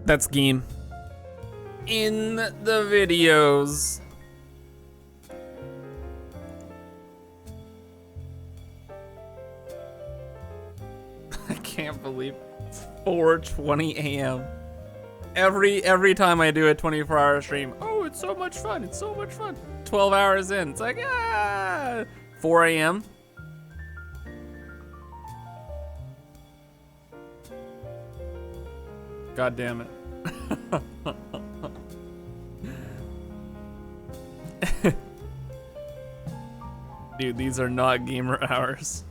That's game. In the videos. I can't believe it's 4:20 a.m. Every time I do a 24-hour stream, oh, it's so much fun. It's so much fun. 12 hours in, it's like, 4 a.m. God damn it. Dude, these are not gamer hours.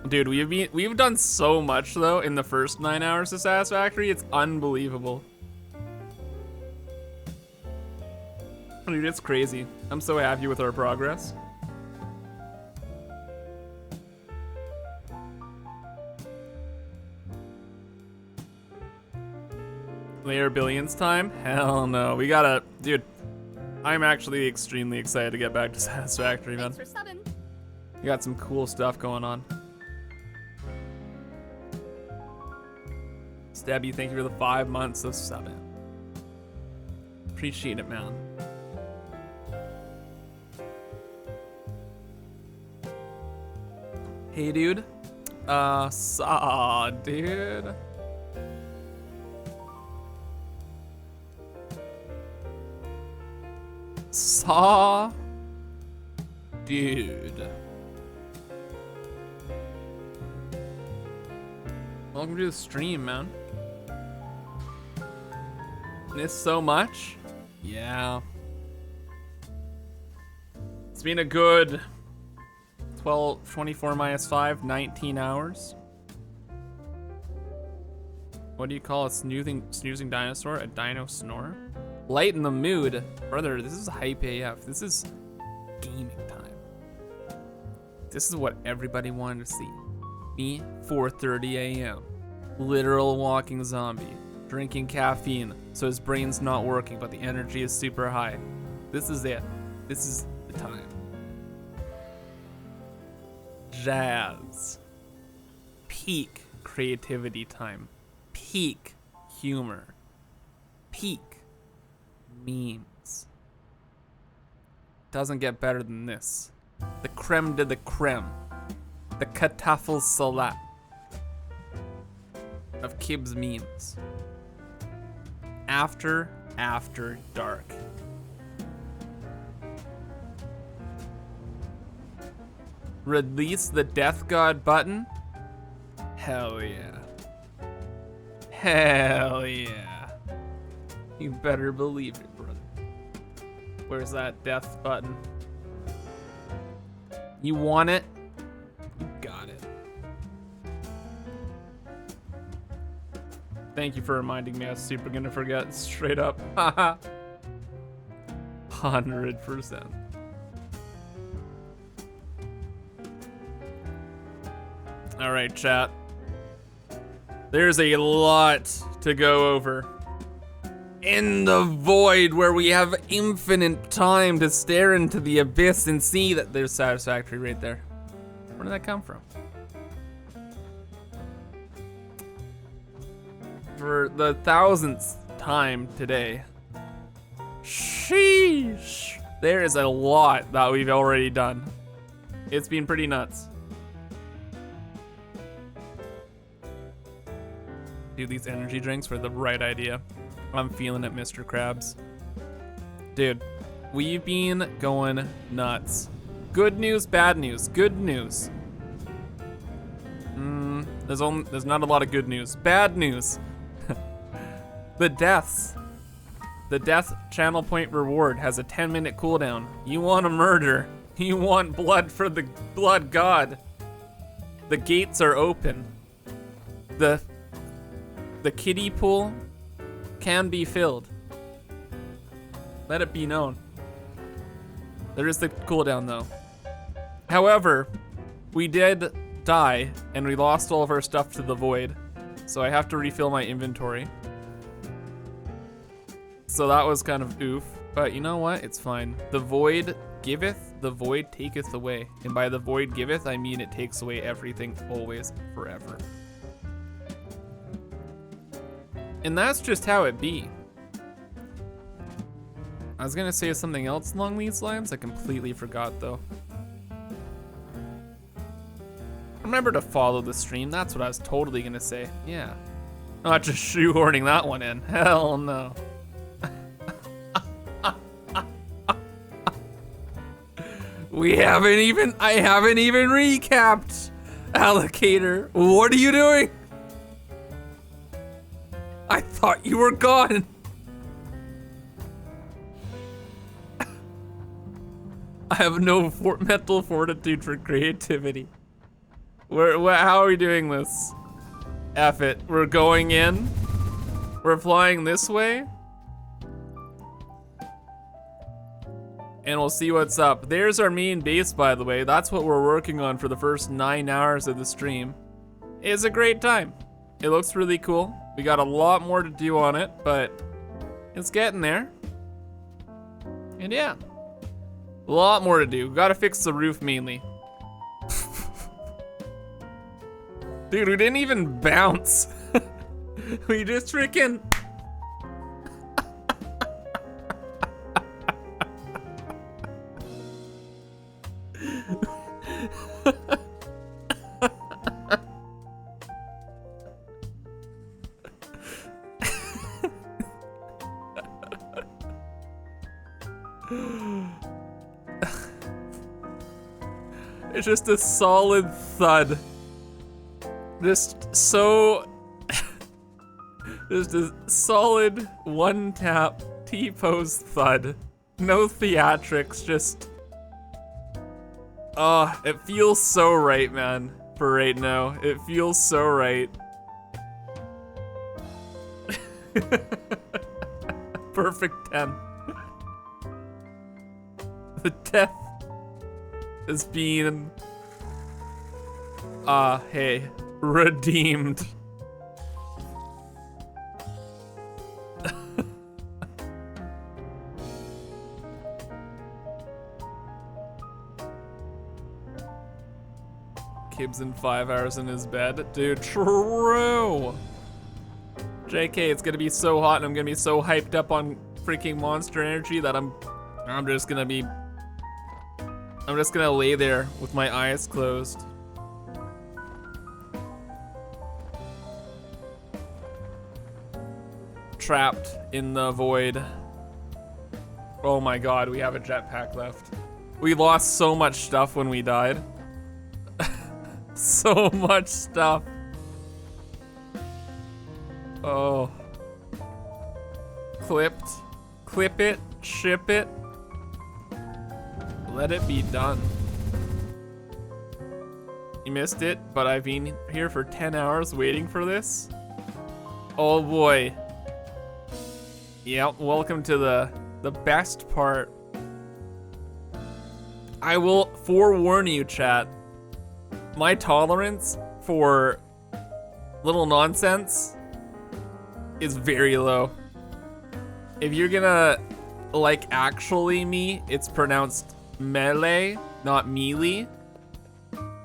Dude, we've done so much though in the first 9 hours of Satisfactory. It's unbelievable. Dude, it's crazy. I'm so happy with our progress. Layer Billions time? Hell no. We gotta, dude. I'm actually extremely excited to get back to Satisfactory, man. Thanks for subbing. We got some cool stuff going on. Stabby, thank you for the 5 months of subbing. Appreciate it, man. Hey, dude. Saw, dude. Saw, dude. Welcome to the stream, man. Missed so much? Yeah. It's been a good 24 minus 5, 19 hours. What do you call a snoozing dinosaur? A dino snore? Light in the mood. Brother, this is hype AF. This is gaming time. This is what everybody wanted to see. Me, 4:30 a.m. Literal walking zombie. Drinking caffeine, so his brain's not working, but the energy is super high. This is it. This is the time. Jazz. Peak creativity time. Peak humor. Peak memes. Doesn't get better than this. The creme de la creme. The Kartoffel Salat of Kib's memes. After dark. Release the Death God button? Hell yeah. Hell yeah. You better believe it, brother. Where's that death button? You want it? You got it. Thank you for reminding me. I was super gonna forget. Straight up. Haha. 100%. All right, chat. There's a lot to go over. In the void where we have infinite time to stare into the abyss and see that there's Satisfactory right there. Where did that come from? For the 1000th time today. Sheesh. There is a lot that we've already done. It's been pretty nuts. Dude, these energy drinks were the right idea. I'm feeling it, Mr. Krabs. Dude, we've been going nuts. Good news, bad news. Good news. There's not a lot of good news. Bad news. The deaths. The death channel point reward has a 10-minute cooldown. You want a murder. You want blood for the blood god. The gates are open. The kiddie pool can be filled. Let it be known. There is the cooldown though. However, we did die, and we lost all of our stuff to the void. So I have to refill my inventory. So that was kind of oof. But you know what? It's fine. The void giveth, the void taketh away. And by the void giveth, I mean it takes away everything, always, forever. And that's just how it be. I was gonna say something else along these lines. I completely forgot though. Remember to follow the stream. That's what I was totally gonna say. Yeah. Not just shoehorning that one in. Hell no. I haven't even recapped, Allocator. What are you doing? I thought you were gone. I have no mental fortitude for creativity. How are we doing this? F it. We're going in. We're flying this way. And we'll see what's up. There's our main base, by the way. That's what we're working on for the first 9 hours of the stream. It's a great time. It looks really cool. We got a lot more to do on it, but it's getting there. And yeah, a lot more to do. We gotta fix the roof mainly. Dude, we didn't even bounce. We just freaking... It's just a solid thud. Just so... just a solid one tap T-pose thud. No theatrics, just... oh, it feels so right, man, for right now. It feels so right. Perfect 10. The death is being, hey, redeemed. Kib's in 5 hours in his bed. Dude, true. JK, it's gonna be so hot and I'm gonna be so hyped up on freaking Monster Energy that I'm just gonna lay there with my eyes closed. Trapped in the void. Oh my god, we have a jetpack left. We lost so much stuff when we died. So much stuff. Oh. Clipped. Clip it. Ship it. Let it be done. You missed it, but I've been here for 10 hours waiting for this. Oh boy. Yep, welcome to the best part. I will forewarn you, chat. My tolerance for little nonsense is very low. If you're gonna like actually me, it's pronounced melee, not melee.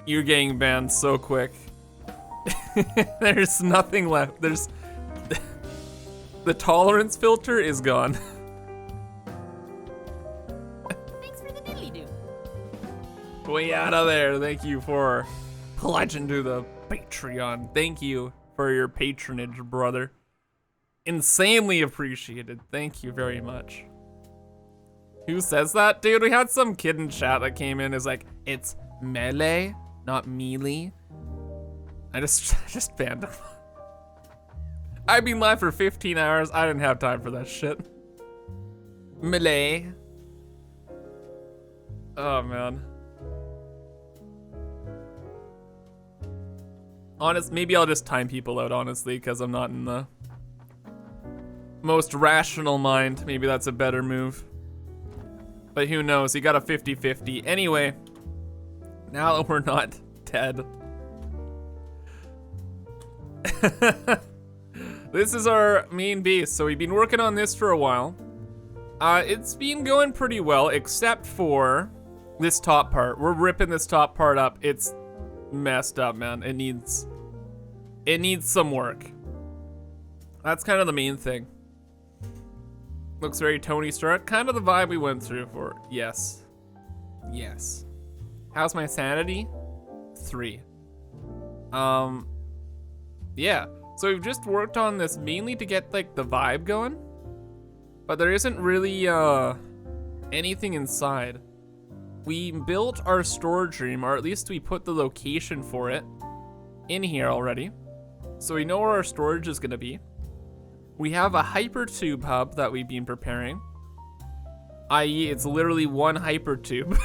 You're getting banned so quick. There's nothing left. There's the tolerance filter is gone. Thanks for the diddly-doo. Way out of there. Thank you for pledging to the Patreon. Thank you for your patronage, brother. Insanely appreciated. Thank you very much. Who says that? Dude, we had some kid in chat that came in, is like, it's melee, not melee. I just banned him. I've been live for 15 hours. I didn't have time for that shit. Melee. Oh, man. Maybe I'll just time people out, honestly, because I'm not in the most rational mind. Maybe that's a better move. But who knows? You got a 50-50. Anyway, now that we're not dead. This is our main base, so we've been working on this for a while. It's been going pretty well, except for this top part. We're ripping this top part up. It's messed up, man. It needs some work. That's kind of the main thing. Looks very Tony Stark. Kind of the vibe we went through for. Yes. Yes. How's my sanity? 3. Yeah. So we've just worked on this mainly to get like the vibe going, but there isn't really anything inside. We built our storage room, or at least we put the location for it in here already. So we know where our storage is gonna be. We have a hypertube hub that we've been preparing, i.e. it's literally one hypertube.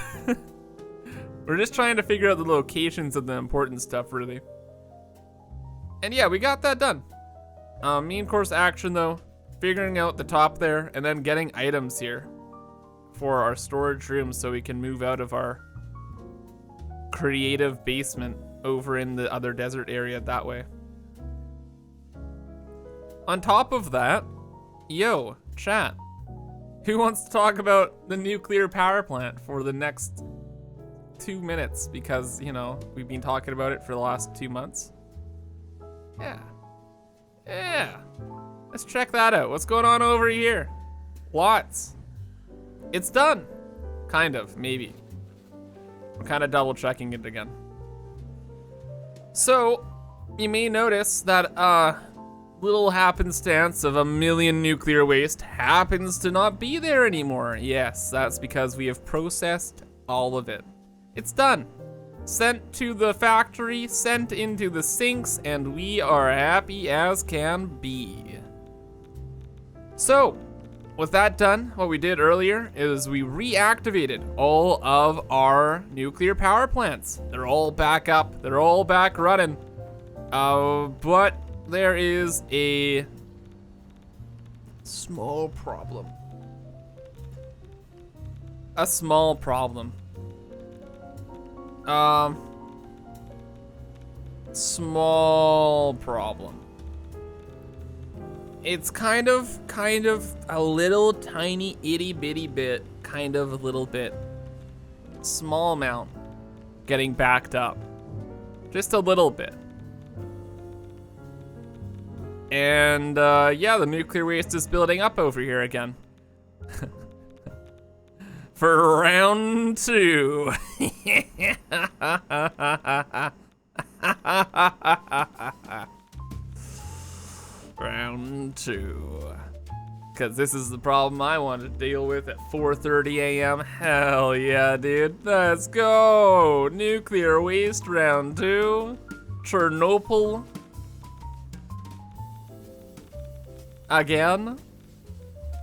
We're just trying to figure out the locations of the important stuff, really. And yeah, we got that done. Main course action though, figuring out the top there and then getting items here for our storage room so we can move out of our creative basement over in the other desert area that way. On top of that, yo, chat, who wants to talk about the nuclear power plant for the next 2 minutes? Because, you know, we've been talking about it for the last 2 months. Yeah. Let's check that out. What's going on over here? Lots. It's done. Kind of, maybe. I'm kind of double checking it again. So, you may notice that little happenstance of 1 million nuclear waste happens to not be there anymore. Yes, that's because we have processed all of it. It's done. Sent to the factory, sent into the sinks, and we are happy as can be. So, with that done, what we did earlier is we reactivated all of our nuclear power plants. They're all back up, they're all back running. But there is a small problem. A small problem. Small problem. It's kind of a little tiny itty bitty bit, kind of a little bit, small amount getting backed up. Just a little bit. And yeah, the nuclear waste is building up over here again. For round 2. Round 2. Because this is the problem I want to deal with at 4:30 a.m. Hell yeah, dude. Let's go. Nuclear waste round 2. Chernobyl. Again.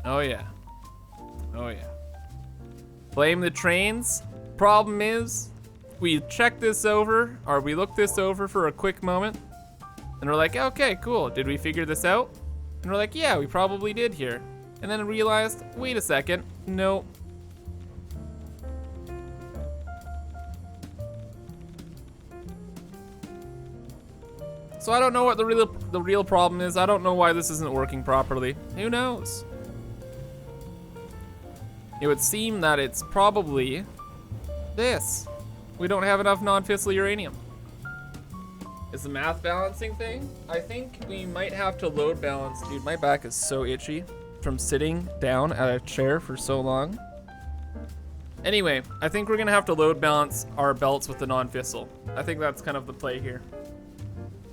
Oh yeah. Oh yeah. Blame the trains. Problem is, we check this over, or we look this over for a quick moment, and we're like, okay, cool. Did we figure this out? And we're like, yeah, we probably did here. And then realized, wait a second, no. So I don't know what the real problem is. I don't know why this isn't working properly. Who knows? It would seem that it's probably this. We don't have enough non-fissile uranium. Is the math balancing thing? I think we might have to load balance. Dude, my back is so itchy from sitting down at a chair for so long. Anyway, I think we're gonna have to load balance our belts with the non-fissile. I think that's kind of the play here.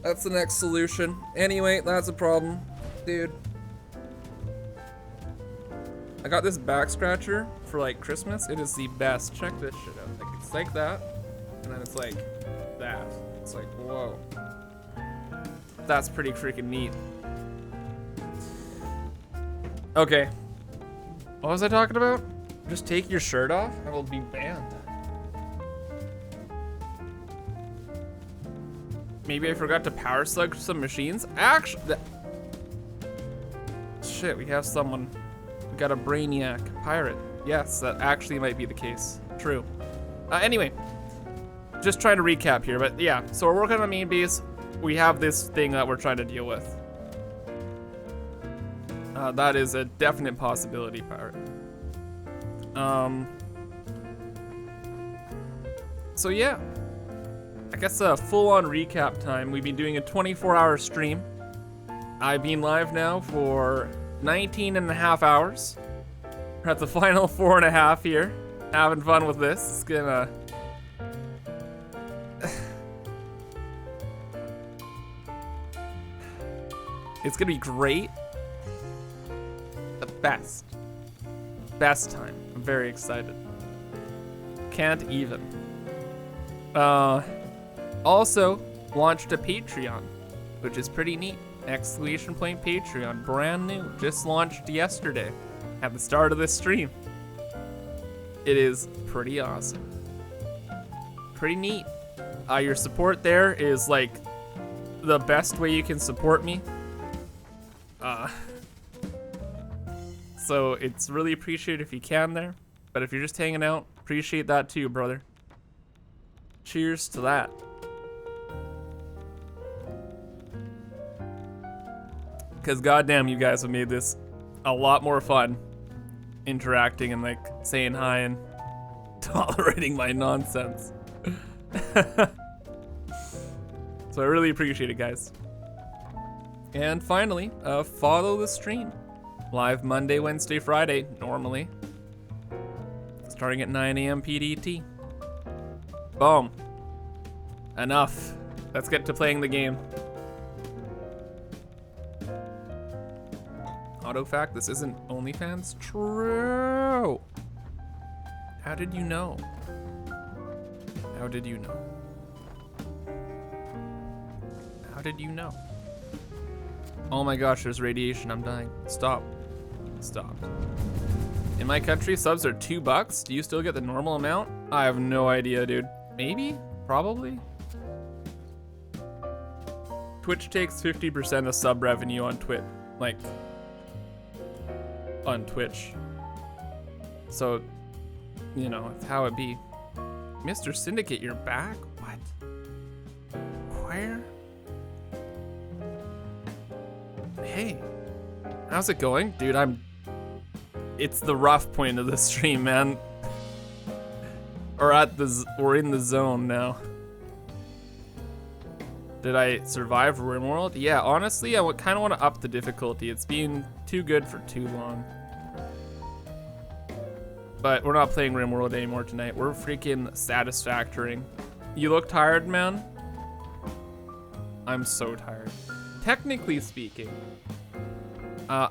That's the next solution. Anyway, that's a problem, dude. I got this back scratcher for like Christmas. It is the best. Check this shit out. Like, it's like that, and then it's like that. It's like, whoa. That's pretty freaking neat. Okay. What was I talking about? Just take your shirt off and we'll be banned. Maybe I forgot to power slug some machines. Actually, shit, we have someone. We got a brainiac pirate. Yes, that actually might be the case. True. Anyway, just trying to recap here, but yeah. So we're working on the main base. We have this thing that we're trying to deal with. That is a definite possibility, Pirate. So yeah, I guess a full-on recap time. We've been doing a 24-hour stream. I've been live now for 19 and a half hours. We're at the final 4.5 here. Having fun with this. It's gonna... it's gonna be great. The best. Best time. I'm very excited. Can't even. Also, launched a Patreon, which is pretty neat. Exclamation point Patreon, brand new. Just launched yesterday at the start of this stream. It is pretty awesome. Pretty neat. Your support there is like the best way you can support me. So it's really appreciated if you can there. But if you're just hanging out, appreciate that too, brother. Cheers to that. Because goddamn, you guys have made this a lot more fun. Interacting and like saying hi and tolerating my nonsense. So I really appreciate it, guys. And finally, follow the stream. Live Monday, Wednesday, Friday, normally. Starting at 9 a.m. PDT. Boom. Enough. Let's get to playing the game. Autofact, this isn't OnlyFans? True. How did you know? How did you know? How did you know? Oh my gosh, there's radiation. I'm dying. Stop. Stop. In my country, subs are $2. Do you still get the normal amount? I have no idea, dude. Maybe? Probably? Twitch takes 50% of sub revenue on Twitch. Like, on Twitch. So, you know, it's how it be. Mr. Syndicate, you're back? What? Where? Hey, how's it going? Dude, it's the rough point of the stream, man. We're in the zone now. Did I survive RimWorld? Yeah, honestly, I kind of want to up the difficulty. It's been too good for too long. But we're not playing RimWorld anymore tonight. We're freaking Satisfactory. You look tired, man? I'm so tired. Technically speaking, I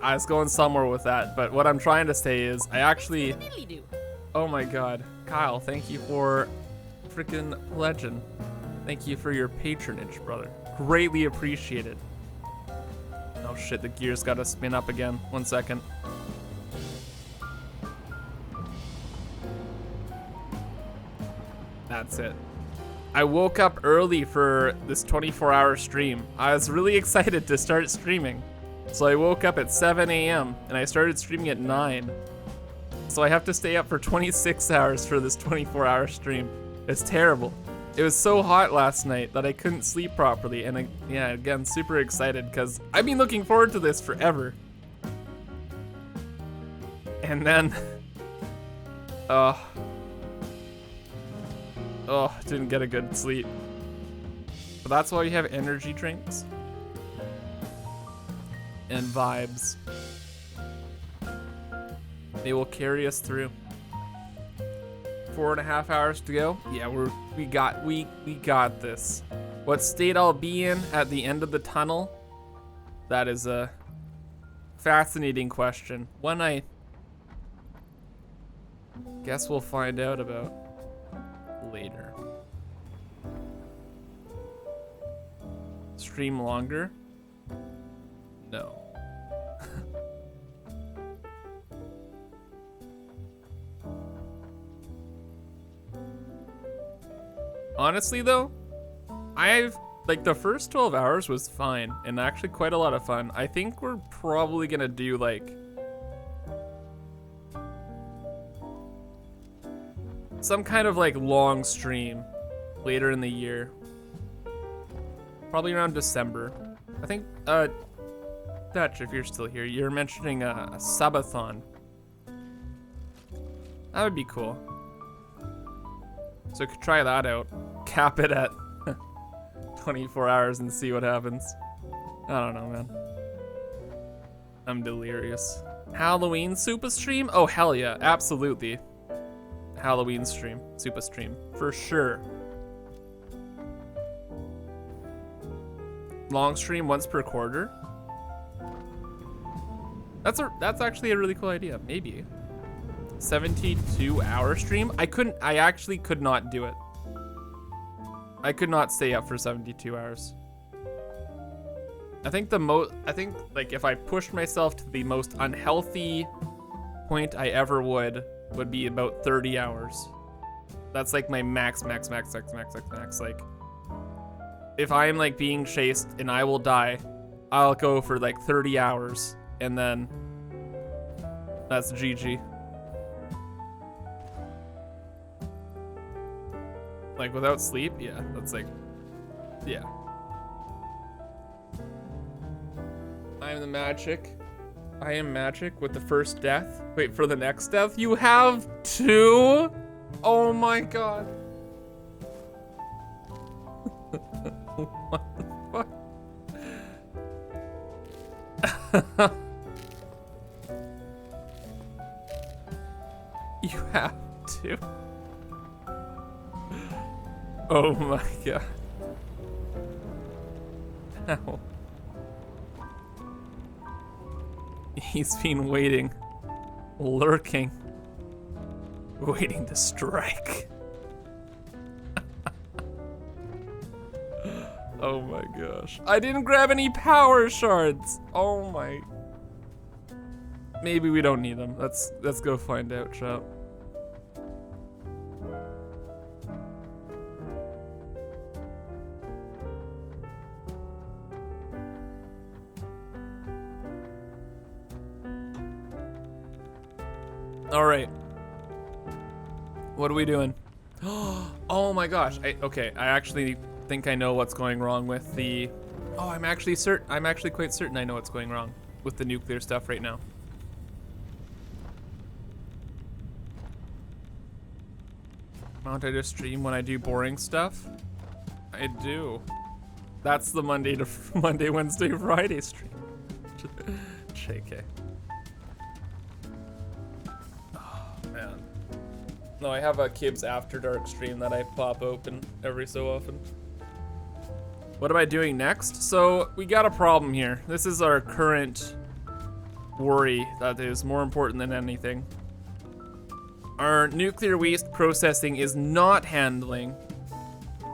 was going somewhere with that, but what I'm trying to say is I actually... Oh my god. Kyle, thank you for freaking legend. Thank you for your patronage, brother. Greatly appreciated. Oh shit, the gears gotta spin up again. 1 second. That's it. I woke up early for this 24-hour stream. I was really excited to start streaming. So I woke up at 7 a.m. and I started streaming at 9. So I have to stay up for 26 hours for this 24-hour stream. It's terrible. It was so hot last night that I couldn't sleep properly. And yeah, again, super excited because I've been looking forward to this forever. And then, didn't get a good sleep. But that's why you have energy drinks and vibes. They will carry us through. 4.5 hours to go. Yeah, we got this. What state I'll be in at the end of the tunnel? That is a fascinating question. One I guess we'll find out about later. Stream longer? No. Honestly though, like the first 12 hours was fine and actually quite a lot of fun. I think we're probably gonna do like some kind of like long stream later in the year. Probably around December. I think, Dutch, if you're still here, you're mentioning a subathon. That would be cool. So we could try that out. Cap it at 24 hours and see what happens. I don't know, man. I'm delirious. Halloween super stream? Oh, hell yeah, absolutely. Halloween stream, super stream, for sure. Long stream once per quarter? That's actually a really cool idea, maybe. 72-hour stream? I actually could not do it. I could not stay up for 72 hours. I think like if I pushed myself to the most unhealthy point I ever would be about 30 hours. That's like my max. Like, if I'm like being chased and I will die, I'll go for like 30 hours and then that's GG. Like without sleep, yeah, that's like, yeah. I am the magic. I am magic with the first death. Wait for the next death. You have 2? Oh my god. What the fuck? You have 2. Oh my god. Ow. He's been waiting, lurking, waiting to strike. Oh my gosh. I didn't grab any power shards. Oh my. Maybe we don't need them. Let's go find out, chat. All right. What are we doing? Oh my gosh. Okay, I actually think I know what's going wrong with the... Oh, I'm actually quite certain I know what's going wrong with the nuclear stuff right now. Why don't I just stream when I do boring stuff? I do. That's the Monday, Wednesday, Friday stream. JK. Man. No, I have a Kibitz After Dark stream that I pop open every so often. What am I doing next? So, we got a problem here. This is our current worry that is more important than anything. Our nuclear waste processing is not handling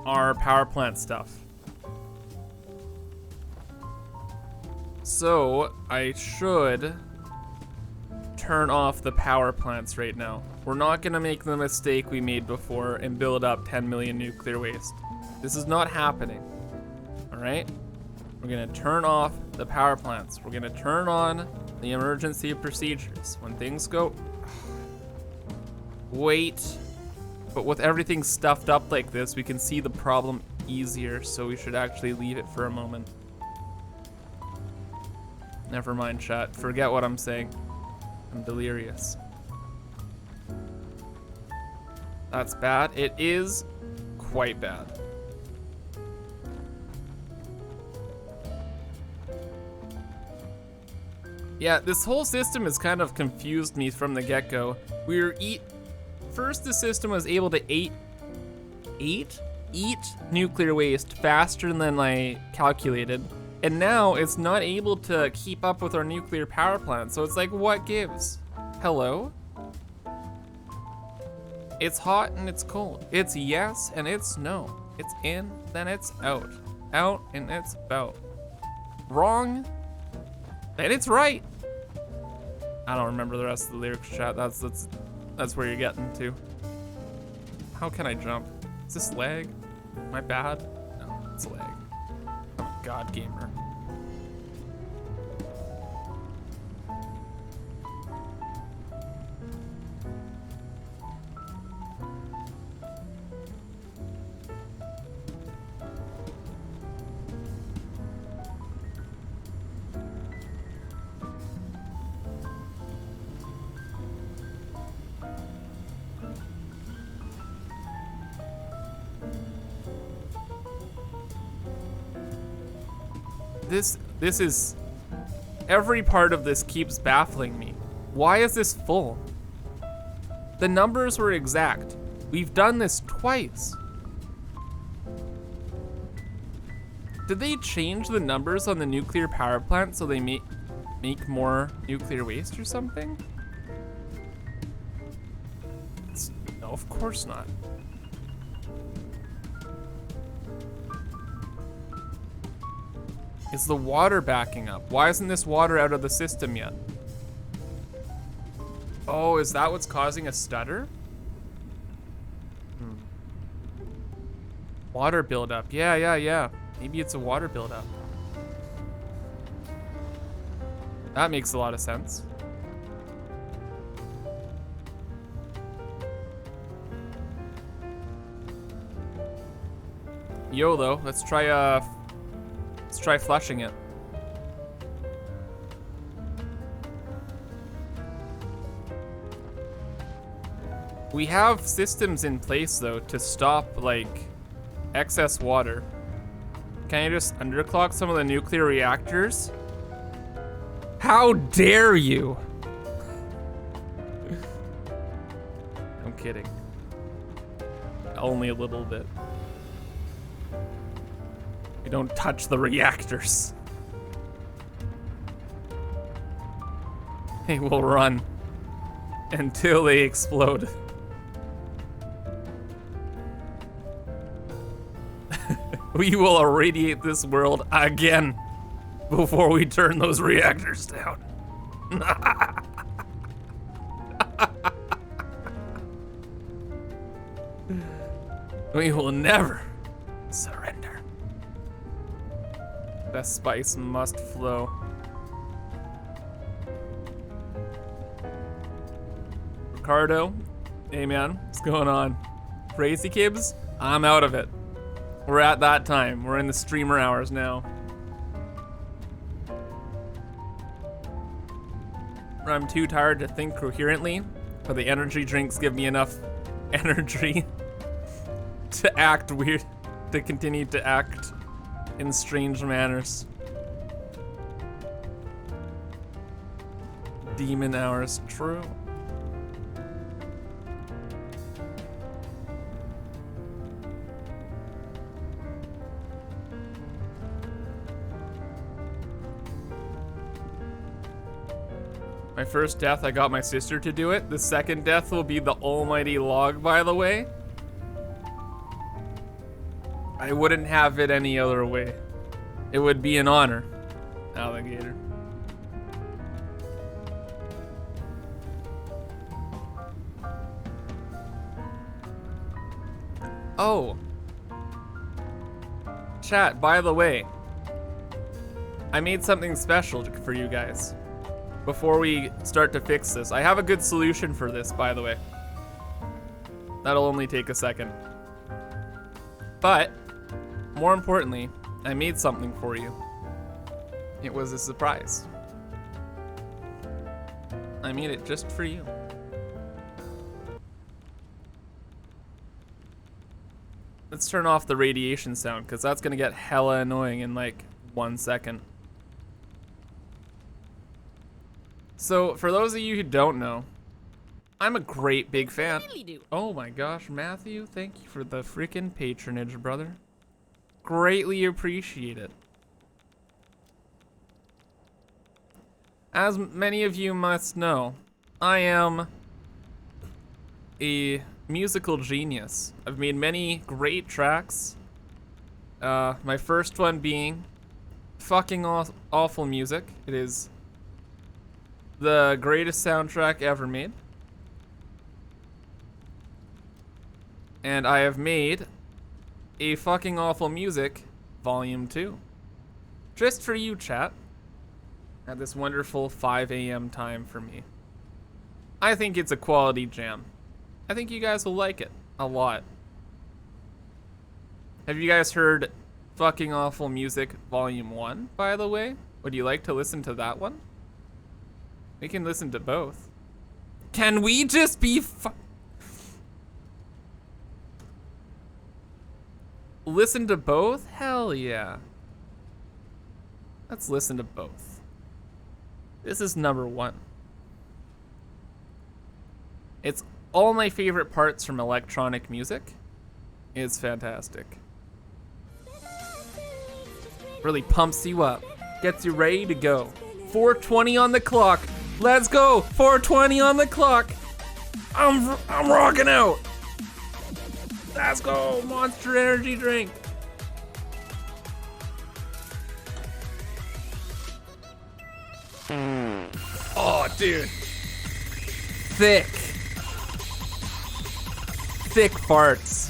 our power plant stuff. So, I should turn off the power plants right now. We're not gonna make the mistake we made before and build up 10 million nuclear waste. This is not happening, all right? We're gonna turn off the power plants. We're gonna turn on the emergency procedures. When things go, wait, but with everything stuffed up like this, we can see the problem easier, so we should actually leave it for a moment. Never mind, chat, forget what I'm saying. I'm delirious. That's bad. It is quite bad. Yeah, this whole system has kind of confused me from the get-go. First the system was able to eat nuclear waste faster than I calculated. And now it's not able to keep up with our nuclear power plant. So it's like, what gives? Hello? It's hot and it's cold. It's yes and it's no. It's in, then it's out. Out and it's about. Wrong, and it's right. I don't remember the rest of the lyrics, chat. That's where you're getting to. How can I jump? Is this lag? Am I bad? No, it's lag. I'm a god gamer. This is, every part of this keeps baffling me. Why is this full? The numbers were exact. We've done this twice. Did they change the numbers on the nuclear power plant so they make more nuclear waste or something? No, of course not. Is the water backing up? Why isn't this water out of the system yet? Oh, is that what's causing a stutter? Water buildup. Yeah. Maybe it's a water buildup. That makes a lot of sense. YOLO. Let's try flushing it. We have systems in place though to stop like excess water. Can I just underclock some of the nuclear reactors? How dare you? I'm kidding. Only a little bit. We don't touch the reactors. They will run until they explode. We will irradiate this world again before we turn those reactors down. We will never surrender. The spice must flow. Ricardo, hey man, what's going on? Crazy Kibs, I'm out of it. We're at that time. We're in the streamer hours now. I'm too tired to think coherently, but the energy drinks give me enough energy to act weird, to continue to act in strange manners. Demon hours, true. My first death, I got my sister to do it. The second death will be the almighty log, by the way. I wouldn't have it any other way. It would be an honor, alligator. Oh. Chat, by the way, I made something special for you guys. Before we start to fix this, I have a good solution for this, by the way. That'll only take a second. But, more importantly, I made something for you. It was a surprise. I made it just for you. Let's turn off the radiation sound, because that's going to get hella annoying in like 1 second. So, for those of you who don't know, I'm a great big fan. Oh my gosh, Matthew, thank you for the freaking patronage, brother. Greatly appreciate it. As many of you must know, I am a musical genius. I've made many great tracks. My first one being fucking awful music. It is the greatest soundtrack ever made. And I have made a fucking awful music volume 2. Just for you, chat. At this wonderful 5 a.m. time for me. I think it's a quality jam. I think you guys will like it a lot. Have you guys heard fucking awful music volume 1, by the way? Would you like to listen to that one? We can listen to both. Can we just be listen to both? Hell yeah. Let's listen to both. This is number 1. It's all my favorite parts from electronic music. It's fantastic. Really pumps you up, gets you ready to go. 4:20 on the clock. Let's go. 4:20 on the clock. I'm rocking out. Let's go. Monster Energy drink. Oh, dude. Thick farts.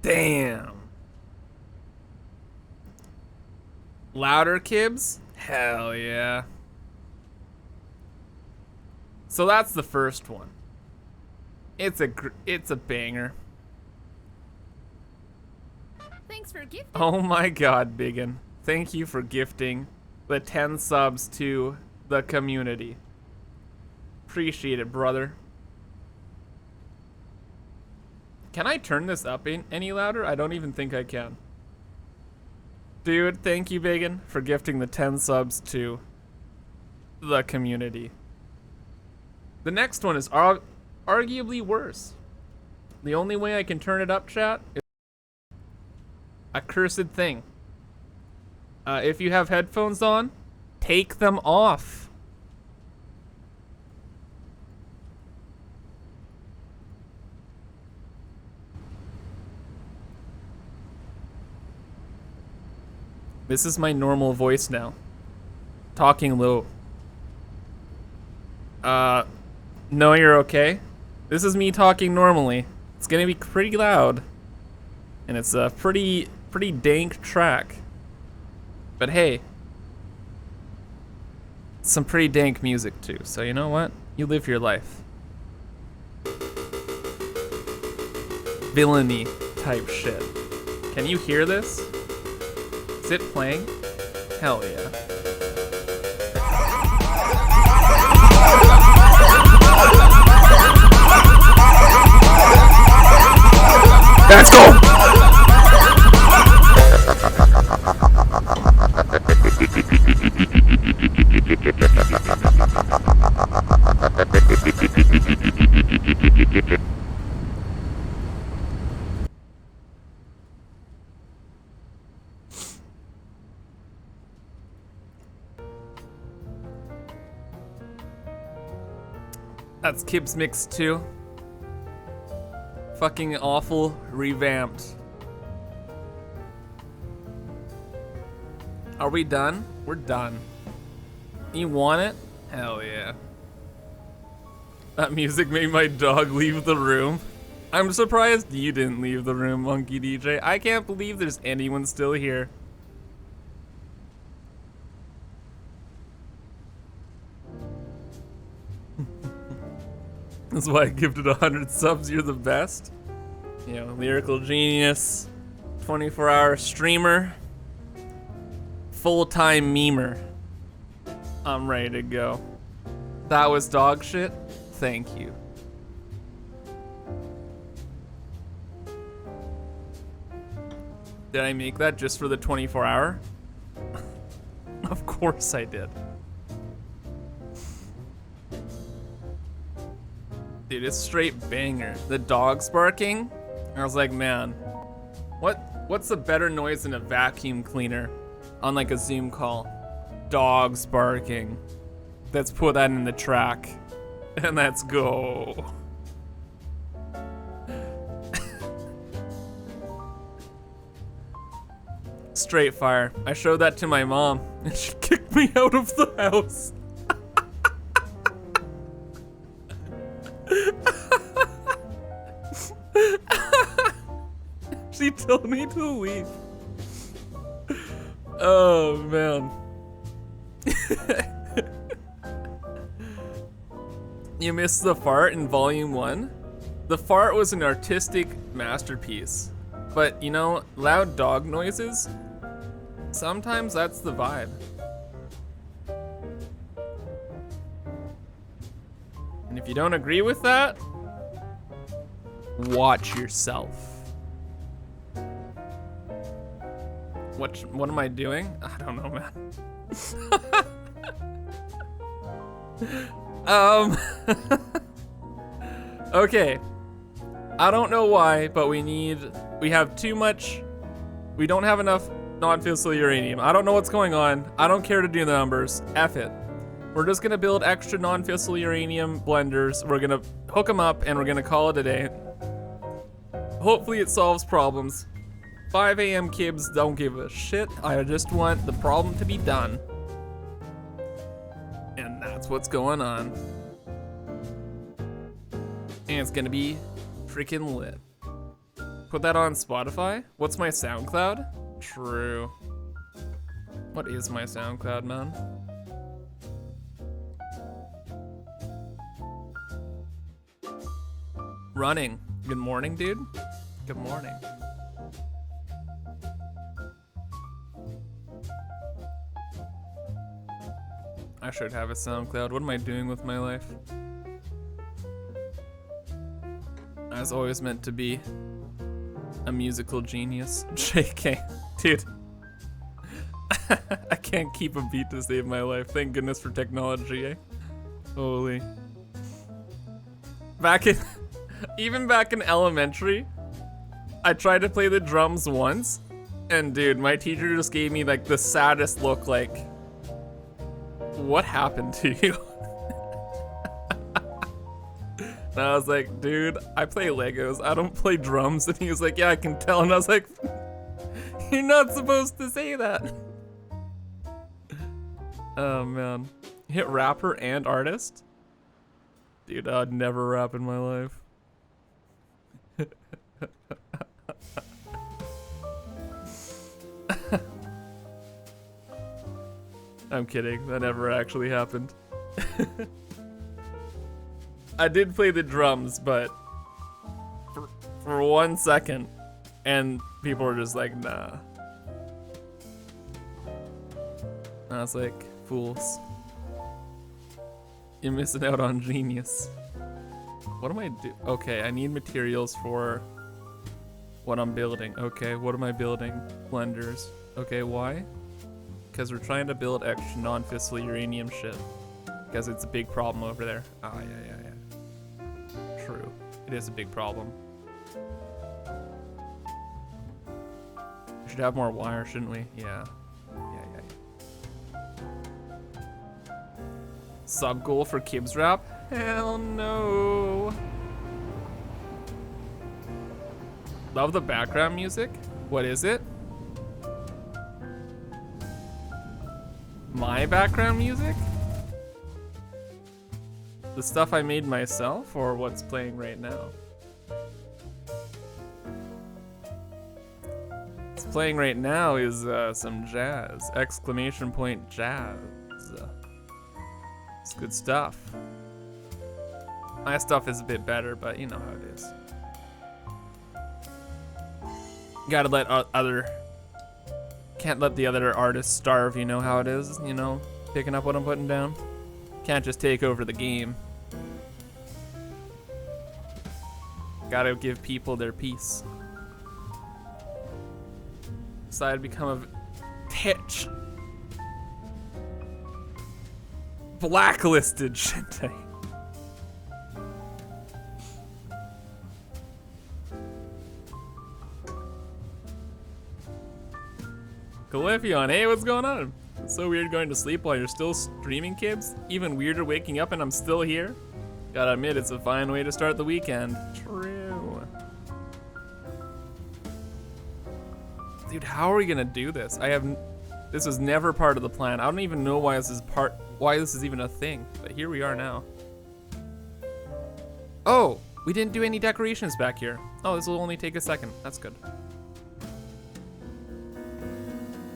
Damn. Louder, Kibs? Hell yeah. So that's the first one. It's a banger. Thanks for gifting. Oh my god, Biggin. Thank you for gifting the 10 subs to the community. Appreciate it, brother. Can I turn this up any louder? I don't even think I can. Dude, thank you, Biggin, for gifting the 10 subs to the community. The next one is arguably worse. The only way I can turn it up, chat, is a cursed thing. If you have headphones on, take them off. This is my normal voice now. Talking low. No, you're okay. This is me talking normally. It's gonna be pretty loud. And it's a pretty dank track. But hey, some pretty dank music too. So you know what? You live your life. Villainy type shit. Can you hear this? Is it playing? Hell yeah. Let's go! That's Kib's Mix 2. Fucking awful, revamped. Are we done? We're done. You want it? Hell yeah. That music made my dog leave the room. I'm surprised you didn't leave the room, Monkey DJ. I can't believe there's anyone still here. That's why I gifted 100 subs. You're the best. You know, lyrical genius, 24-hour streamer, full-time memer. I'm ready to go. That was dog shit. Thank you. Did I make that just for the 24-hour? Of course I did. Dude, it's straight banger. The dog's barking. I was like, man, what's a better noise than a vacuum cleaner on like a Zoom call? Dogs barking. Let's put that in the track. And let's go. Straight fire. I showed that to my mom and she kicked me out of the house. She told me to leave. Oh man. You missed the fart in volume 1? The fart was an artistic masterpiece. But you know, loud dog noises, sometimes that's the vibe. And if you don't agree with that, watch yourself. What am I doing? I don't know, man. Okay. I don't know why, but we have too much. We don't have enough non-fissile uranium. I don't know what's going on. I don't care to do the numbers. F it. We're just gonna build extra non-fissile uranium blenders. We're gonna hook them up and we're gonna call it a day. Hopefully it solves problems. 5 a.m. Kibs don't give a shit. I just want the problem to be done. And that's what's going on. And it's gonna be freaking lit. Put that on Spotify? What's my SoundCloud? True. What is my SoundCloud, man? Running. Good morning, dude. Good morning. I should have a SoundCloud. What am I doing with my life? I was always meant to be a musical genius. JK. Dude. I can't keep a beat to save my life. Thank goodness for technology, eh? Holy. Even back in elementary, I tried to play the drums once, and dude, my teacher just gave me like the saddest look, like, what happened to you? And I was like, dude, I play Legos, I don't play drums. And he was like, yeah, I can tell. And I was like, you're not supposed to say that. Oh man. Hit rapper and artist? Dude, I'd never rap in my life. I'm kidding, that never actually happened. I did play the drums, but for 1 second, and people were just like, nah. And I was like, fools. You're missing out on genius. What am I doing? Okay, I need materials for what I'm building. Okay, what am I building? Blenders. Okay, why? Because we're trying to build extra non-fissile uranium shit. Because it's a big problem over there. Ah, yeah. True. It is a big problem. We should have more wire, shouldn't we? Yeah. Sub goal for Kibs rap? Hell no. Love the background music. What is it? My background music? The stuff I made myself, or what's playing right now? What's playing right now is some jazz. Exclamation point jazz. It's good stuff. My stuff is a bit better, but you know how it is. Gotta let can't let the other artists starve, you know how it is, you know, picking up what I'm putting down. Can't just take over the game. Gotta give people their piece. Decided to become a pitch. Blacklisted Shinte. Califion, hey, what's going on? It's so weird going to sleep while you're still streaming, Kibs. Even weirder waking up and I'm still here. Gotta admit, it's a fine way to start the weekend. True. Dude, how are we gonna do this? This was never part of the plan. I don't even know why this is even a thing, but here we are now. Oh, we didn't do any decorations back here. Oh, this will only take a second. That's good.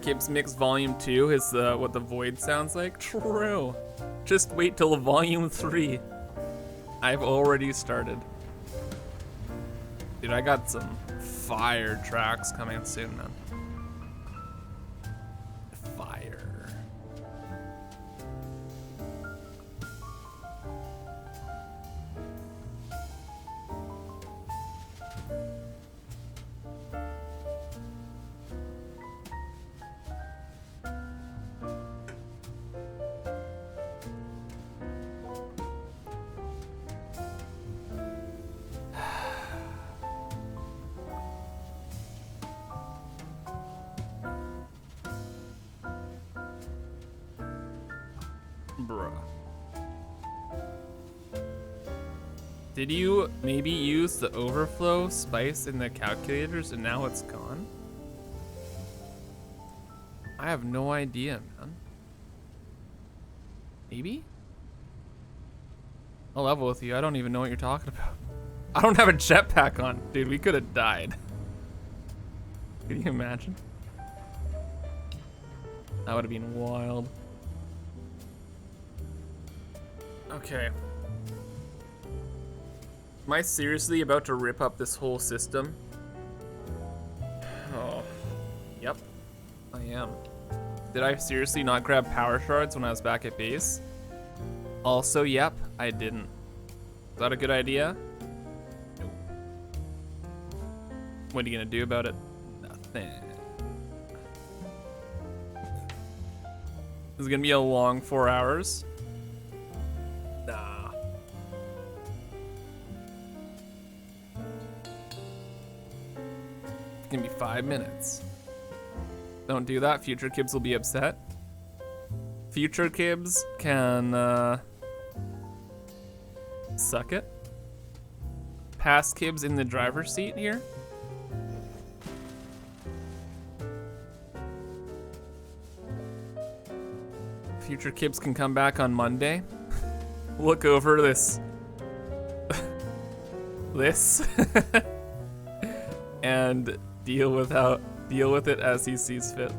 Kibs Mix Volume 2 is what the void sounds like. True. Just wait till Volume 3. I've already started. Dude, I got some fire tracks coming soon, man. Fire. Bruh. Did you maybe use the overflow spice in the calculators and now it's gone? I have no idea, man. Maybe? I'll level with you. I don't even know what you're talking about. I don't have a jetpack on. Dude, we could have died. Can you imagine? That would have been wild. Okay. Am I seriously about to rip up this whole system? Oh. Yep. I am. Did I seriously not grab power shards when I was back at base? Also, yep, I didn't. Is that a good idea? Nope. What are you gonna do about it? Nothing. This is gonna be a long 4 hours. Nah. It's gonna be 5 minutes. Don't do that, future Kibs will be upset. Future Kibs can, suck it. Past Kibs in the driver's seat here. Future Kibs can come back on Monday. Look over this. this. and deal with it as he sees fit.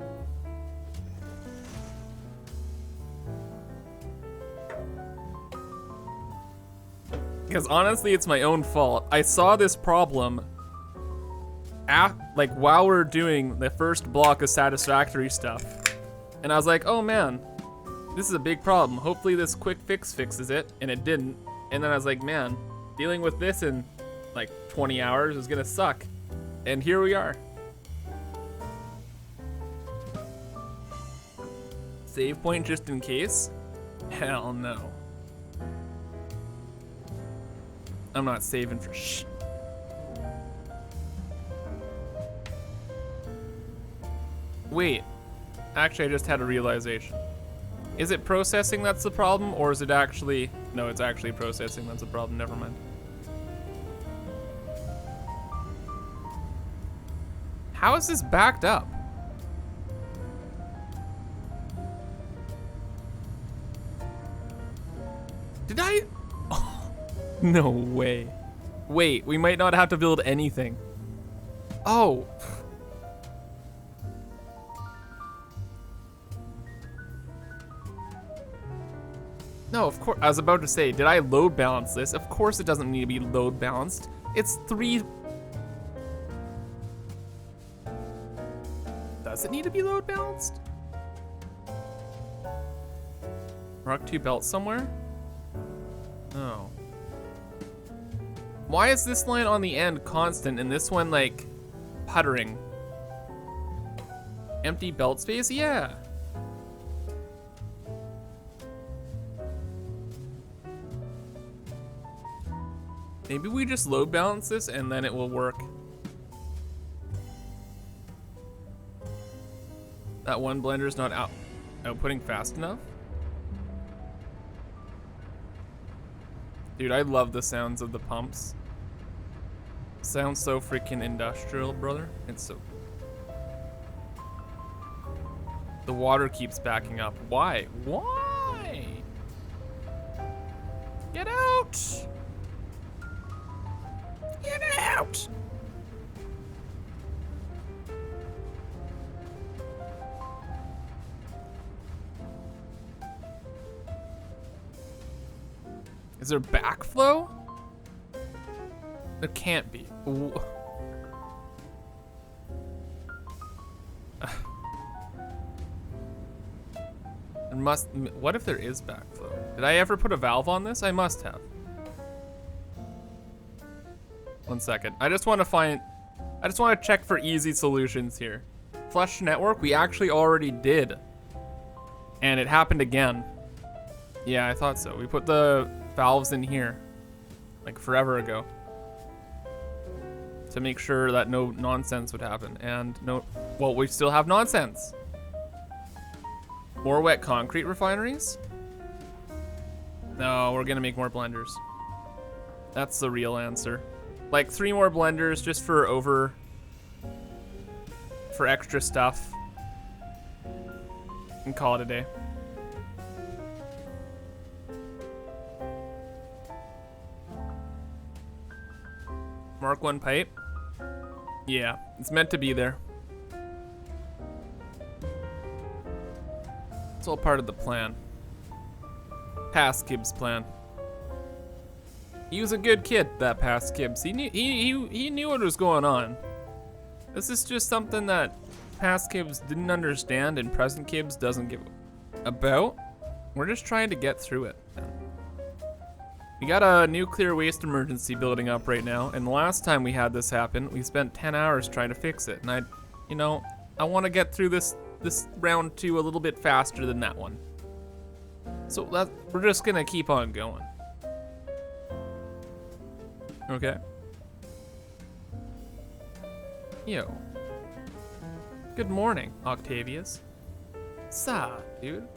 Because honestly, it's my own fault. I saw this problem like while we're doing the first block of Satisfactory stuff. And I was like, oh man, this is a big problem. Hopefully this quick fix fixes it, and it didn't. And then I was like, man, dealing with this in like 20 hours is gonna suck. And here we are. Save point just in case? Hell no. I'm not saving for shh. Wait, actually I just had a realization. Is it processing that's the problem, or is it actually, no, it's actually processing that's the problem, never mind. How is this backed up? Did I? Oh, no way. Wait, we might not have to build anything. Oh. No, of course, I was about to say, did I load balance this? Of course it doesn't need to be load balanced. It's 3. Does it need to be load balanced? Rock 2 belts somewhere? Oh. Why is this line on the end constant and this one like puttering? Empty belt space? Yeah. Maybe we just load balance this and then it will work. That one blender's not outputting fast enough? Dude, I love the sounds of the pumps. Sounds so freaking industrial, brother. It's so... The water keeps backing up. Why? Why? Get out! Get out! Is there backflow? There can't be. There must. What if there is backflow? Did I ever put a valve on this? I must have. 1 second. I just want to check for easy solutions here. Flush network, we actually already did. And it happened again. Yeah, I thought so. We put the valves in here like forever ago to make sure that no nonsense would happen. And no, well, we still have nonsense. More wet concrete refineries? No, we're gonna make more blenders. That's the real answer. Like 3 more blenders just for extra stuff. And call it a day. Mark 1 pipe. Yeah, it's meant to be there. It's all part of the plan. Past Kib's plan. He was a good kid, that past Kibs. He knew what was going on. This is just something that past Kibs didn't understand and present Kibs doesn't give about. We're just trying to get through it. We got a nuclear waste emergency building up right now, and the last time we had this happen, we spent 10 hours trying to fix it. And I want to get through this round 2 a little bit faster than that one. So we're just gonna keep on going. Okay. Yo. Good morning, Octavius. Sup, dude?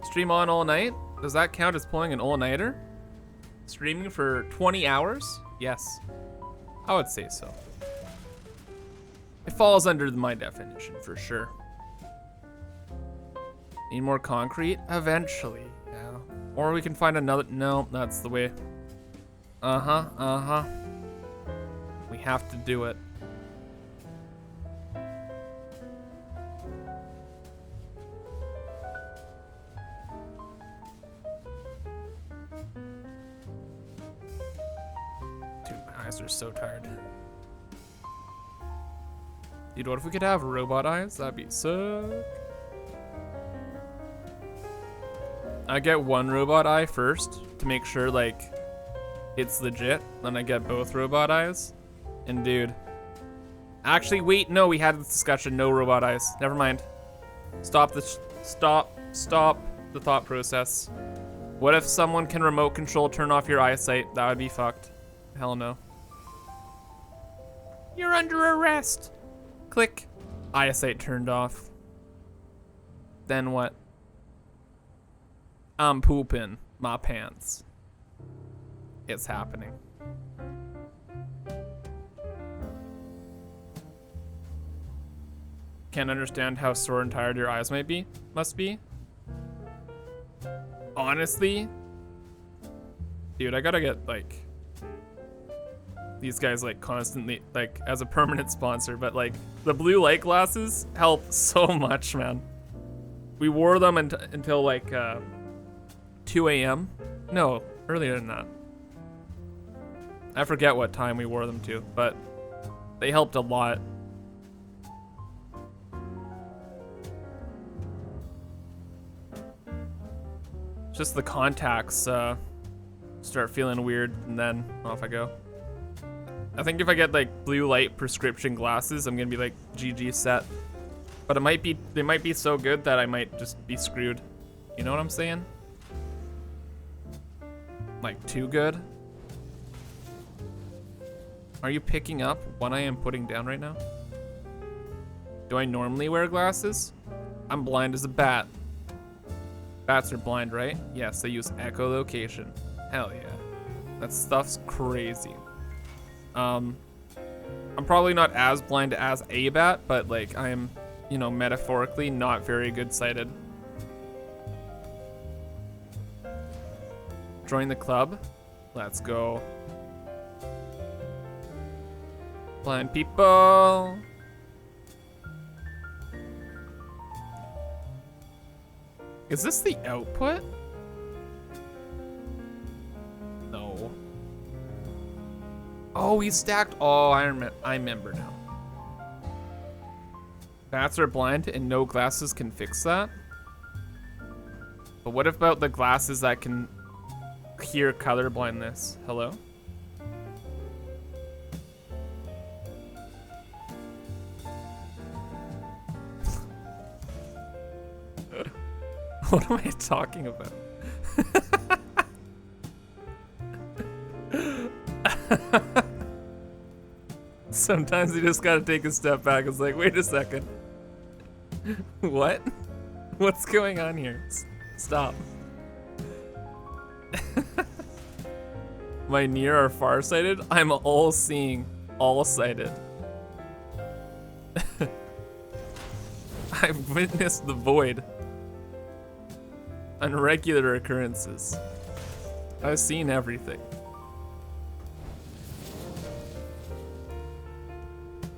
Stream on all night? Does that count as pulling an all-nighter? Streaming for 20 hours? Yes. I would say so. It falls under my definition for sure. Need more concrete? Eventually, yeah. Or we can find another, no, that's the way. We have to do it. Dude, my eyes are so tired. Dude, what if we could have robot eyes? That'd be sick. I get 1 robot eye first to make sure like it's legit. Then I get both robot eyes. And dude, actually wait, no, we had this discussion. No robot eyes. Never mind. Stop the thought process. What if someone can remote control turn off your eyesight? That would be fucked. Hell no. You're under arrest. Click. Eyesight turned off. Then what? I'm pooping my pants. It's happening. Can't understand how sore and tired your eyes must be. Honestly, dude, I gotta get like these guys like constantly like as a permanent sponsor, but like the blue light glasses help so much, man. We wore them until like 2 a.m. No, earlier than that. I forget what time we wore them to, but they helped a lot. Just the contacts start feeling weird, and then off I go. I think if I get like blue light prescription glasses, I'm gonna be like GG set. But they might be so good that I might just be screwed. You know what I'm saying? Like too good. Are you picking up what I am putting down right now? Do I normally wear glasses? I'm blind as a bat. Bats are blind, right? Yes, they use echolocation. Hell yeah. That stuff's crazy. I'm probably not as blind as a bat, but like I am, you know, metaphorically not very good sighted. Join the club. Let's go. Blind people. Is this the output? No. Oh, he stacked. Oh, I remember now. Bats are blind and no glasses can fix that. But what about the glasses that can hear color blindness? Hello? What am I talking about? Sometimes you just gotta take a step back. It's like, wait a second. What? What's going on here? Stop. my near or farsighted? I'm all-seeing, all-sighted. I've witnessed the void. Irregular occurrences. I've seen everything.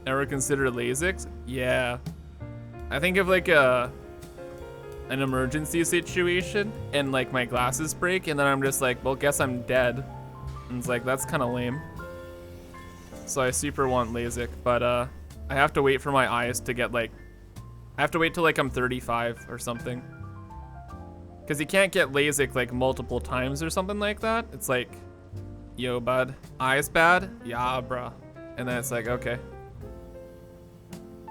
Ever consider LASIK? Yeah. I think of like an emergency situation and like my glasses break and then I'm just like, well, guess I'm dead. And it's like, that's kind of lame. So I super want LASIK, but I have to wait for my eyes to get like, I have to wait till like I'm 35 or something. Cause you can't get LASIK like multiple times or something like that. It's like, yo bud, eyes bad? Yeah, bruh. And then it's like, okay.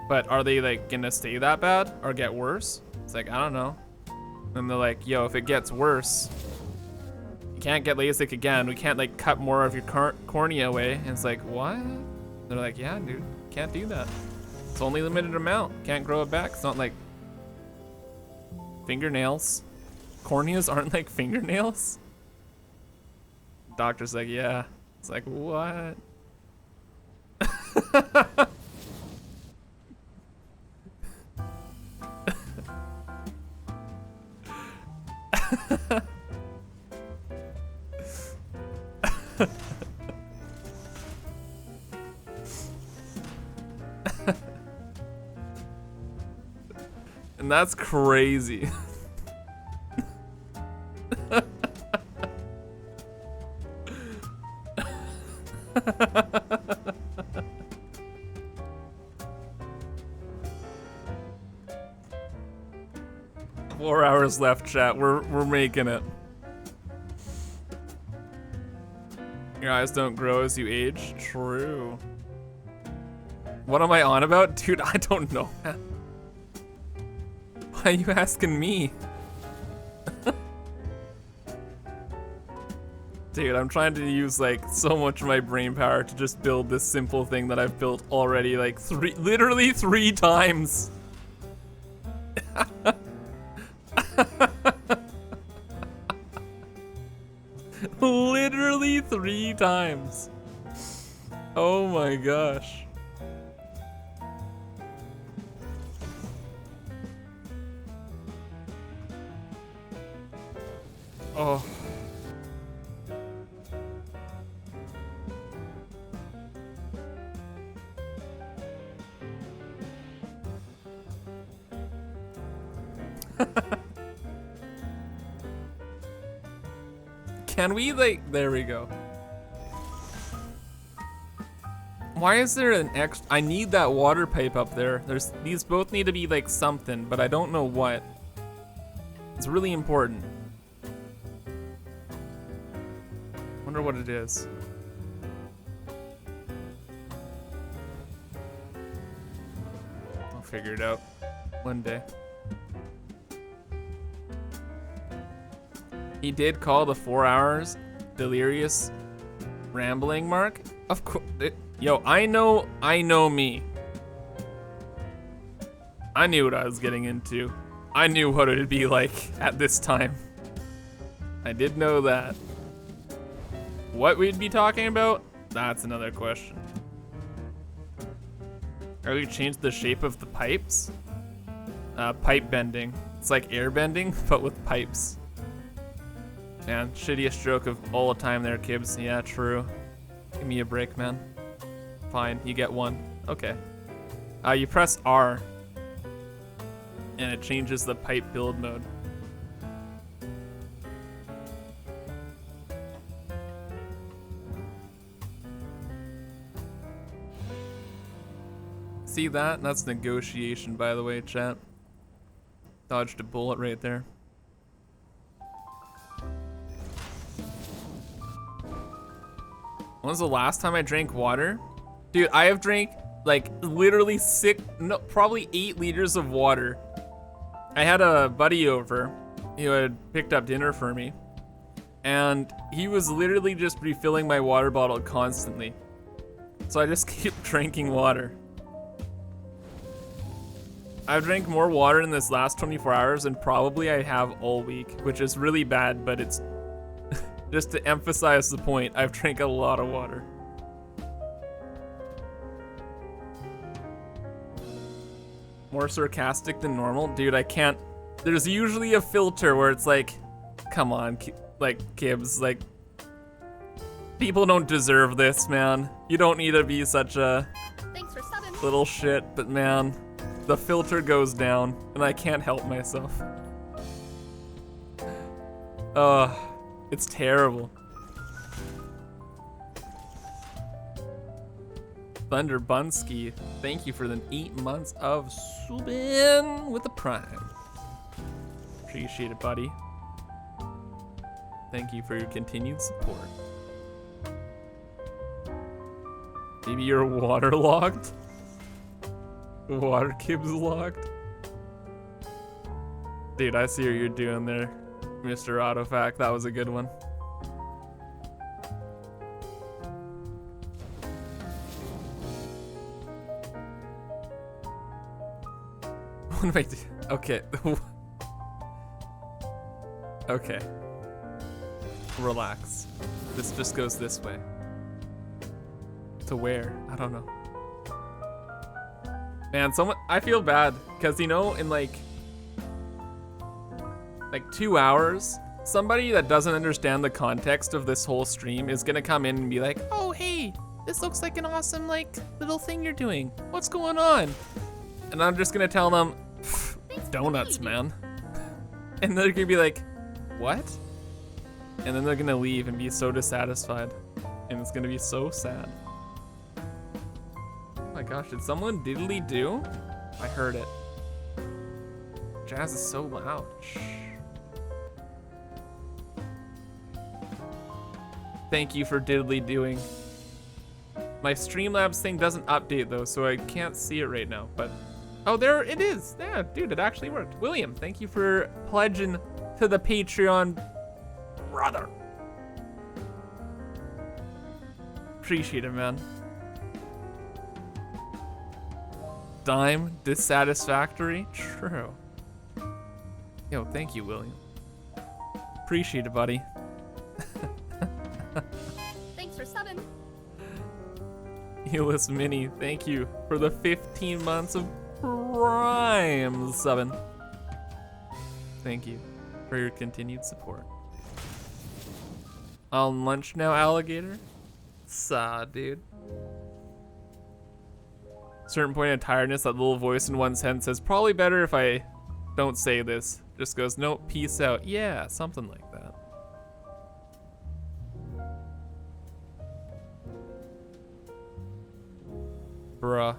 But are they like gonna stay that bad or get worse? It's like, I don't know. And they're like, yo, if it gets worse, you can't get LASIK again. We can't like cut more of your cornea away. And it's like, what? They're like, yeah, dude, can't do that. It's only a limited amount. Can't grow it back. It's not like fingernails. Corneas aren't like fingernails. Doctor's like, yeah. It's like, what? And that's crazy. 4 hours left, chat. We're making it. Your eyes don't grow as you age. True. What am I on about? Dude, I don't know, man. Why are you asking me? Dude, I'm trying to use like so much of my brain power to just build this simple thing that I've built already like literally three times. Literally 3 times. Oh my gosh. Oh. Can we like, there we go. Why is there an extra, I need that water pipe up there. These both need to be like something, but I don't know what. It's really important. Wonder what it is. I'll figure it out one day. He did call the 4 hours delirious rambling mark. Of course, yo, I know me. I knew what I was getting into. I knew what it'd be like at this time. I did know that. What we'd be talking about? That's another question. Are we changed the shape of the pipes? Pipe bending. It's like air bending, but with pipes. Man, shittiest joke of all the time there, Kibs. Yeah, true. Give me a break, man. Fine, you get one. Okay. You press R, and it changes the pipe build mode. See that? That's negotiation, by the way, chat. Dodged a bullet right there. When was the last time I drank water? Dude, I have drank like literally probably 8 liters of water. I had a buddy over who had picked up dinner for me, and he was literally just refilling my water bottle constantly. So I just keep drinking water. I've drank more water in this last 24 hours than probably I have all week, which is really bad, but it's Just to emphasize the point, I've drank a lot of water. More sarcastic than normal? Dude, I can't. There's usually a filter where it's like, come on, like, Kibs, like, people don't deserve this, man. You don't need to be such a Thanks for subbing. little shit, but man, the filter goes down, and I can't help myself. It's terrible. Thunder Bunsky, thank you for the 8 months of subbing with the Prime. Appreciate it, buddy. Thank you for your continued support. Maybe you're waterlogged? Water Kib's logged? Dude, I see what you're doing there, Mr. Autofac. That was a good one. What do I do? Okay. Okay. Relax. This just goes this way. To where? I don't know. Man, I feel bad because, you know, in like 2 hours, somebody that doesn't understand the context of this whole stream is gonna come in and be like, oh, hey, this looks like an awesome, like, little thing you're doing. What's going on? And I'm just gonna tell them, donuts, man. And they're gonna be like, what? And then they're gonna leave and be so dissatisfied. And it's gonna be so sad. Oh my gosh, did someone diddly do? I heard it. Jazz is so loud. Shh. Thank you for diddly doing. My Streamlabs thing doesn't update though, so I can't see it right now, but oh, there it is. Yeah, dude, it actually worked. William, thank you for pledging to the Patreon, brother. Appreciate it, man. Dime dissatisfactory? True. Yo, thank you, William. Appreciate it, buddy. Thanks for subbing. Elis Mini, thank you for the 15 months of Prime 7. Thank you for your continued support. On lunch now, alligator? Saw, dude. Certain point of tiredness, that little voice in one's head says, probably better if I don't say this. Just goes, no, peace out. Yeah, something like that. Bruh.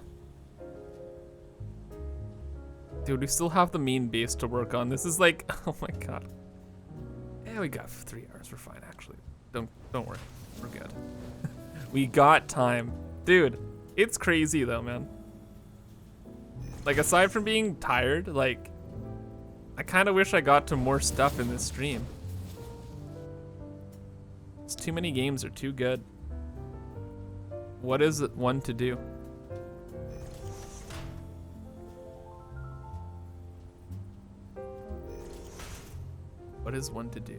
Dude, we still have the main base to work on. This is like, oh my god. Yeah, we got 3 hours. We're fine, actually. Don't worry. We're good. We got time. Dude, it's crazy though, man. Like, aside from being tired, like, I kind of wish I got to more stuff in this stream. It's too many games are too good. What is it one to do? What is one to do?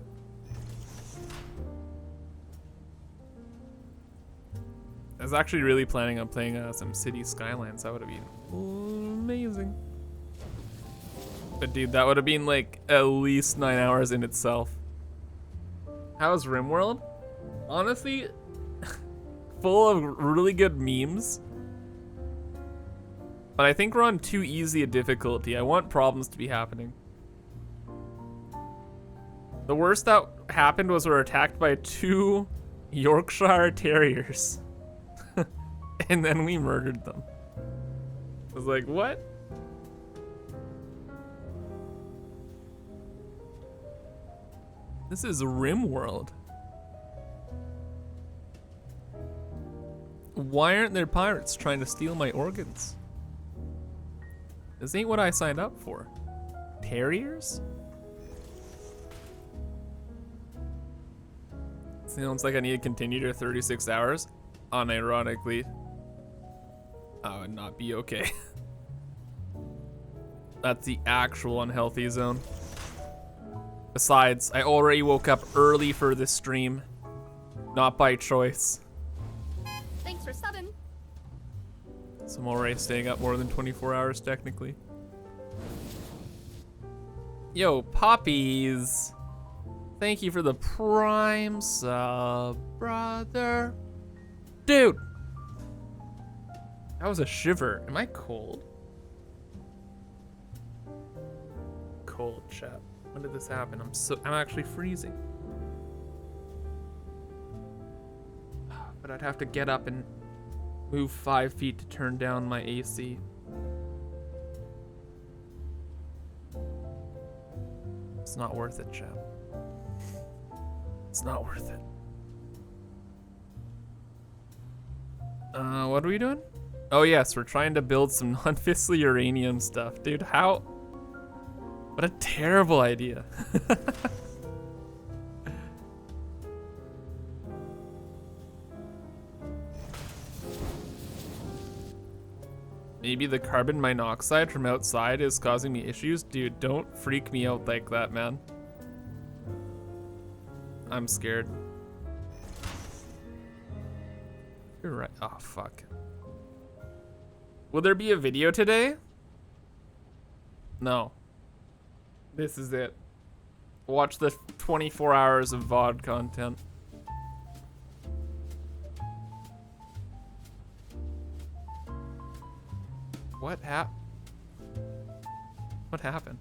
I was actually really planning on playing some City Skylines. That would have been amazing. But dude, that would have been like at least 9 hours in itself. How's RimWorld? Honestly, full of really good memes. But I think we're on too easy a difficulty. I want problems to be happening. The worst that happened was we were attacked by 2 Yorkshire Terriers. And then we murdered them. I was like, what? This is RimWorld. Why aren't there pirates trying to steal my organs? This ain't what I signed up for. Terriers? Sounds like I need to continue to 36 hours. Unironically, I would not be okay. That's the actual unhealthy zone. Besides, I already woke up early for this stream. Not by choice. Thanks for subbing. So I'm already staying up more than 24 hours technically. Yo, Poppies. Thank you for the prime sub, brother. Dude. That was a shiver. Am I cold? Cold, chat. When did this happen? I'm actually freezing. But I'd have to get up and move 5 feet to turn down my AC. It's not worth it, chat. It's not worth it. What are we doing? Oh yes, we're trying to build some non-fissile uranium stuff. Dude, how? What a terrible idea. Maybe the carbon monoxide from outside is causing me issues? Dude, don't freak me out like that, man. I'm scared. You're right. Oh, fuck. Will there be a video today? No. This is it. Watch the 24 hours of VOD content. What happened? What happened?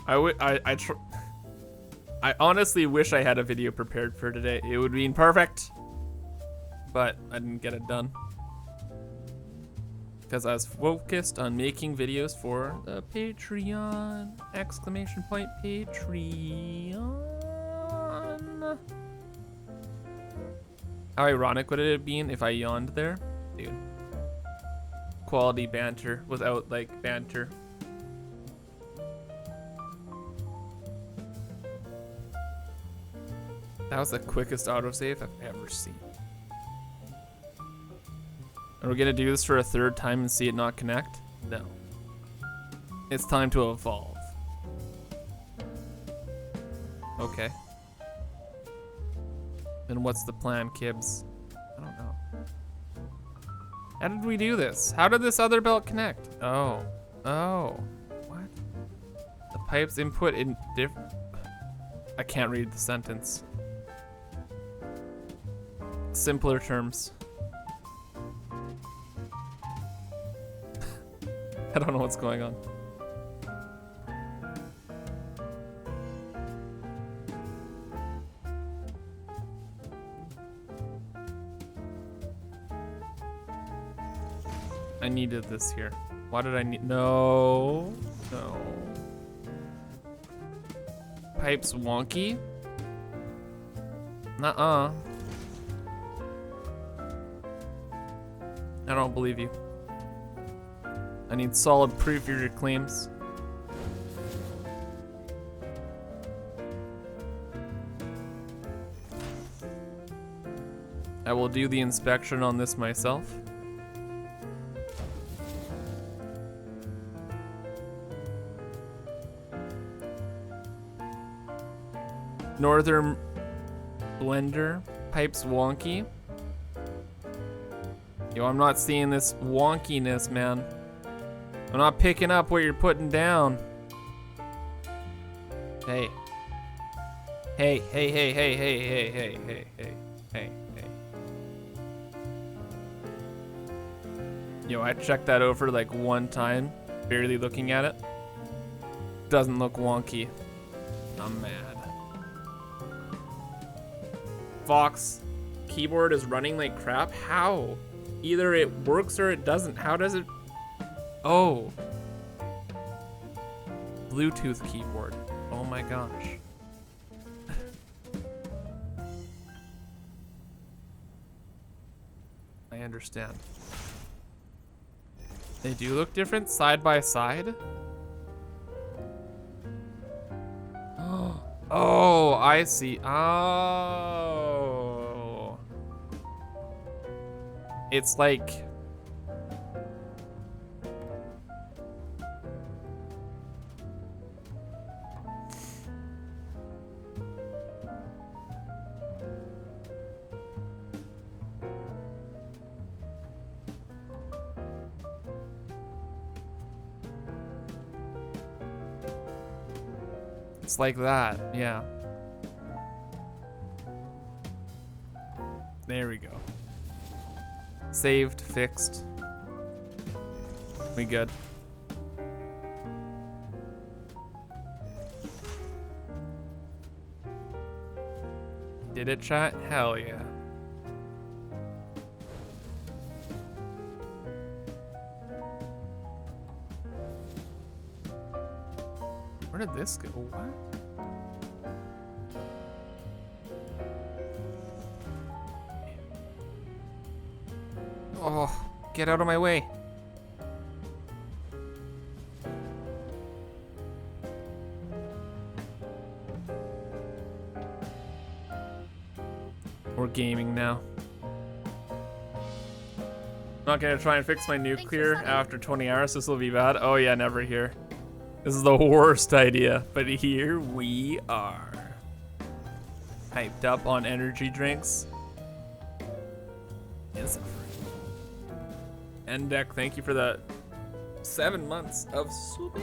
I honestly wish I had a video prepared for today. It would be perfect, but I didn't get it done because I was focused on making videos for the Patreon! Exclamation point Patreon! How ironic would it have been if I yawned there? Dude. Quality banter without, like, banter. That was the quickest autosave I've ever seen. Are we gonna do this for a third time and see it not connect? No. It's time to evolve. Okay. Then what's the plan, Kibs? I don't know. How did we do this? How did this other belt connect? Oh. Oh. What? The pipe's input in different... I can't read the sentence. Simpler terms. I don't know what's going on. I needed this here. Why did I need? No. No. Pipe's wonky? Nuh-uh. I don't believe you. I need solid proof of your claims. I will do the inspection on this myself. Northern blender, pipe's wonky. Yo, I'm not seeing this wonkiness, man. I'm not picking up what you're putting down. Hey. Hey, hey, hey, hey, hey, hey, hey, hey, hey, hey, hey. Yo, I checked that over like one time, barely looking at it. Doesn't look wonky. I'm mad. Fox, keyboard is running like crap. How? Either it works or it doesn't. How does it? Oh. Bluetooth keyboard. Oh my gosh. I understand. They do look different side by side. Oh, I see. Oh. It's like... Just like that, yeah. There we go. Saved, fixed. We good. Did it, chat? Hell yeah. Where did this go? What? Oh, get out of my way. We're gaming now. Not gonna try and fix my nuclear after 20 hours. This will be bad. Oh yeah, never here. This is the worst idea, but here we are. Hyped up on energy drinks. Yes. Endec, thank you for the 7 months of sub.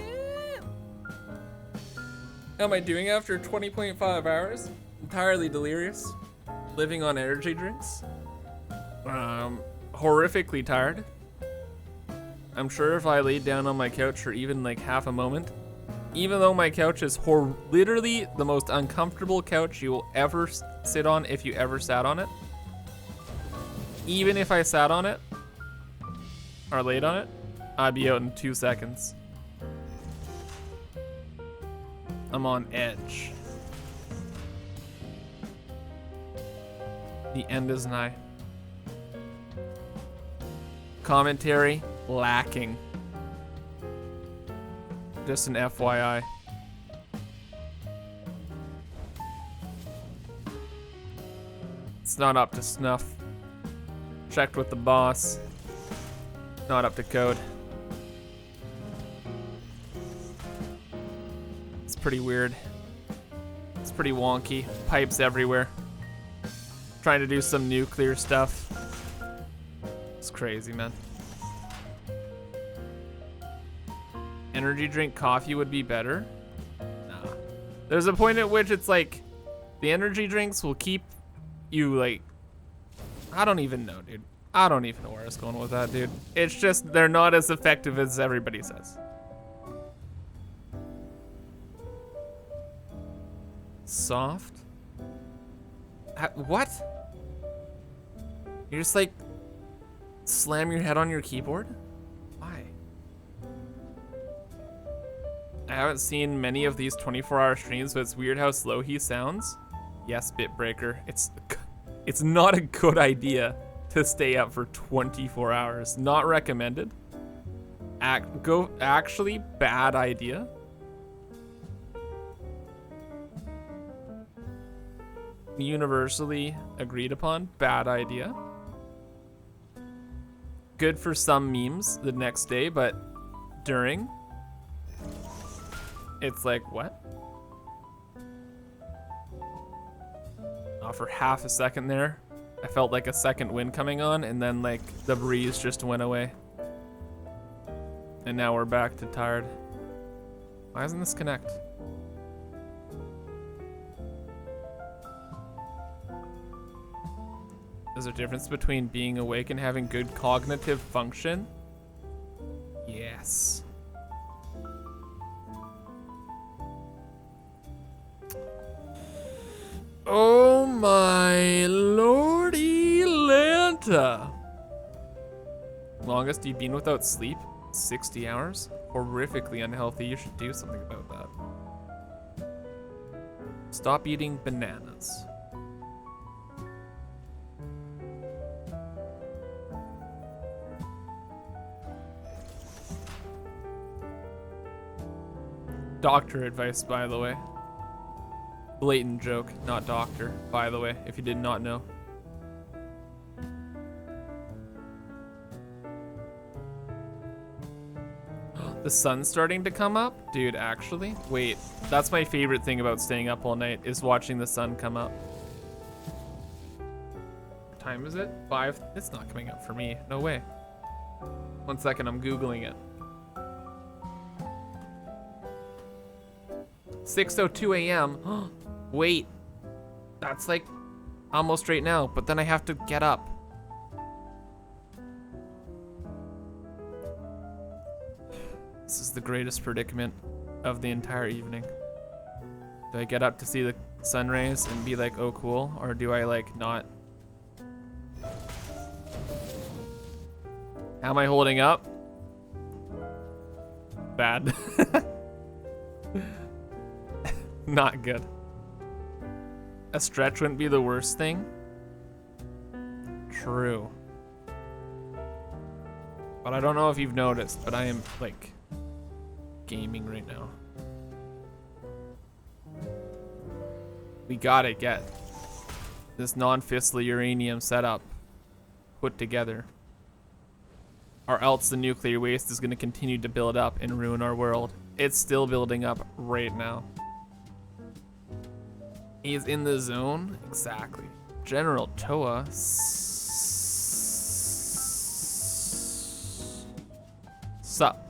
How am I doing after 20.5 hours? Entirely delirious. Living on energy drinks. Horrifically tired. I'm sure if I laid down on my couch for even like half a moment, even though my couch is literally the most uncomfortable couch you will ever sit on if you ever sat on it. Even if I sat on it or laid on it, I'd be out in 2 seconds. I'm on edge. The end is nigh. Commentary lacking. Just an FYI. It's not up to snuff. Checked with the boss. Not up to code. It's pretty weird. It's pretty wonky. Pipes everywhere. Trying to do some nuclear stuff. It's crazy, man. Energy drink coffee would be better? Nah. There's a point at which it's like, the energy drinks will keep you like, I don't even know, dude. I don't even know where I was going with that, dude. It's just, they're not as effective as everybody says. Soft? What? You just like slam your head on your keyboard? Why? I haven't seen many of these 24-hour streams, but it's weird how slow he sounds. Yes, Bitbreaker. It's not a good idea to stay up for 24 hours. Not recommended. Actually, bad idea. Universally agreed upon, bad idea. Good for some memes the next day, but during, it's like, what? For half a second there, I felt like a second wind coming on, and then like the breeze just went away. And now we're back to tired. Why doesn't this connect? There's a difference between being awake and having good cognitive function? Yes. Oh my lordy Lanta. Longest you've been without sleep? 60 hours? Horrifically unhealthy. You should do something about that. Stop eating bananas. Doctor advice, by the way. Blatant joke, not doctor, by the way, if you did not know. The sun's starting to come up? Dude, actually? Wait, that's my favorite thing about staying up all night, is watching the sun come up. What time is it? 5? It's not coming up for me. No way. 1 second, I'm Googling it. 6:02 a.m. Wait, that's like almost right now, but then I have to get up. This is the greatest predicament of the entire evening. Do I get up to see the sunrise and be like, oh cool, or do I like not? How am I holding up? Bad. Not good. A stretch wouldn't be the worst thing. True. But I don't know if you've noticed, but I am like gaming right now. We gotta get this non-fissile uranium setup put together, or else the nuclear waste is gonna continue to build up and ruin our world. It's still building up right now. He's in the zone? Exactly. General Toa. Sup?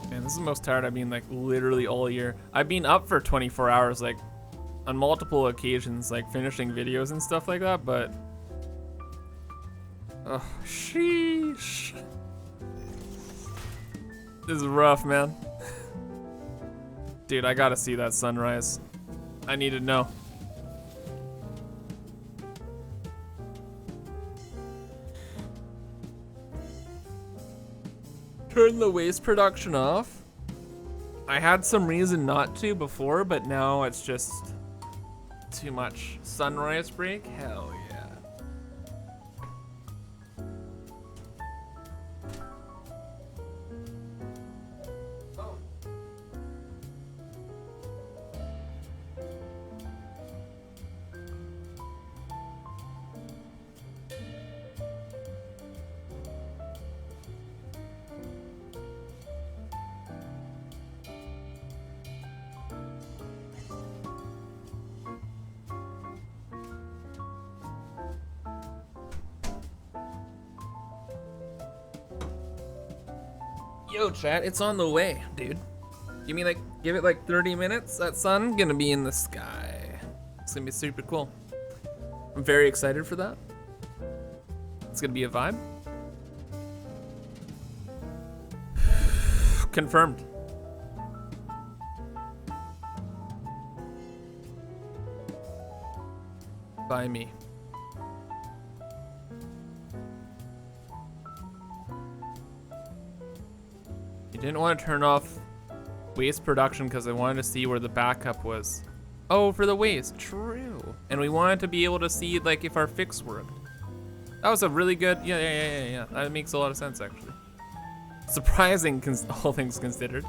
Man, this is the most tired I've been like literally all year. I've been up for 24 hours like on multiple occasions, like finishing videos and stuff like that, but oh, sheesh. This is rough, man. Dude, I gotta see that sunrise. I need to know. Turn the waste production off. I had some reason not to before, but now it's just too much. Sunrise break? Hell yeah. Yo, chat, it's on the way, dude. Give it like 30 minutes. That sun gonna be in the sky. It's gonna be super cool. I'm very excited for that. It's gonna be a vibe. Confirmed. By me. You didn't want to turn off waste production because I wanted to see where the backup was. Oh, for the waste. True. And we wanted to be able to see like if our fix worked. That was a really good, yeah. That makes a lot of sense actually. Surprising, all things considered.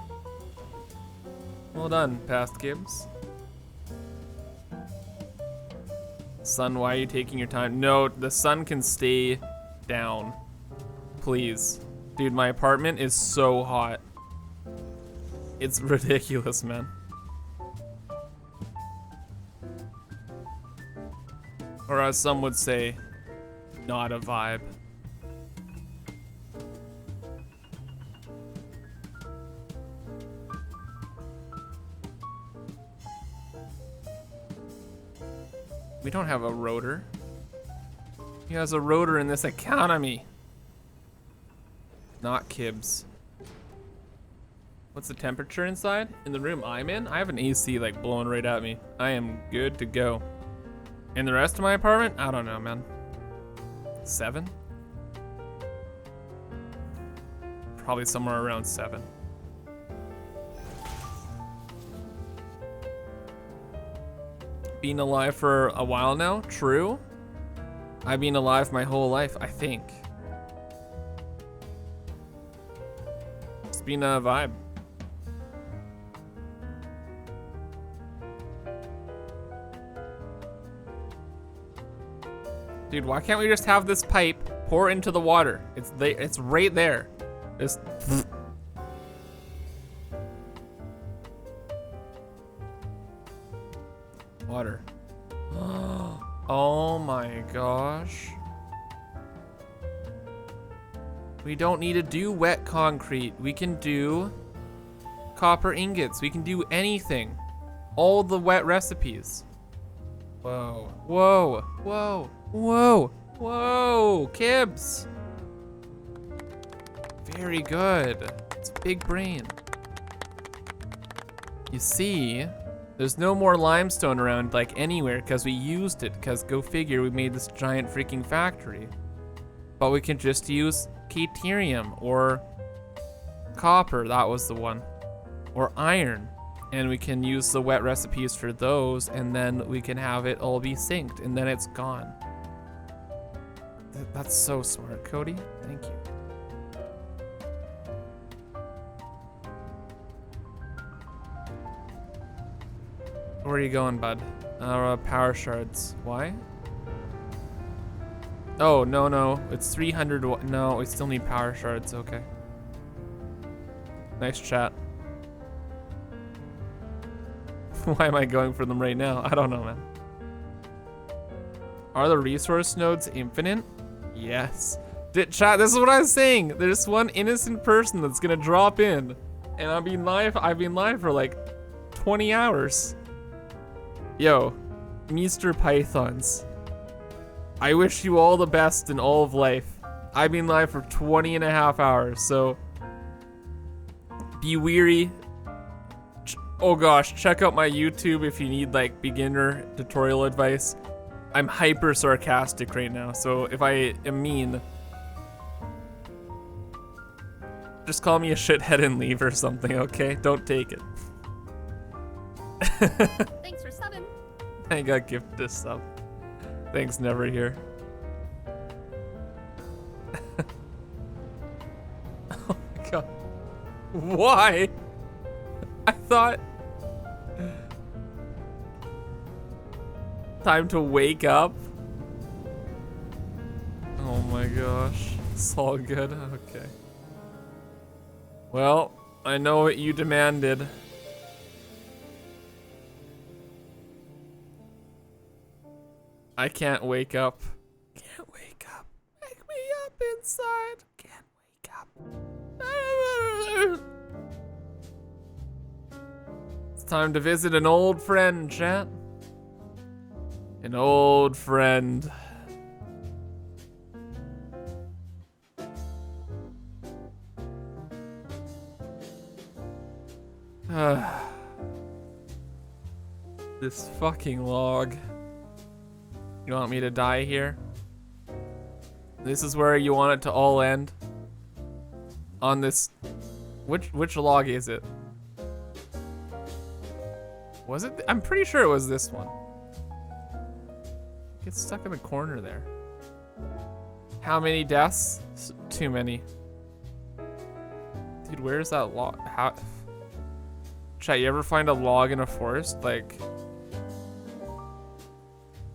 Well done, past Kibs. Sun, why are you taking your time? No, the sun can stay down. Please. Dude, my apartment is so hot. It's ridiculous, man. Or as some would say, not a vibe. We don't have a rotor. He has a rotor in this economy. Not Kibs. What's the temperature inside? In the room I'm in? I have an AC like blowing right at me. I am good to go. In the rest of my apartment? I don't know, man. 7? Probably somewhere around 7. Been alive for a while now? True. I've been alive my whole life, I think. It's been a vibe. Dude, why can't we just have this pipe pour into the water? It's right there. Just Oh my gosh. We don't need to do wet concrete. We can do copper ingots. We can do anything. All the wet recipes. Whoa, whoa, whoa, whoa, whoa, Kibs. Very good. It's big brain. You see, there's no more limestone around like anywhere because we used it, because go figure, we made this giant freaking factory. But we can just use Caterium or copper, that was the one, or iron. And we can use the wet recipes for those, and then we can have it all be synced, and then it's gone. That's so smart, Cody. Thank you. Where are you going, bud? Power shards. Why? Oh, no. It's 300. No, we still need power shards. Okay. Nice chat. Why am I going for them right now? I don't know, man. Are the resource nodes infinite? Yes. Chat, this is what I was saying. There's one innocent person that's gonna drop in. And I've been live for like 20 hours. Yo, Mr. Pythons. I wish you all the best in all of life. I've been live for 20 and a half hours, so be weary. Oh gosh, check out my YouTube if you need like beginner tutorial advice. I'm hyper sarcastic right now, so if I am mean, just call me a shithead and leave or something, okay? Don't take it. Thanks for subbing. I got gifted this sub. Thanks, never here. Oh my god. Why? I thought... Time to wake up? Oh my gosh. It's all good? Okay. Well, I know what you demanded. I can't wake up. Can't wake up. Wake me up inside. Can't wake up. It's time to visit an old friend, chat. An old friend. This fucking log. You want me to die here? This is where you want it to all end? On this... Which log is it? Was it? I'm pretty sure it was this one. Get stuck in the corner there. How many deaths? Too many. Dude, where's that log? How... Chat, you ever find a log in a forest? Like...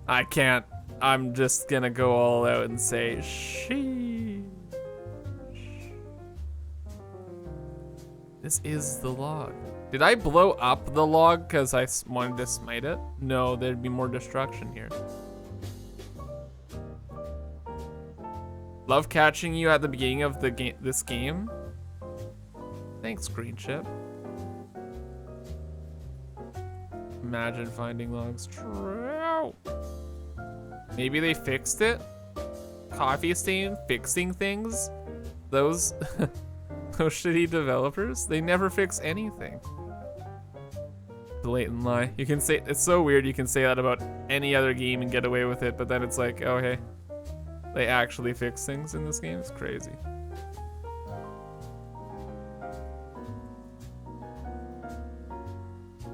I can't. I'm just gonna go all out and say, sheesh. This is the log. Did I blow up the log because I wanted to smite it? No, there'd be more destruction here. Love catching you at the beginning of the this game. Thanks, Green Chip. Imagine finding logs. True. Maybe they fixed it? Coffee stain fixing things? Those those shitty developers? They never fix anything. Blatant lie. You can say, it's so weird you can say that about any other game and get away with it, but then it's like, oh hey, they actually fix things in this game? It's crazy.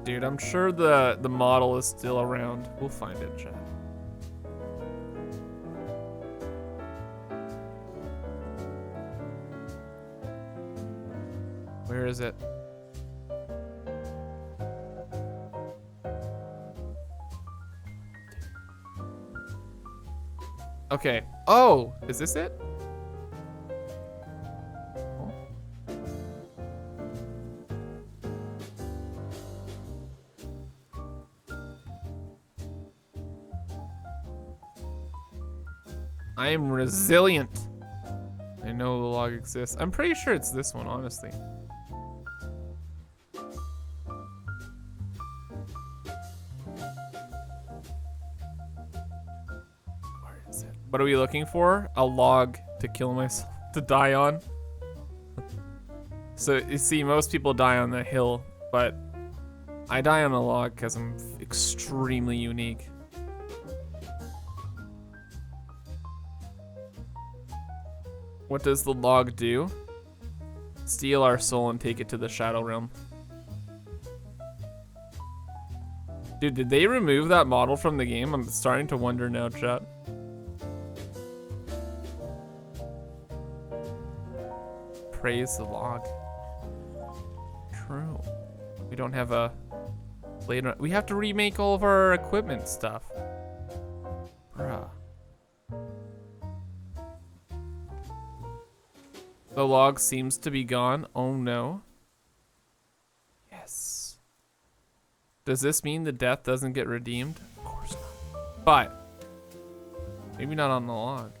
Dude, I'm sure the model is still around. We'll find it, chat. Where is it? Okay. Oh, is this it? Oh. I am resilient. I know the log exists. I'm pretty sure it's this one, honestly. Where is it? What are we looking for? A log to kill myself, to die on. So you see, most people die on the hill, but I die on a log because I'm extremely unique. What does the log do? Steal our soul and take it to the Shadow Realm. Dude, did they remove that model from the game? I'm starting to wonder now, chat. Praise the log. True. We don't have a blade. We have to remake all of our equipment stuff. Bruh. The log seems to be gone. Oh no. Yes. Does this mean the death doesn't get redeemed? Of course not. But maybe not on the log.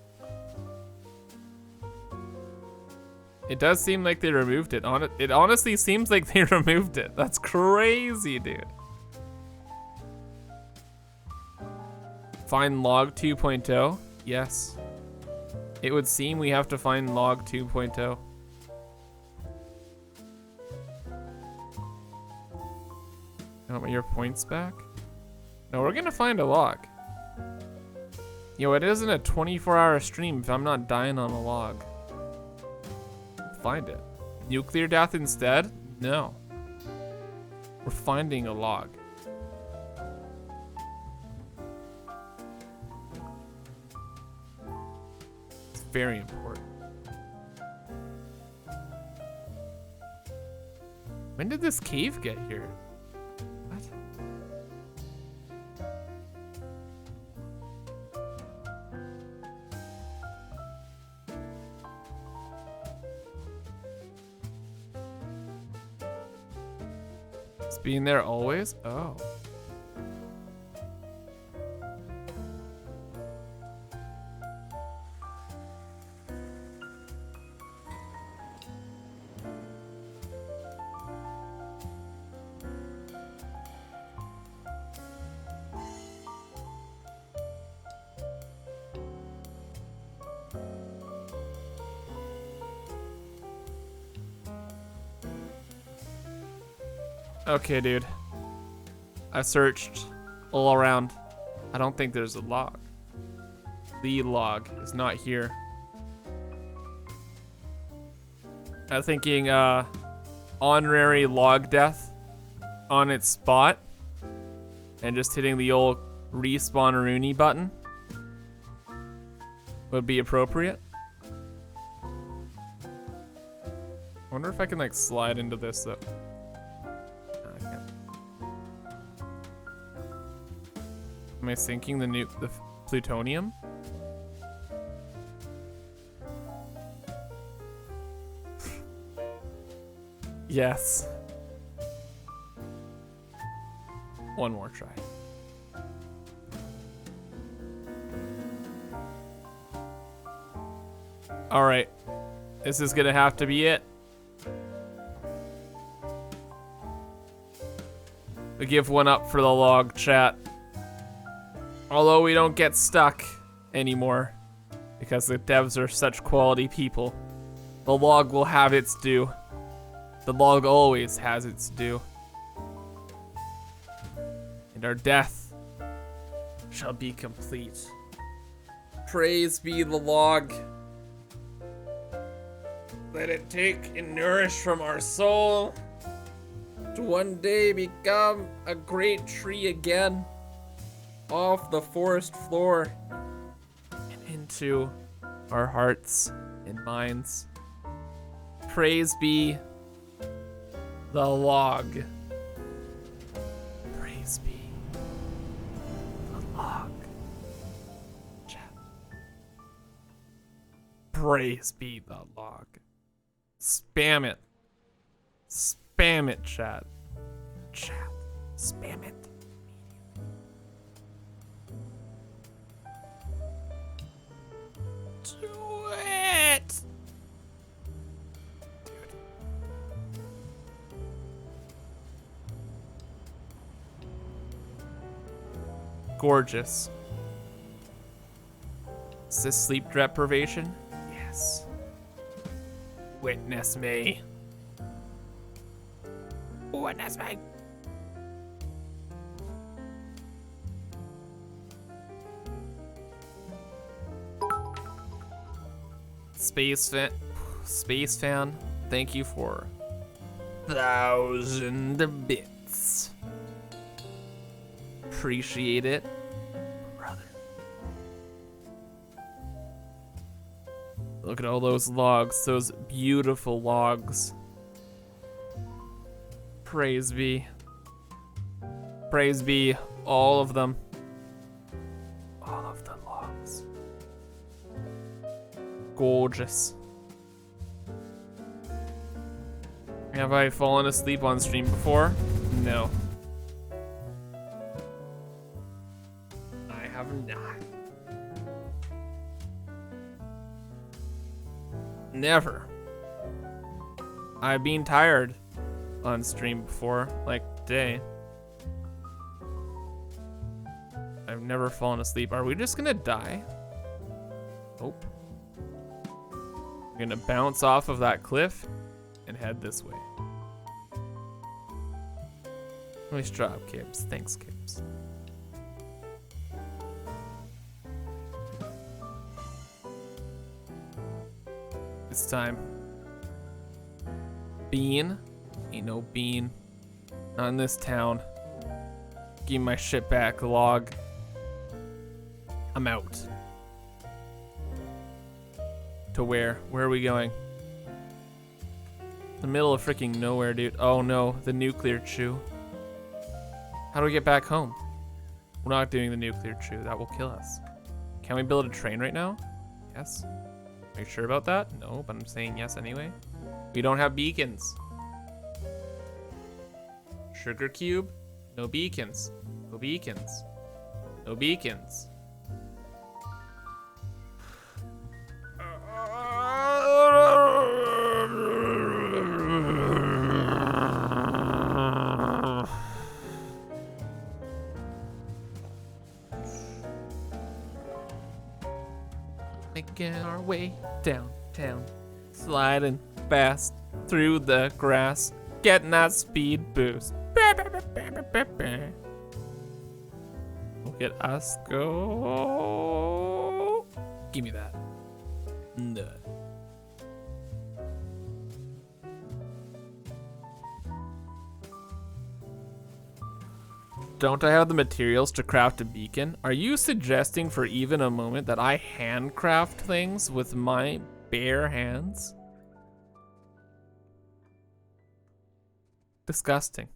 It does seem like they removed it. It honestly seems like they removed it. That's crazy, dude. Find log 2.0? Yes. It would seem we have to find log 2.0. I want your points back? No, we're gonna find a log. Yo, it isn't a 24-hour stream if I'm not dying on a log. Find it. Nuclear death instead? No. We're finding a log. It's very important. When did this cave get here? What? It's being there always? Oh. Okay, dude. I searched all around. I don't think there's a log. The log is not here. I'm thinking honorary log death on its spot and just hitting the old respawn Rooney button would be appropriate. I wonder if I can like slide into this though. Am I sinking the plutonium? Yes. One more try. All right. This is gonna have to be it. We give one up for the log, chat. Although we don't get stuck anymore because the devs are such quality people, the log will have its due. The log always has its due. And our death shall be complete. Praise be the log. Let it take and nourish from our soul to one day become a great tree again. Off the forest floor and into our hearts and minds. Praise be the log. Praise be the log. Chat. Praise be the log. Spam it. Spam it, chat. Chat. Spam it. Do it! Gorgeous. Is this sleep deprivation? Yes. Witness me. Witness me. Space fan, thank you for 1,000 bits. Appreciate it, brother. Look at all those logs, those beautiful logs. Praise be. Praise be, all of them. All of the logs. Gorgeous. Have I fallen asleep on stream before? No. I have not. Never. I've been tired on stream before, like today. I've never fallen asleep. Are we just gonna die? Nope. We're gonna bounce off of that cliff and head this way. Nice job, Kibitz. Thanks, Kibitz. It's time. Bean? Ain't no bean. Not in this town. Give me my shit back, log. I'm out. To where? Where are we going? The middle of freaking nowhere, dude. Oh no, the nuclear chew. How do we get back home? We're not doing the nuclear chew. That will kill us. Can we build a train right now? Yes. Are you sure about that? No, but I'm saying yes anyway. We don't have beacons. Sugar cube? No beacons. No beacons. No beacons. Making our way downtown, sliding fast through the grass, getting that speed boost. Look at us go. Give me that. No. Don't I have the materials to craft a beacon? Are you suggesting for even a moment that I handcraft things with my bare hands? Disgusting.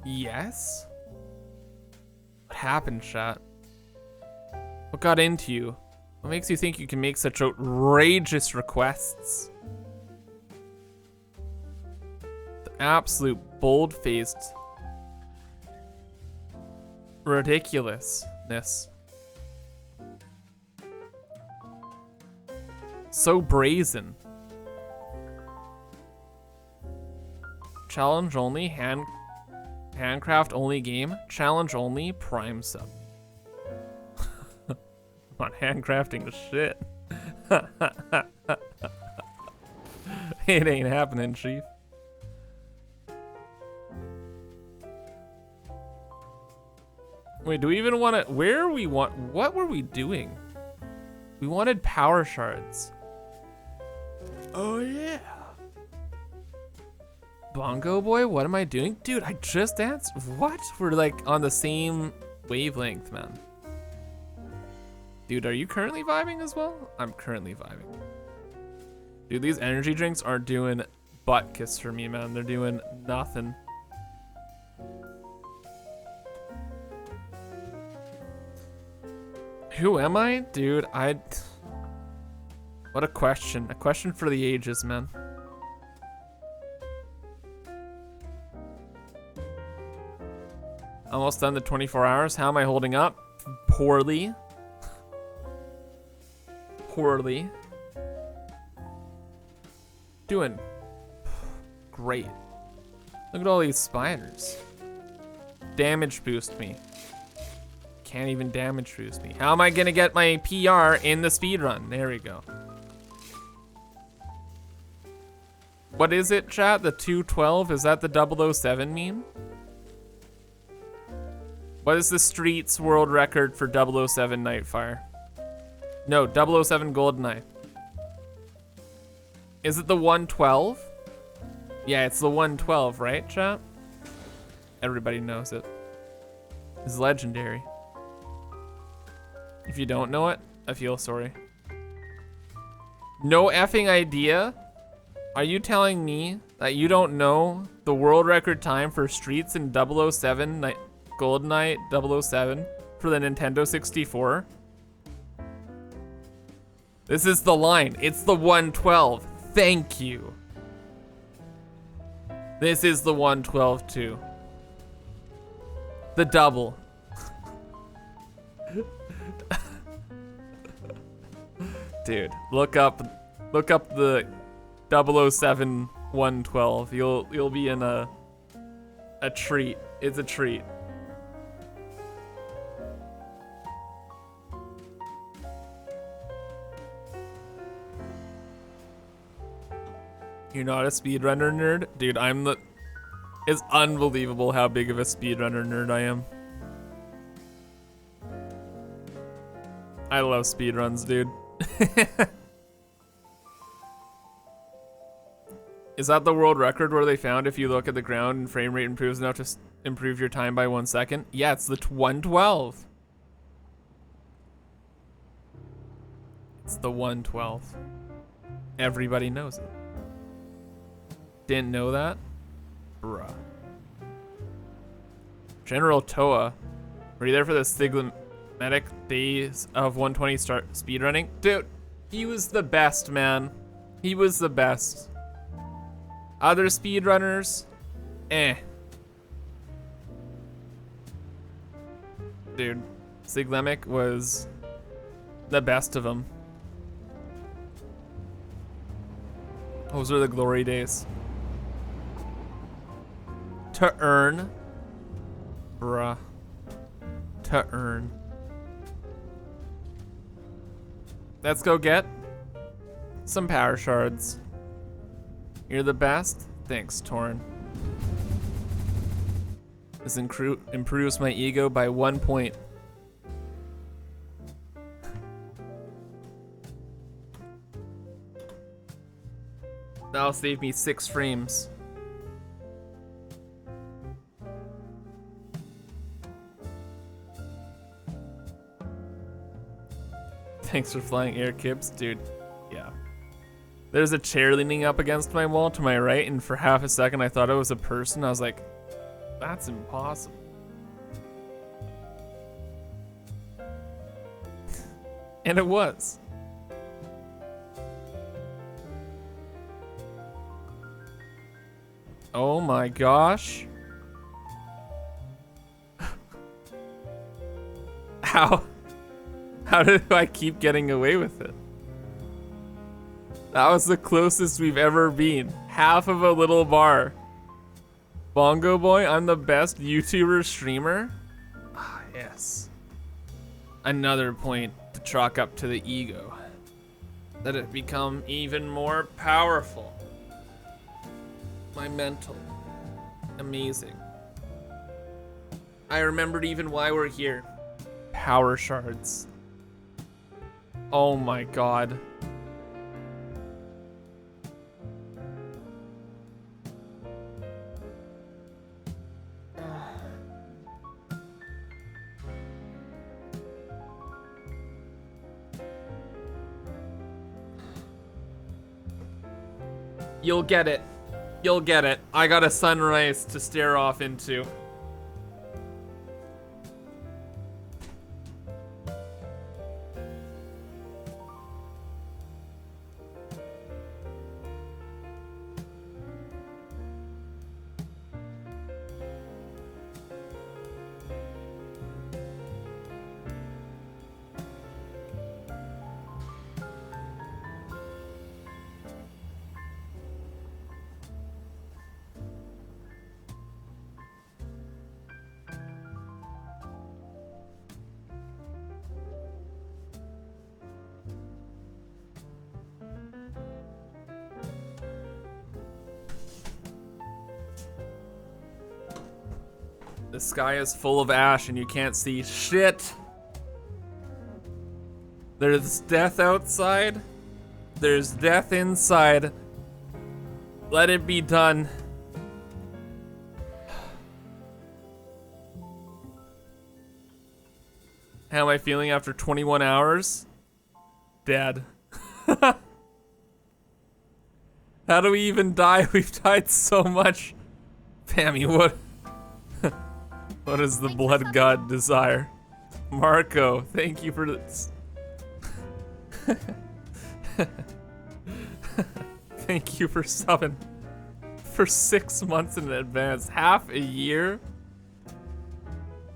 Yes? What happened, chat? What got into you? What makes you think you can make such outrageous requests? Absolute bold-faced ridiculousness. So brazen. Challenge only, handcraft only game. Challenge only, prime sub. I'm not handcrafting shit. It ain't happening, chief. Wait, do we even want to? Where we want? What were we doing? We wanted power shards. Oh yeah. Bongo boy, what am I doing? Dude, I just answered. What? We're like on the same wavelength, man. Dude, are you currently vibing as well? I'm currently vibing. Dude, these energy drinks aren't doing butt kiss for me, man. They're doing nothing. Who am I? Dude, what a question. A question for the ages, man. Almost done the 24 hours. How am I holding up? Poorly. Poorly. Doing great. Look at all these spiders. Damage boost me. Can't even damage boost me. How am I gonna get my PR in the speedrun? There we go. What is it, chat? The 212? Is that the 007 meme? What is the streets world record for 007 Nightfire? No, 007 Goldeneye. Is it the 112? Yeah, it's the 112, right, chat? Everybody knows it. It's legendary. If you don't know it, I feel sorry. No effing idea? Are you telling me that you don't know the world record time for streets in 007 GoldenEye 007 for the Nintendo 64? This is the line. It's the 112. Thank you. This is the 112 too. The double. Dude, look up the 007 112. You'll be in a treat. It's a treat. You're not a speedrunner nerd? Dude, it's unbelievable how big of a speedrunner nerd I am. I love speedruns, dude. Is that the world record where they found if you look at the ground and frame rate improves enough to improve your time by 1 second? Yeah, it's the 112. It's the 112. Everybody knows it. Didn't know that? Bruh. General Toa, were you there for the stigmatic days of 120 start speedrunning? Dude, he was the best, man. He was the best. Other speedrunners, eh. Dude, Siglemic was the best of them. Those are the glory days. To earn. Bruh. To earn. Let's go get some power shards. You're the best? Thanks, Torn. This improves my ego by 1 point. That'll save me 6 frames. Thanks for flying air, Kibitz. Dude, yeah. There's a chair leaning up against my wall to my right, and for half a second I thought it was a person. I was like, that's impossible. And it was. Oh my gosh. How did I keep getting away with it? That was the closest we've ever been. Half of a little bar. Bongo Boy, I'm the best YouTuber streamer. Ah, yes. Another point to chalk up to the ego. Let it become even more powerful. My mental. Amazing. I remembered even why we're here. Power shards. Oh my god. You'll get it. You'll get it. I got a sunrise to stare off into. The sky is full of ash and you can't see shit. There's death outside. There's death inside. Let it be done. How am I feeling after 21 hours? Dead. How do we even die? We've died so much. Pammy, what? What does the blood god desire? Marco, thank you for this. Thank you for subbing for 6 months in advance. Half a year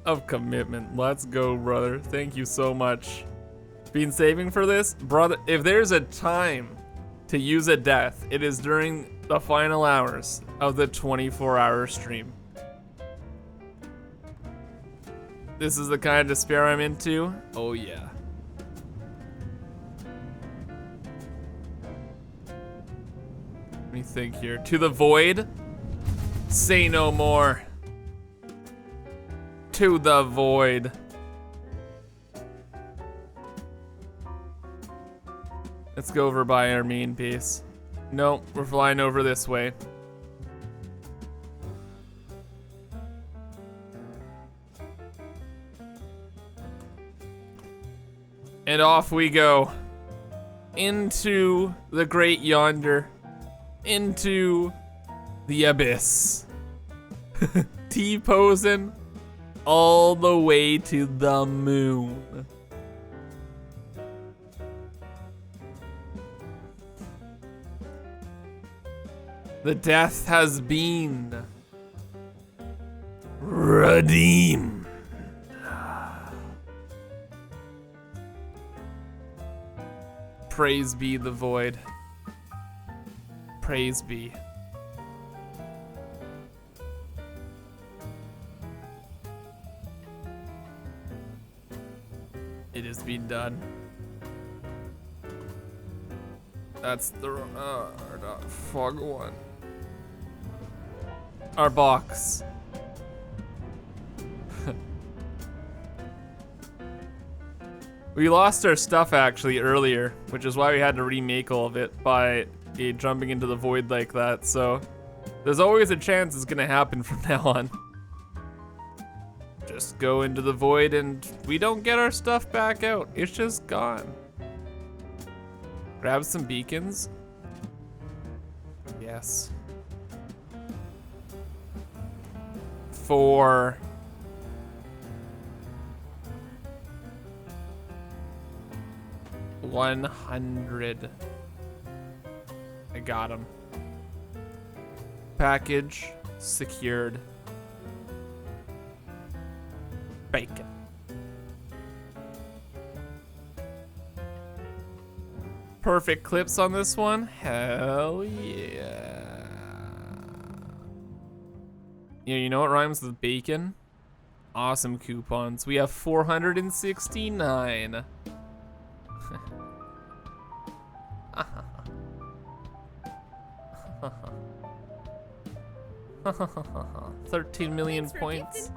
of commitment. Let's go, brother. Thank you so much. Been saving for this? Brother, if there's a time to use a death, it is during the final hours of the 24-hour stream. This is the kind of despair I'm into. Oh yeah. Let me think here. To the void. Say no more. To the void. Let's go over by our main base. Nope, we're flying over this way. And off we go. Into the great yonder. Into the abyss. T-posing all the way to the moon. The death has been redeemed. Praise be the void. Praise be. It has been done. That's the fog one. Our box. We lost our stuff actually earlier, which is why we had to remake all of it by jumping into the void like that. So there's always a chance it's gonna happen from now on. Just go into the void and we don't get our stuff back out. It's just gone. Grab some beacons. Yes. For 100. I got him. Package secured. Bacon. Perfect clips on this one. Hell yeah. Yeah, you know what rhymes with bacon? Awesome coupons. We have 469. 13 million points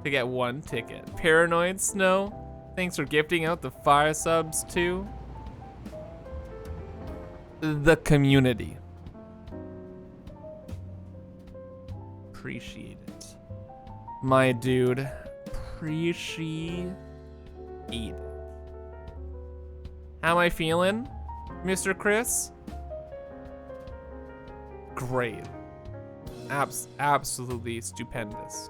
to get one ticket. Paranoid Snow, thanks for gifting out the fire subs too. The community. Appreciate it. My dude. Appreciate it. How am I feeling, Mr. Chris? Great. Absolutely stupendous.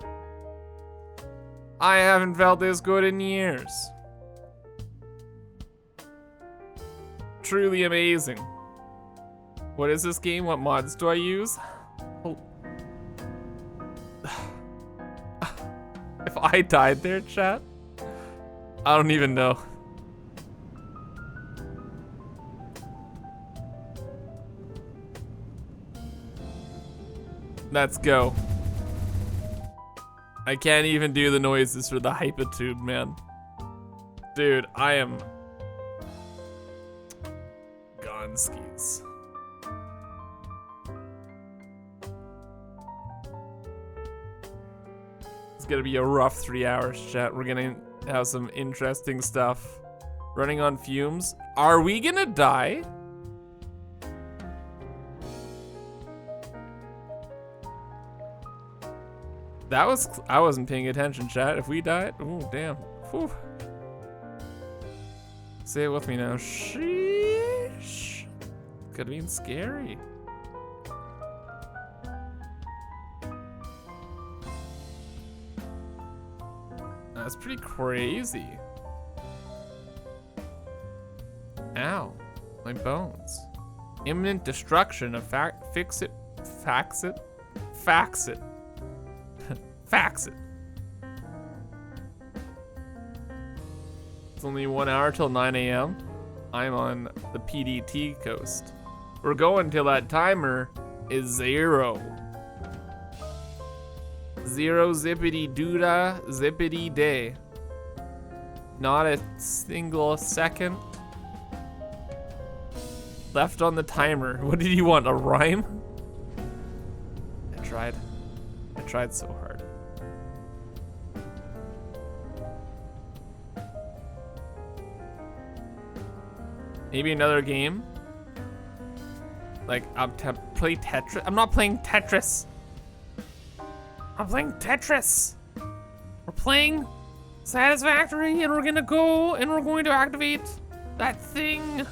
I haven't felt this good in years. Truly amazing. What is this game? What mods do I use? Oh. If I died there, chat, I don't even know. Let's go. I can't even do the noises for the hypitude, man. Dude, I am gone skis. It's gonna be a rough 3 hours, chat. We're gonna have some interesting stuff. Running on fumes. Are we gonna die? I wasn't paying attention, chat. If we died, oh damn. Whew. Say it with me now. Sheesh. Could have been scary. That's pretty crazy. Ow, my bones. Imminent destruction of fix it. Fax it. Fax it. It's only 1 hour till 9 a.m. I'm on the PDT coast. We're going till that timer is 0. 0 zippity doodah zippity day. Not a single second left on the timer. What did you want, a rhyme? I tried so hard. Maybe another game. Like, play Tetris. I'm not playing Tetris. I'm playing Tetris. We're playing Satisfactory, and we're gonna go and we're going to activate that thing.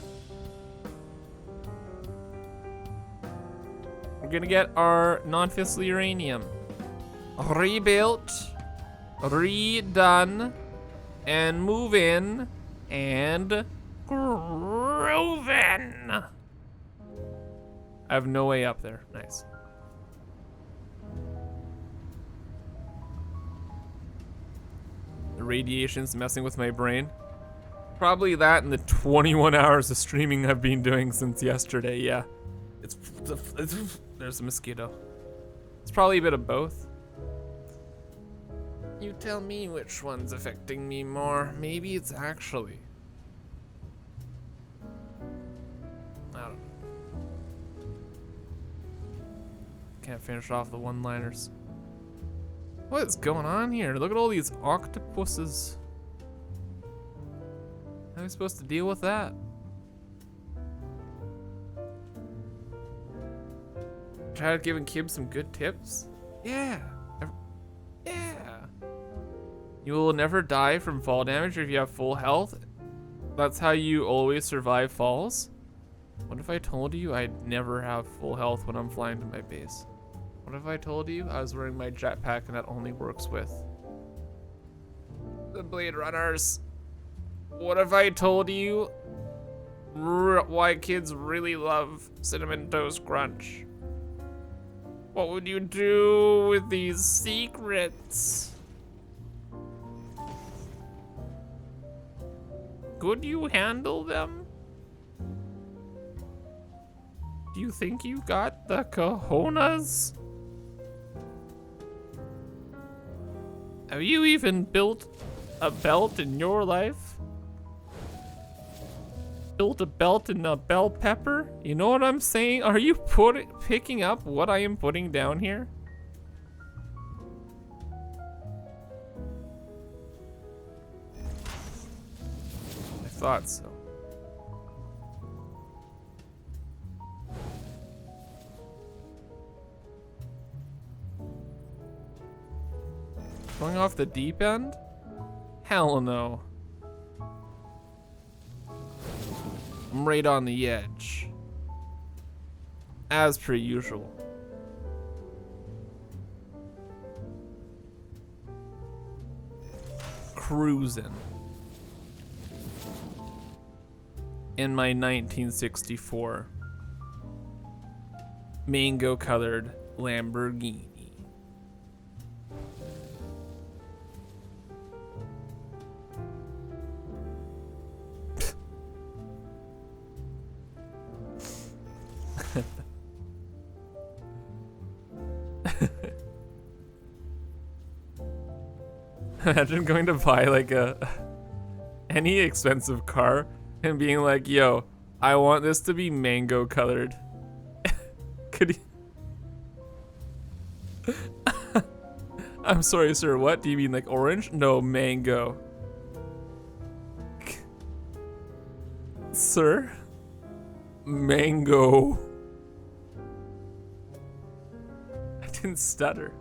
We're gonna get our non-fissile uranium rebuilt, redone, and move in and groovin'. I have no way up there. Nice. The radiation's messing with my brain. Probably that and the 21 hours of streaming I've been doing since yesterday. Yeah. There's a mosquito. It's probably a bit of both. You tell me which one's affecting me more. Maybe it's actually. I don't know. Can't finish off the one-liners. What is going on here? Look at all these octopuses. How are we supposed to deal with that? Tried giving Kib some good tips? Yeah. Yeah. You will never die from fall damage if you have full health. That's how you always survive falls. What if I told you I'd never have full health when I'm flying to my base? What if I told you I was wearing my jetpack and that only works with the Blade Runners? What if I told you why kids really love Cinnamon Toast Crunch? What would you do with these secrets? Could you handle them? Do you think you got the cojones? Have you even built a belt in your life? Built a belt in a bell pepper? You know what I'm saying? Are you picking up what I am putting down here? I thought so. Going off the deep end? Hell no. I'm right on the edge. As per usual. Cruising. In my 1964 mango colored Lamborghini. Imagine going to buy like any expensive car and being like, yo, I want this to be mango colored. Could you I'm sorry, sir. What? Do you mean like orange? No, mango. Sir? Mango. I didn't stutter.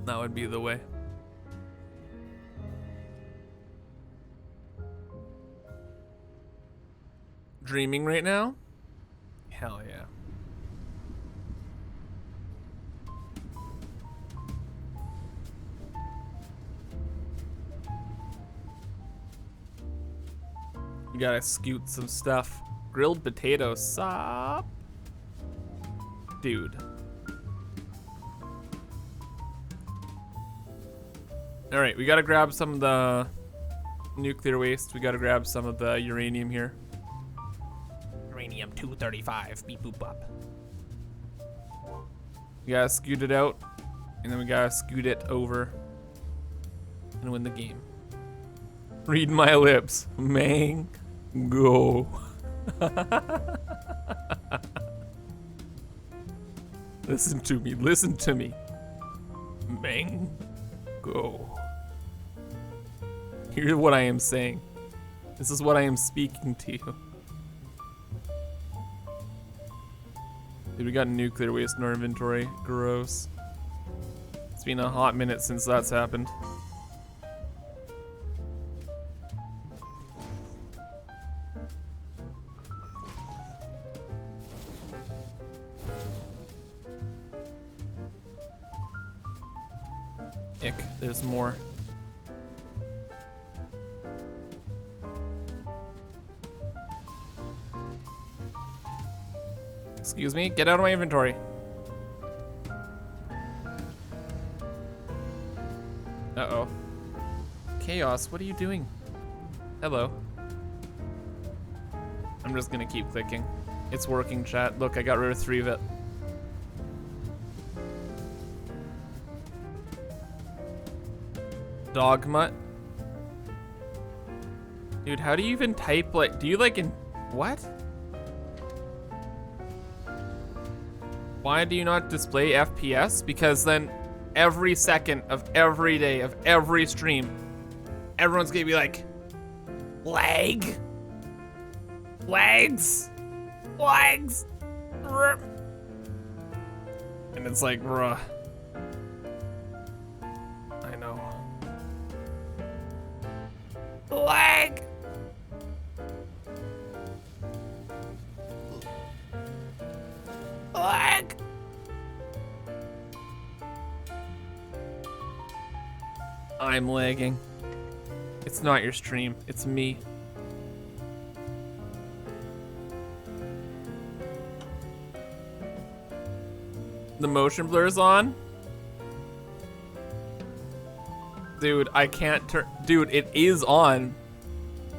That would be the way. Dreaming right now? Hell yeah. You gotta scoot some stuff. Grilled potato sop. Dude. Alright, we gotta grab some of the nuclear waste. We gotta grab some of the uranium here. Uranium 235, beep boop bop. We gotta scoot it out, and then we gotta scoot it over and win the game. Read my lips. Mango. Listen to me, listen to me. Mango. Hear what I am saying. This is what I am speaking to you. Dude, we got nuclear waste in our inventory. Gross. It's been a hot minute since that's happened. Ick, there's more. Excuse me, get out of my inventory. Uh-oh. Chaos, what are you doing? Hello. I'm just gonna keep clicking. It's working, chat. Look, I got rid of 3 of it. Dogmutt. Dude, how do you even type, like, do you like in, what? Why do you not display FPS? Because then every second of every day of every stream, everyone's gonna be like, lag, lags, lags, and it's like, bruh. I know. Lag. Lag. I'm lagging. It's not your stream, it's me. The motion blur's on? Dude, I can't turn, dude, it is on,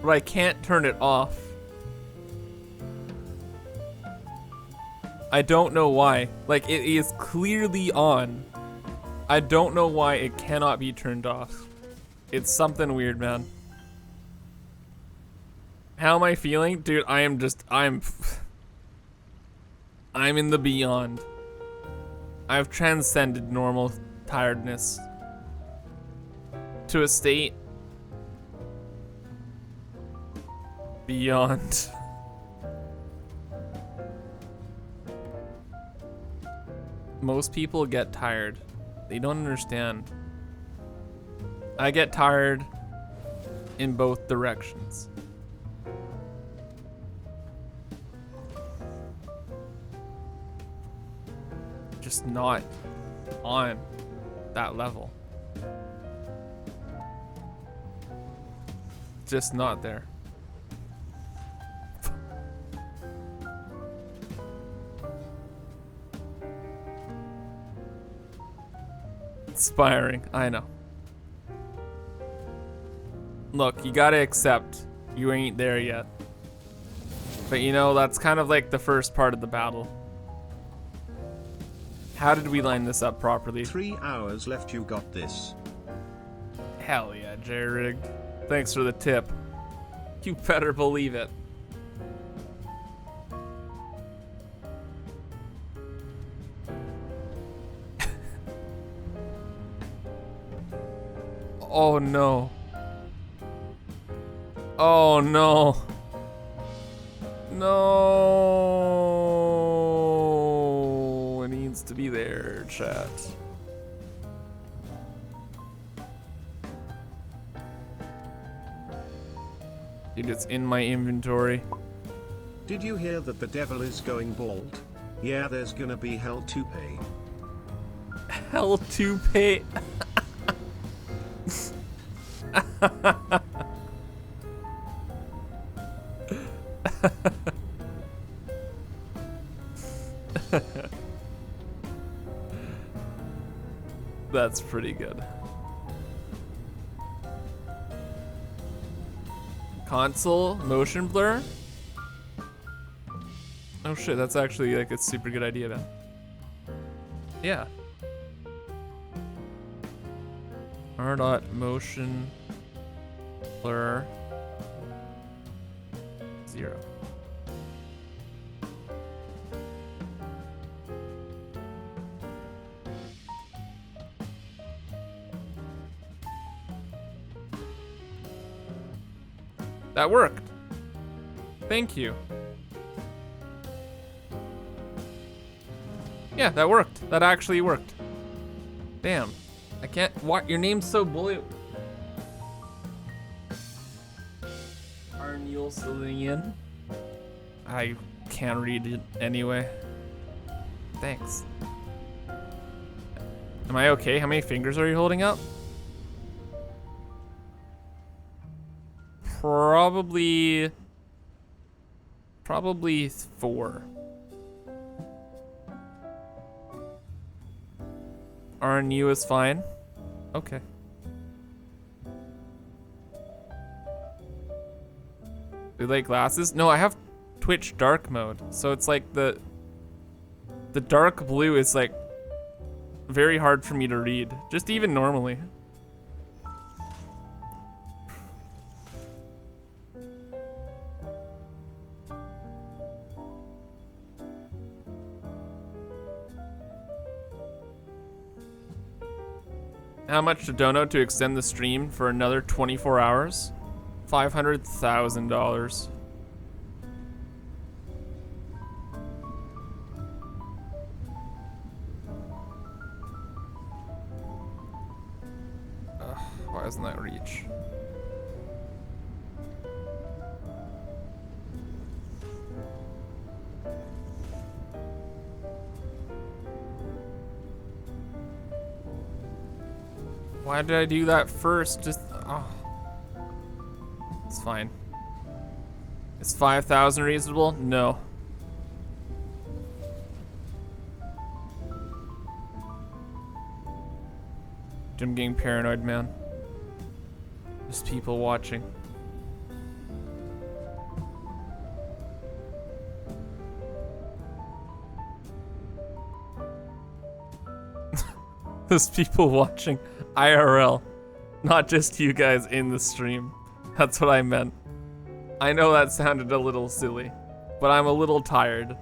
but I can't turn it off. I don't know why. Like, it is clearly on. I don't know why it cannot be turned off. It's something weird, man. How am I feeling? Dude, I'm in the beyond. I've transcended normal tiredness to a state beyond. Most people get tired. They don't understand. I get tired in both directions. Just not on that level. Just not there. Inspiring, I know. Look, you gotta accept you ain't there yet. But you know, that's kind of like the first part of the battle. How did we line this up properly? 3 hours left, you got this. Hell yeah, J-Rig. Thanks for the tip. You better believe it. Oh no. Oh no. No. It needs to be there, chat. Dude, it's in my inventory. Did you hear that the devil is going bald? Yeah, there's gonna be hell to pay. Hell to pay. That's pretty good. Console motion blur? Oh shit, that's actually like a super good idea then. Yeah. R dot motion blur 0. That worked. Thank you. Yeah, that worked. That actually worked. Damn. I can't. What? Your name's so blue. Arniel Cillian. I can't read it anyway. Thanks. Am I okay? How many fingers are you holding up? Probably 4. RNU is fine. Okay. Do you like glasses? No, I have Twitch dark mode. So it's like the dark blue is like very hard for me to read. Just even normally. How much to dono to extend the stream for another 24 hours? $500,000. Why doesn't that reach? Why did I do that first? Just, oh. It's fine. Is 5,000 reasonable? No. I'm getting paranoid, man. There's people watching. There's people watching IRL, not just you guys in the stream. That's what I meant. I know that sounded a little silly, but I'm a little tired.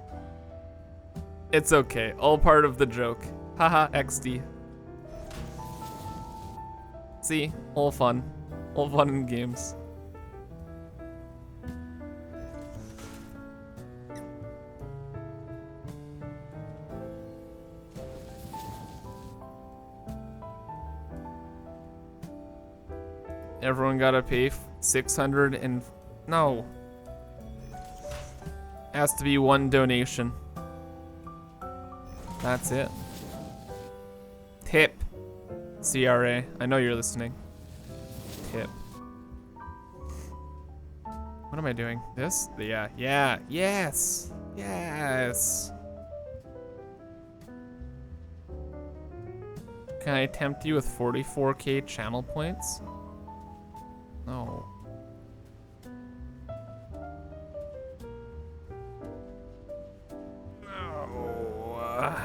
It's okay, all part of the joke. Haha, XD. See, all fun in games. Everyone gotta pay 600 and no. Has to be one donation. That's it. Tip. CRA. I know you're listening. Tip. What am I doing? This? Yeah. Yeah. Yes. Yes. Can I tempt you with 44k channel points? No. No.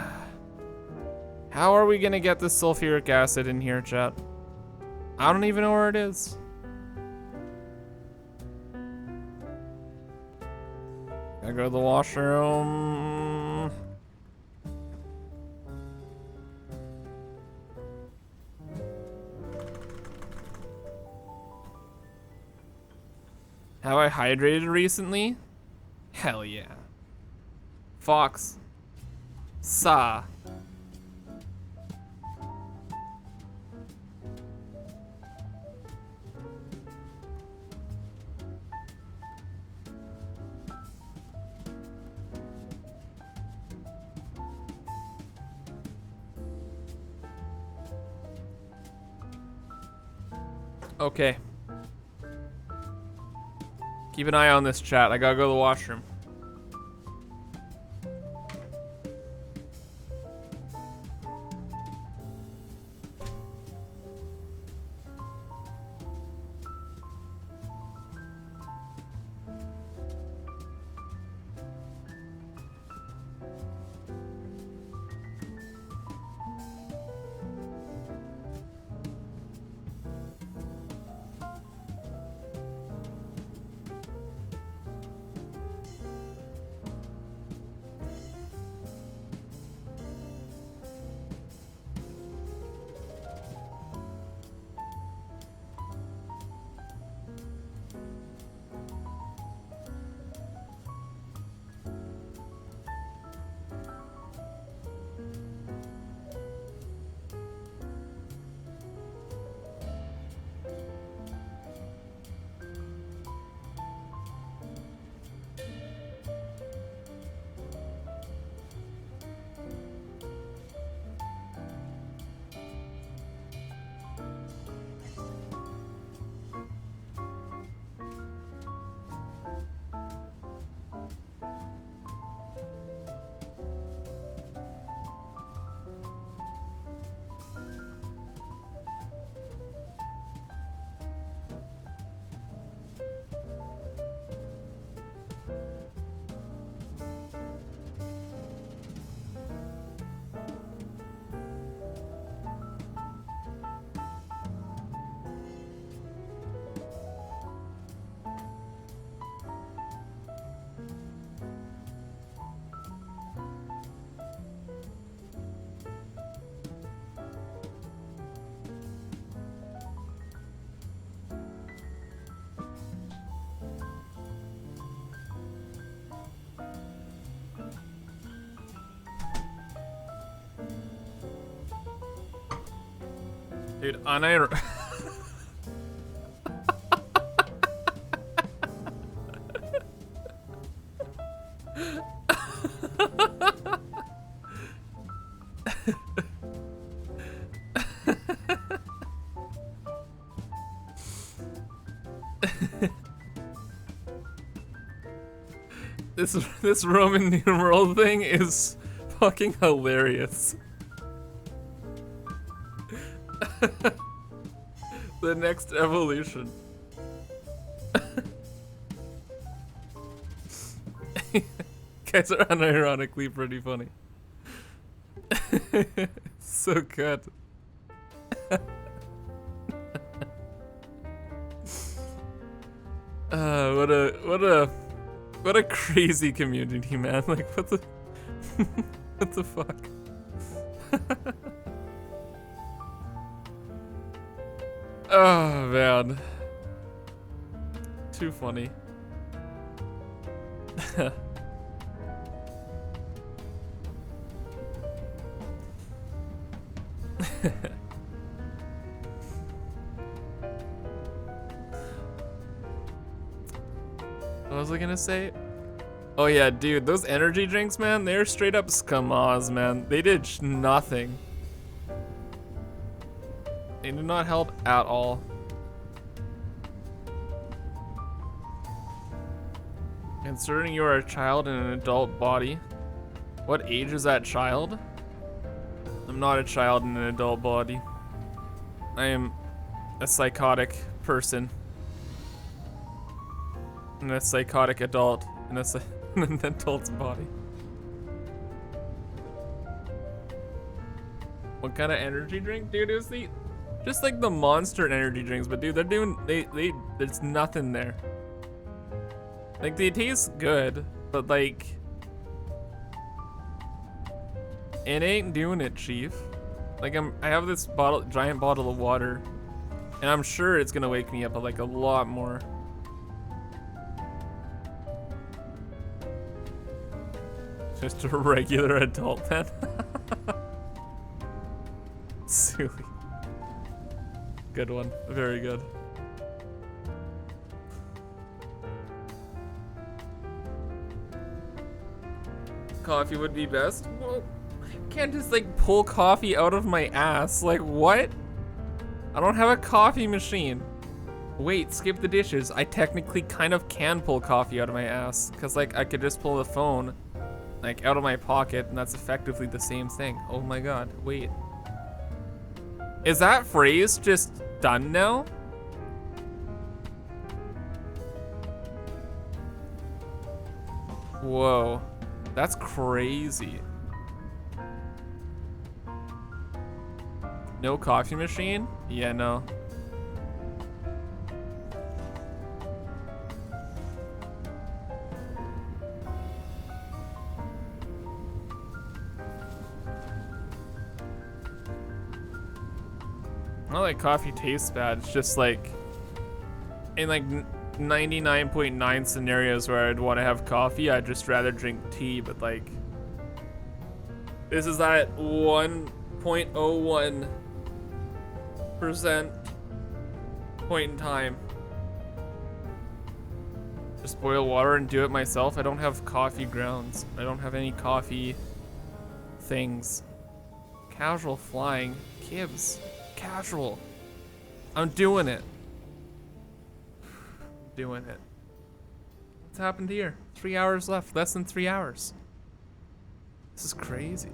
How are we gonna get the sulfuric acid in here, chat? I don't even know where it is. I go to the washroom. Have I hydrated recently? Hell yeah. Fox. Sa. Okay. Keep an eye on this chat. I gotta go to the washroom. Dude, this Roman numeral thing is fucking hilarious. The next evolution. Guys are unironically pretty funny. So good. What a crazy community, man. Like what the what the fuck? Oh man. Too funny. What was I gonna say? Oh yeah, dude, those energy drinks, man, they're straight up scammers, man. They did nothing. They did not help at all. Considering you are a child in an adult body. What age is that child? I'm not a child in an adult body. I am a psychotic person. And a psychotic adult in an adult's body. What kind of energy drink, dude? It was just like the Monster energy drinks, but dude, there's nothing there. Like they taste good, but like it ain't doing it, Chief. Like I have this giant bottle of water, and I'm sure it's gonna wake me up like a lot more. Just a regular adult then. Silly. Good one. Very good. Coffee would be best. Well, I can't just like pull coffee out of my ass. Like what? I don't have a coffee machine. Wait, skip the dishes. I technically kind of can pull coffee out of my ass because like I could just pull the phone like out of my pocket and that's effectively the same thing. Oh my god, wait. Is that phrase just done now? Whoa, that's crazy. No coffee machine? Yeah, no. Not like coffee tastes bad, it's just like in like 99.9 scenarios where I'd want to have coffee, I'd just rather drink tea, but like this is that 1.01% point in time. Just boil water and do it myself. I don't have coffee grounds. I don't have any coffee things. Casual flying. Kibs. Casual. I'm doing it. Doing it. What's happened here? 3 hours left. Less than 3 hours. This is crazy.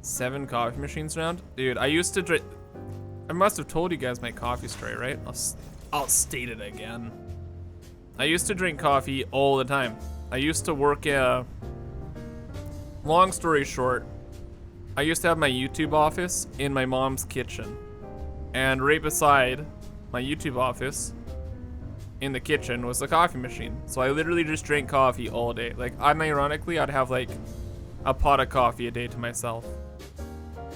7 coffee machines around? Dude, I used to drink... I must have told you guys my coffee story, right? I'll state it again. I used to drink coffee all the time. I used to work long story short, I used to have my YouTube office in my mom's kitchen. And right beside my YouTube office in the kitchen was the coffee machine. So I literally just drank coffee all day. Like, unironically, I'd have like a pot of coffee a day to myself.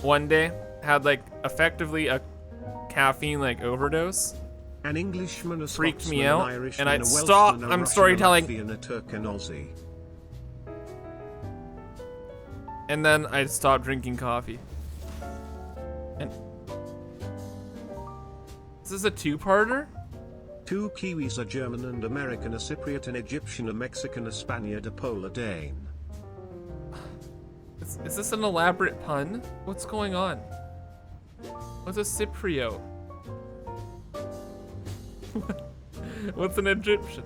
One day, had like effectively a caffeine like overdose. An Englishman, a freaked me Scotsman, out, an Irishman, and I'd a stop. Welshman, a I'm Russian, storytelling. a Latvian, a Turk, an Aussie. And then I'd stop drinking coffee. And is this a two-parter? 2 Kiwis, a German and American, a Cypriot, an Egyptian, a Mexican, a Spaniard, a Pole, a Dane. Is this an elaborate pun? What's going on? What's a Cypriot? What's an Egyptian?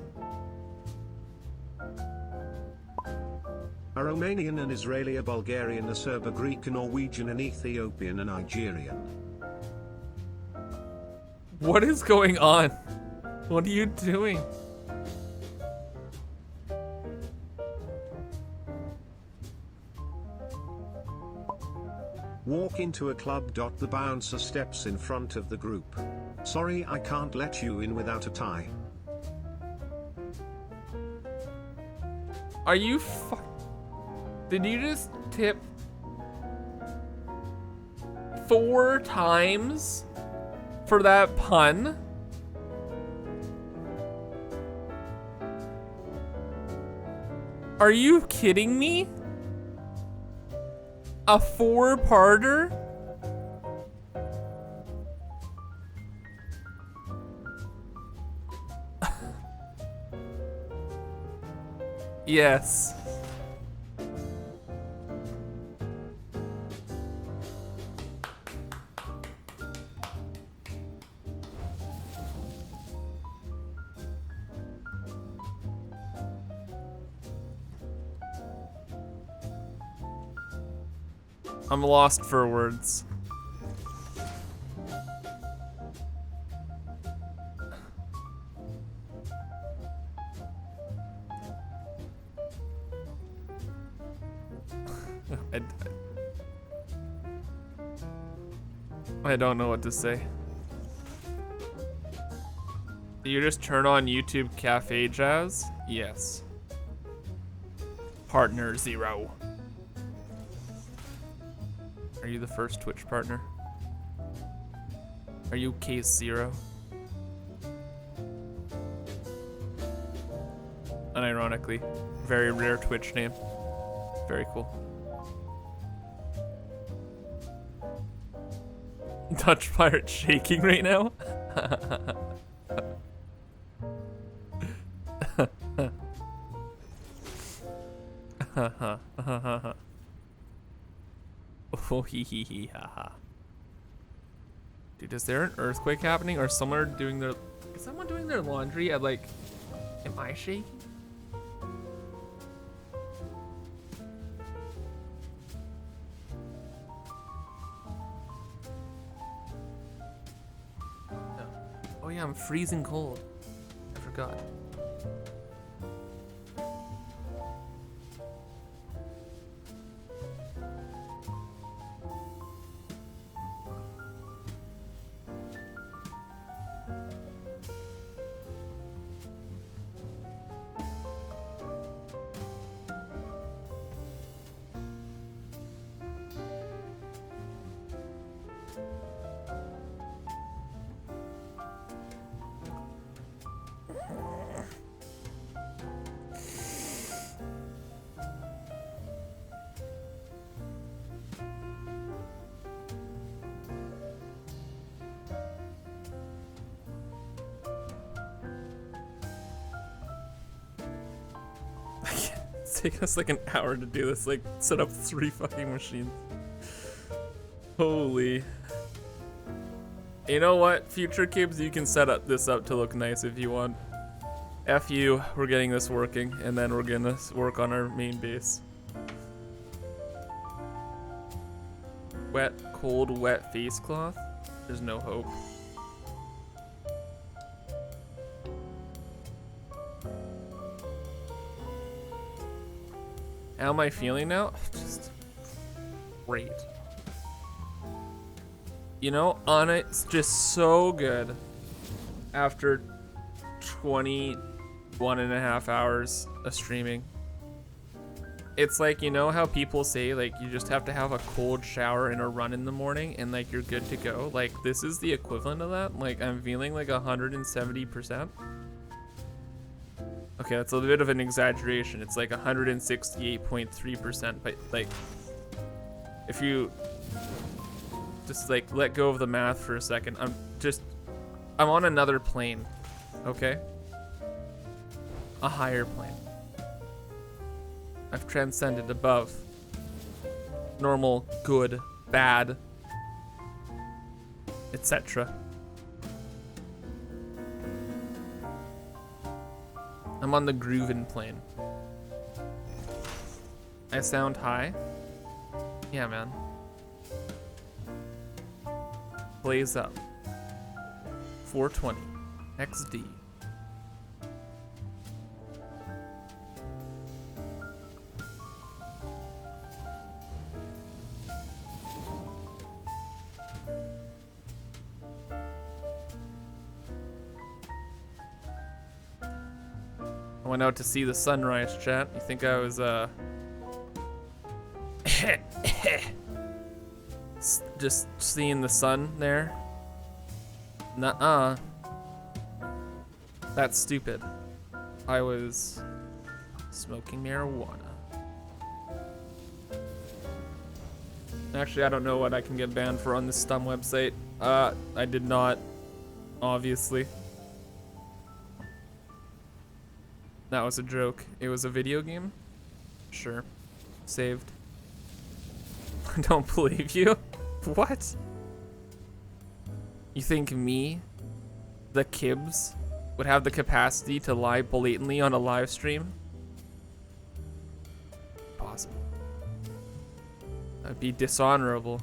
A Romanian, an Israeli, a Bulgarian, a Serb, a Greek, a Norwegian, an Ethiopian, a Nigerian. What is going on? What are you doing? Walk into a club. The bouncer steps in front of the group. Sorry, I can't let you in without a tie. Are you Did you just tip 4 times for that pun? Are you kidding me? A 4-parter? Yes. I'm lost for words. I don't know what to say. Do you just turn on YouTube Cafe Jazz? Yes. Partner 0. Are you the first Twitch partner? Are you case 0? Unironically, very rare Twitch name. Very cool. Dutch pirate shaking right now. Oh, hee hee hee ha ha. Dude, is there an earthquake happening or someone doing their... Is someone doing their laundry at like... Am I shaking? No. Oh yeah, I'm freezing cold. I forgot. It's taking us like an hour to do this, like set up 3 fucking machines. Holy. You know what, future Kibs, you can set up this up to look nice if you want. F you, we're getting this working, and then we're gonna work on our main base. Wet, cold, wet face cloth? There's no hope. How am I feeling now? Just great. You know, it's just so good after 21.5 hours of streaming. It's like, you know how people say like you just have to have a cold shower and a run in the morning and like you're good to go? Like this is the equivalent of that. Like I'm feeling like 170%. Okay, that's a bit of an exaggeration. It's like 168.3%, but like if you just like let go of the math for a second, I'm on another plane, okay? A higher plane. I've transcended above normal, good, bad, etc. I'm on the groovin' plane. I sound high? Yeah, man. Blaze up. 420. XD. I went out to see the sunrise, chat. You think I was, just seeing the sun there? Nuh-uh. That's stupid. I was smoking marijuana. Actually, I don't know what I can get banned for on this STUM website. I did not, obviously. That was a joke. It was a video game? Sure. Saved. I don't believe you. What? You think me, the Kibs, would have the capacity to lie blatantly on a live stream? Possible. That'd be dishonorable.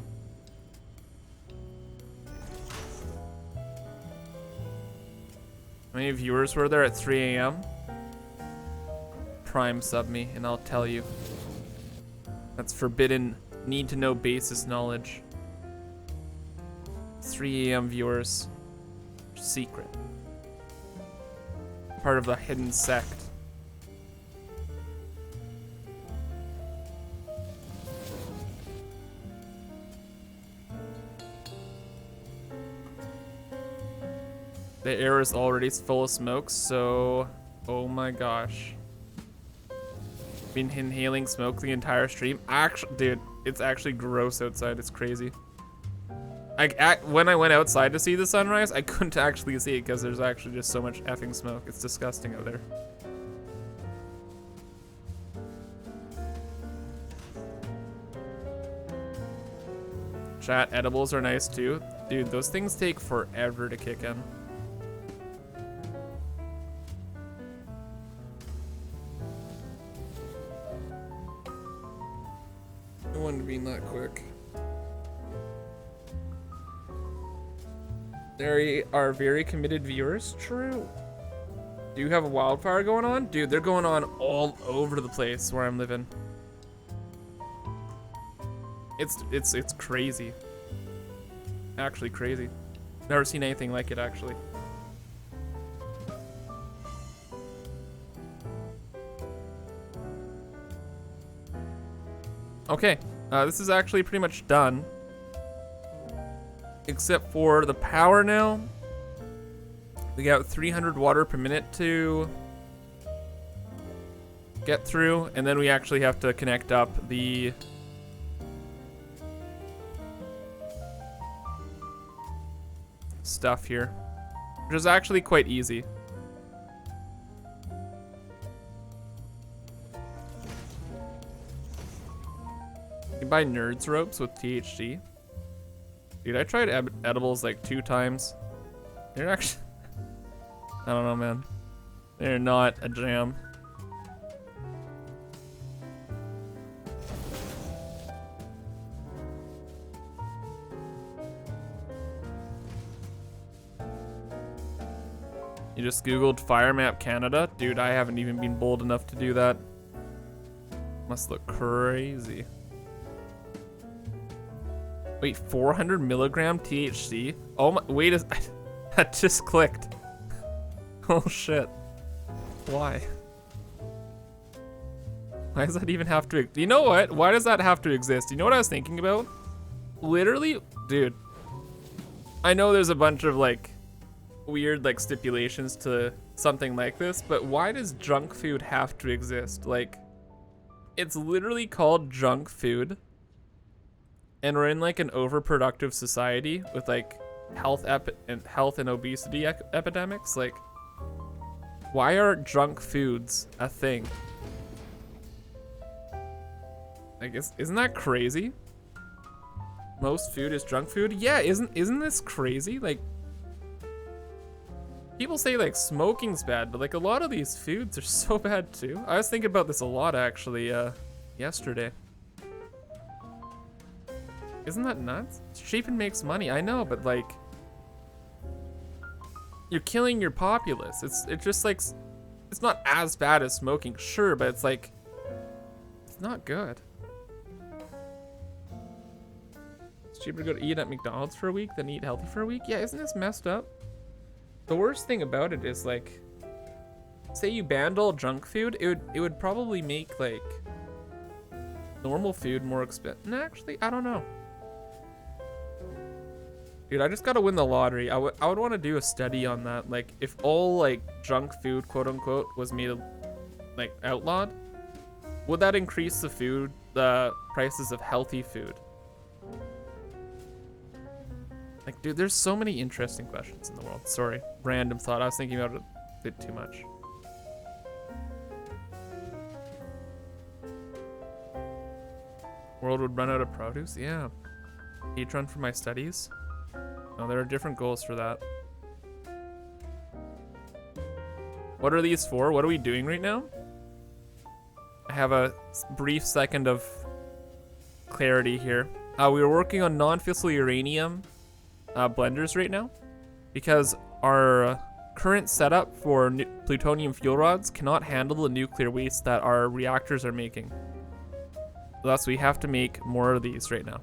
How many viewers were there at 3 a.m.? Prime sub me and I'll tell you. That's forbidden, need to know basis knowledge. 3 a.m. viewers. Secret. Part of the hidden sect. The air is already full of smoke, so... Oh my gosh. Been inhaling smoke the entire stream. Actually, dude, it's actually gross outside. It's crazy. When I went outside to see the sunrise, I couldn't actually see it because there's actually just so much effing smoke. It's disgusting out there. Chat, edibles are nice too. Dude, those things take forever to kick in. I wouldn't be that quick. There are very committed viewers. True. Do you have a wildfire going on? Dude, they're going on all over the place where I'm living. It's crazy. Actually crazy. Never seen anything like it, actually. Okay, this is actually pretty much done. Except for the power now. We got 300 water per minute to get through, and then we actually have to connect up the stuff here, which is actually quite easy. You can buy nerds ropes with THC. Dude, I tried edibles like 2 times. They're actually, I don't know, man. They're not a jam. You just Googled Fire Map Canada? Dude, I haven't even been bold enough to do that. Must look crazy. Wait, 400 milligram THC? Oh my, wait, that just clicked. Oh shit. Why? Why does that even have to, you know what? Why does that have to exist? You know what I was thinking about? Literally, dude. I know there's a bunch of like weird like stipulations to something like this, but why does junk food have to exist? Like, it's literally called junk food, and we're in like an overproductive society with like health and obesity epidemics. Like, why are junk foods a thing? I guess, isn't that crazy? Most food is junk food. Yeah, isn't this crazy? Like, people say like smoking's bad, but like a lot of these foods are so bad too. I was thinking about this a lot actually yesterday. Isn't that nuts? Chapin makes money, I know, but like, you're killing your populace. It's just like, it's not as bad as smoking, sure, but it's like, it's not good. It's cheaper to go to eat at McDonald's for a week than eat healthy for a week? Yeah, isn't this messed up? The worst thing about it is like, say you banned all junk food, it would probably make like normal food more expensive. No, actually, I don't know. Dude, I just gotta win the lottery. I would want to do a study on that. Like, if all like junk food, quote unquote, was made like outlawed, would that increase the prices of healthy food? Like, dude, there's so many interesting questions in the world. Sorry, random thought. I was thinking about it a bit too much. World would run out of produce? Yeah. Patron for my studies? No, there are different goals for that. What are these for? What are we doing right now? I have a brief second of clarity here. We were working on non-fissile uranium blenders right now, because our current setup for plutonium fuel rods cannot handle the nuclear waste that our reactors are making. Thus, we have to make more of these right now.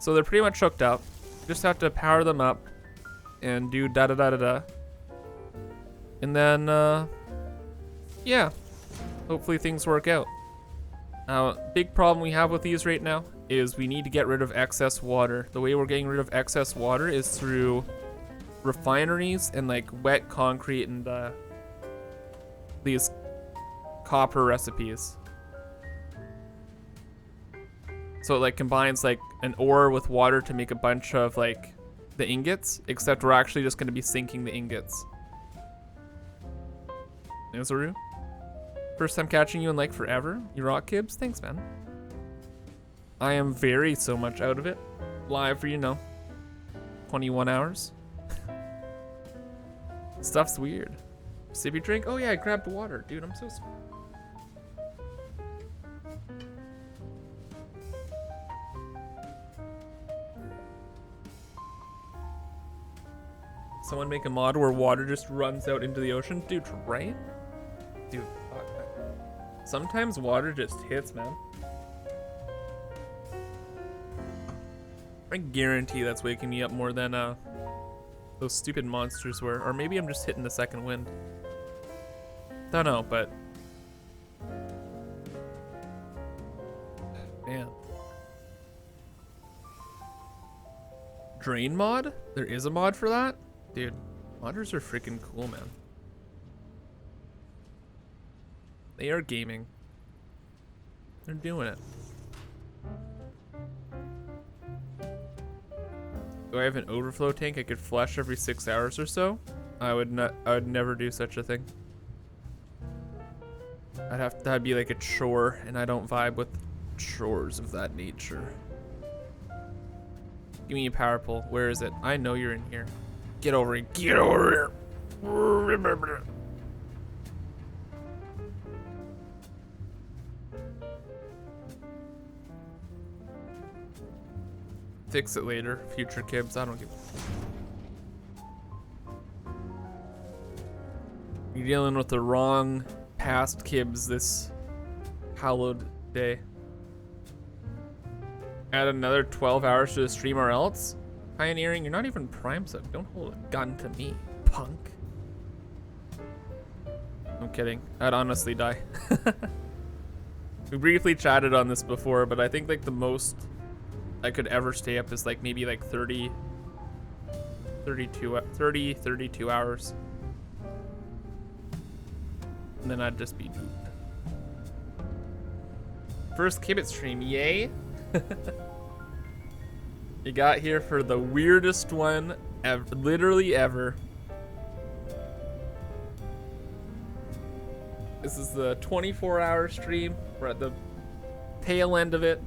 So they're pretty much hooked up. Just have to power them up and do da-da-da-da-da. And then, yeah, hopefully things work out. Big problem we have with these right now is we need to get rid of excess water. The way we're getting rid of excess water is through refineries and like wet concrete and these copper recipes. So it like combines like an ore with water to make a bunch of like the ingots, except we're actually just gonna be sinking the ingots. Nizaru? First time catching you in like forever? You rock, Kibs? Thanks, man. I am very so much out of it. Live for, 21 hours. Stuff's weird. Sippy drink? Oh yeah, I grabbed water. Dude, I'm so smart. Someone make a mod where water just runs out into the ocean? Dude, right? Dude, fuck that. Sometimes water just hits, man. I guarantee that's waking me up more than those stupid monsters were. Or maybe I'm just hitting the second wind. Don't know, but man. Drain mod? There is a mod for that? Dude, modders are freaking cool, man. They are gaming. They're doing it. Do I have an overflow tank I could flush every 6 hours or so? I would never do such a thing. That'd be like a chore, and I don't vibe with chores of that nature. Give me a power pole. Where is it? I know you're in here. Get over here. Get over here. Fix it later, future Kibs. I don't give a... You're dealing with the wrong past Kibs this hallowed day. Add another 12 hours to the stream or else? Pioneering, you're not even prime sub. Don't hold a gun to me, punk. I'm kidding. I'd honestly die. We briefly chatted on this before, but I think like the most I could ever stay up is like maybe like 32 hours. And then I'd just be pooped. First Kibitz stream, yay. You got here for the weirdest one ever, literally ever. This is the 24-hour stream. We're at the tail end of it.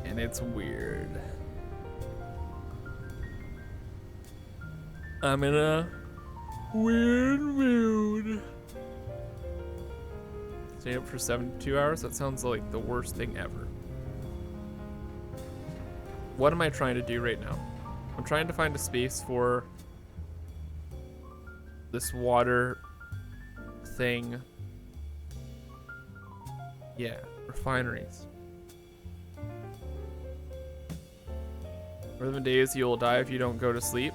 And it's weird. I'm in a weird mood. Stay up for 72 hours? That sounds like the worst thing ever. What am I trying to do right now? I'm trying to find a space for this water thing. Yeah, refineries. More than days you'll die if you don't go to sleep.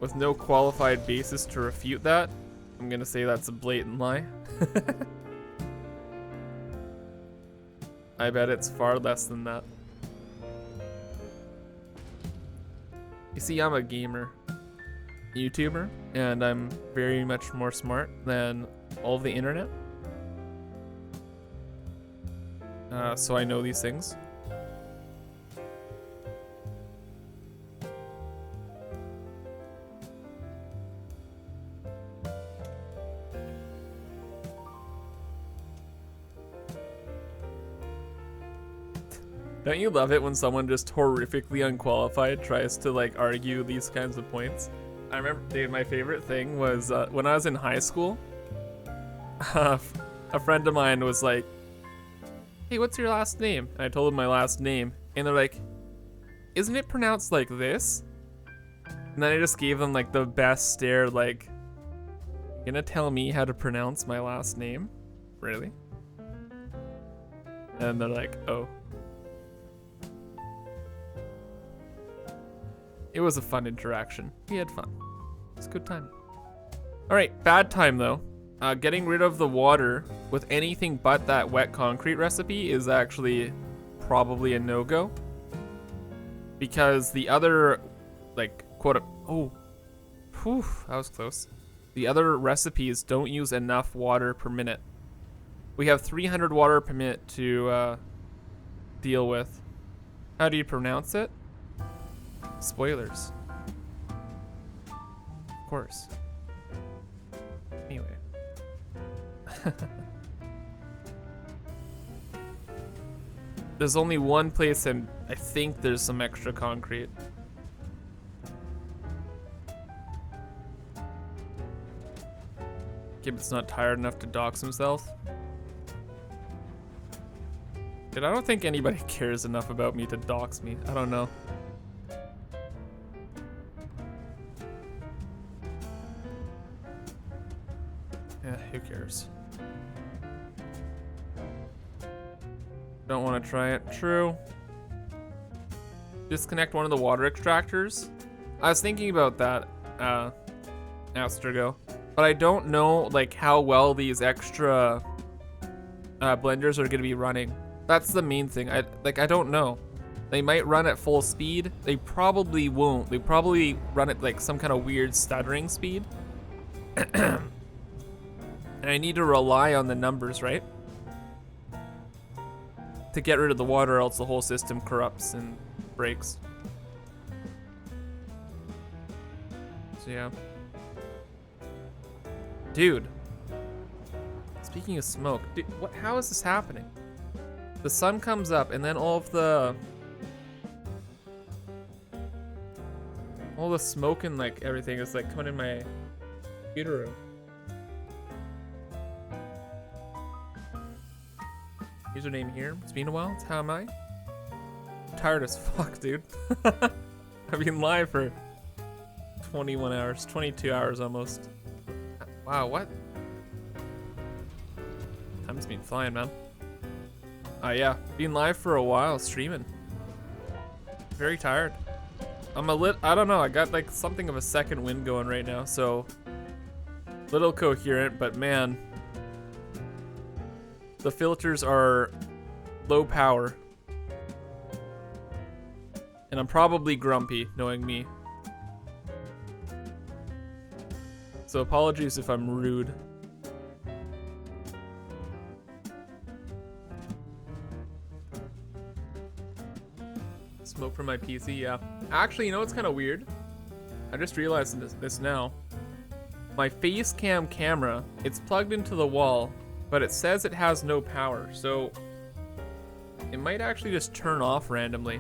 With no qualified basis to refute that, I'm gonna say that's a blatant lie. I bet it's far less than that. You see, I'm a gamer, YouTuber, and I'm very much more smart than all of the internet. So I know these things. Don't you love it when someone just horrifically unqualified tries to like argue these kinds of points? I remember, dude, my favorite thing was when I was in high school, a friend of mine was like, hey, what's your last name? And I told them my last name, and they're like, isn't it pronounced like this? And then I just gave them like the best stare, like, you gonna tell me how to pronounce my last name? Really? And they're like, oh. It was a fun interaction. We had fun. It's a good time. All right, bad time though. Getting rid of the water with anything but that wet concrete recipe is actually probably a no-go. Because the other, like, quote, oh, Whew, that was close. The other recipes don't use enough water per minute. We have 300 water per minute to deal with. How do you pronounce it? Spoilers. Of course. Anyway. There's only one place and I think there's some extra concrete. Kibitz not tired enough to dox himself. Dude, I don't think anybody cares enough about me to dox me. I don't know. Yeah, who cares? Don't want to try it. True. Disconnect one of the water extractors. I was thinking about that ago, but I don't know like how well these extra blenders are gonna be running. That's the main thing. I don't know. They might run at full speed. They probably won't. They probably run at like some kind of weird stuttering speed. And I need to rely on the numbers, right? To get rid of the water, or else the whole system corrupts and breaks. So yeah. Dude. Speaking of smoke, dude, how is this happening? The sun comes up and then all the smoke and like everything is like coming in my computer room. Username here. It's been a while. How am I? I'm tired as fuck, dude. I've been live for 21 hours, 22 hours almost. Wow, what? Time's been flying, man. Yeah, been live for a while, streaming. Very tired. I don't know, I got like something of a second wind going right now, so little coherent, but man, the filters are low power. And I'm probably grumpy, knowing me. So apologies if I'm rude. Smoke from my PC, yeah. Actually, you know what's kind of weird? I just realized this now. My face cam camera, it's plugged into the wall, but it says it has no power, so it might actually just turn off randomly.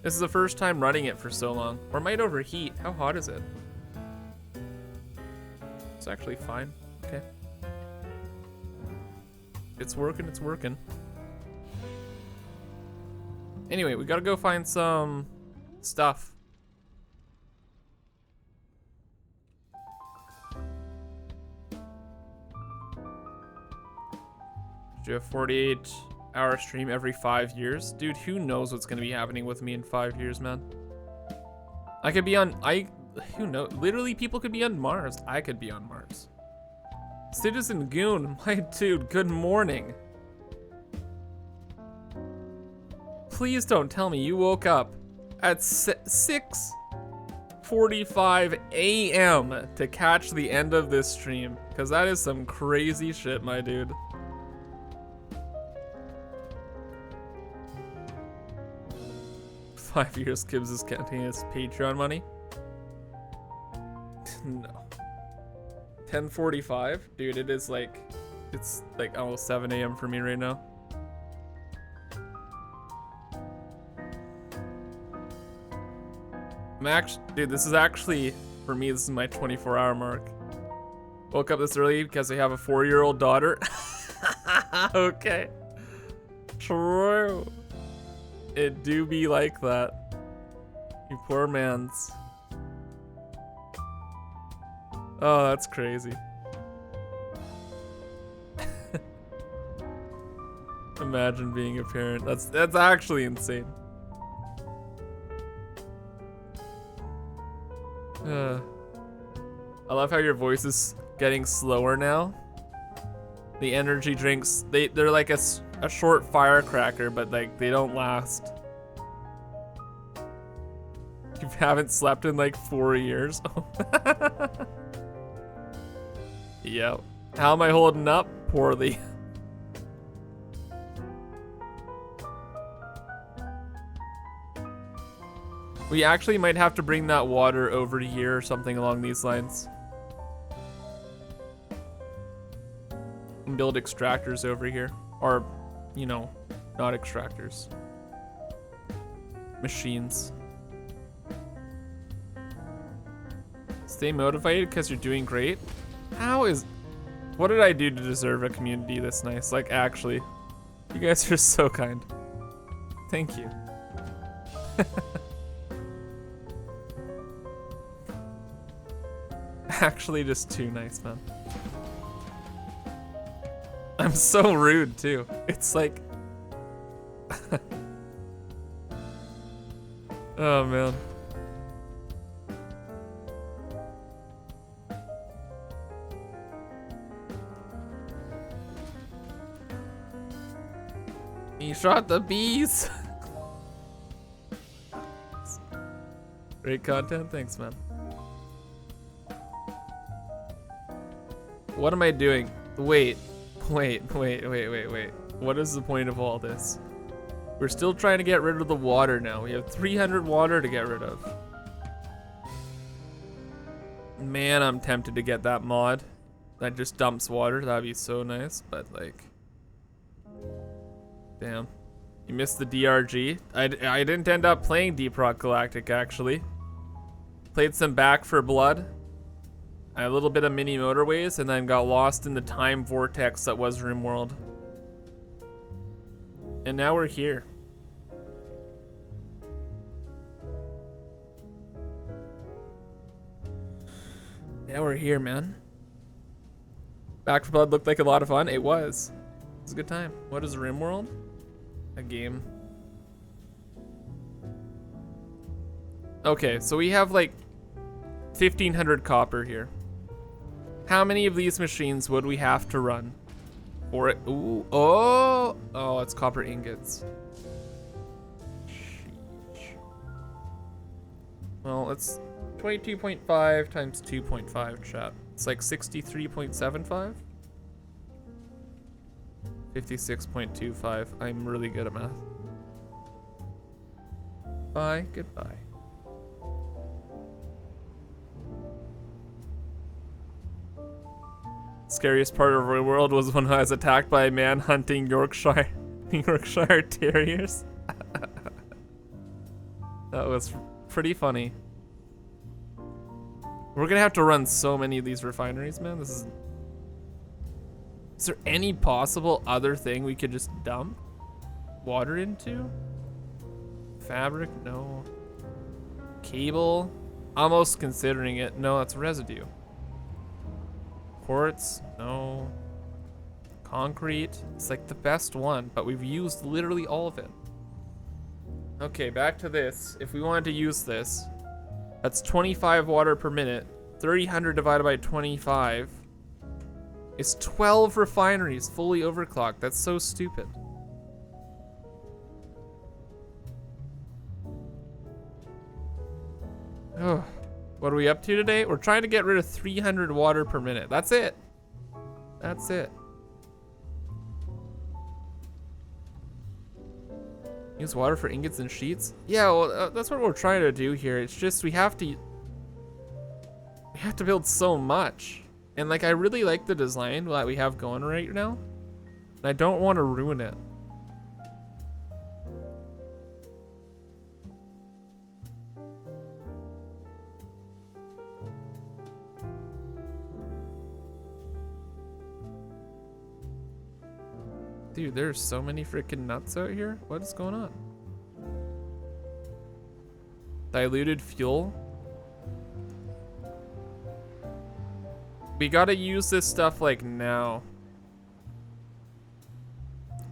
This is the first time running it for so long. Or it might overheat. How hot is it? It's actually fine. Okay. It's working, it's working. Anyway, we gotta go find some stuff. Do a 48-hour stream every 5 years? Dude, who knows what's gonna be happening with me in 5 years, man? I could be on, who knows? Literally, people could be on Mars. I could be on Mars. Citizen Goon, my dude, good morning. Please don't tell me you woke up at 6:45 a.m. to catch the end of this stream, because that is some crazy shit, my dude. "5 years Kibitz is counting his Patreon money." No. 10:45? Dude, it's like almost 7 a.m. for me right now. Dude, this is actually, for me, this is my 24-hour mark. Woke up this early because I have a 4-year-old daughter. Okay. True. It do be like that. You poor mans. Oh, that's crazy. Imagine being a parent. That's actually insane. I love how your voice is getting slower now. The energy drinks, they're like a short firecracker, but like they don't last. You haven't slept in like 4 years. Yep. How am I holding up? Poorly. We actually might have to bring that water over here or something along these lines. And build extractors over here. Or, you know, not extractors. Machines. Stay motivated because you're doing great. How is... What did I do to deserve a community this nice? Like, actually. You guys are so kind. Thank you. Actually just too nice, man. I'm so rude, too. It's like... Oh, man. He shot the bees. Great content, thanks, man. What am I doing? Wait. What is the point of all this? We're still trying to get rid of the water now. We have 300 water to get rid of. Man, I'm tempted to get that mod that just dumps water. That'd be so nice, but like... Damn. You missed the DRG. I didn't end up playing Deep Rock Galactic, actually. Played some Back for Blood. A little bit of mini motorways, and then got lost in the time vortex that was RimWorld. And now we're here. Now we're here, man. Back for Blood looked like a lot of fun. It was. It was a good time. What is RimWorld? A game. Okay, so we have like 1,500 copper here. How many of these machines would we have to run for it? Ooh, oh, it's copper ingots. Sheesh. Well, it's 22.5 times 2.5, chat. It's like 63.75. 56.25. I'm really good at math. Bye, goodbye. Scariest part of our world was when I was attacked by a man hunting Yorkshire Terriers. That was pretty funny. We're gonna have to run so many of these refineries, man. Is there any possible other thing we could just dump water into? Fabric? No. Cable? Almost considering it. No, that's residue. Quartz? No. Concrete? It's like the best one, but we've used literally all of it. Okay, back to this. If we wanted to use this, that's 25 water per minute. 300 divided by 25 is 12 refineries fully overclocked. That's so stupid. Oh, what are we up to today? We're trying to get rid of 300 water per minute. That's it. That's it. Use water for ingots and sheets? Yeah, well, that's what we're trying to do here. It's just we have to build so much. And like, I really like the design that we have going right now. And I don't want to ruin it. Dude, there's so many freaking nuts out here. What is going on? Diluted fuel. We gotta use this stuff like now.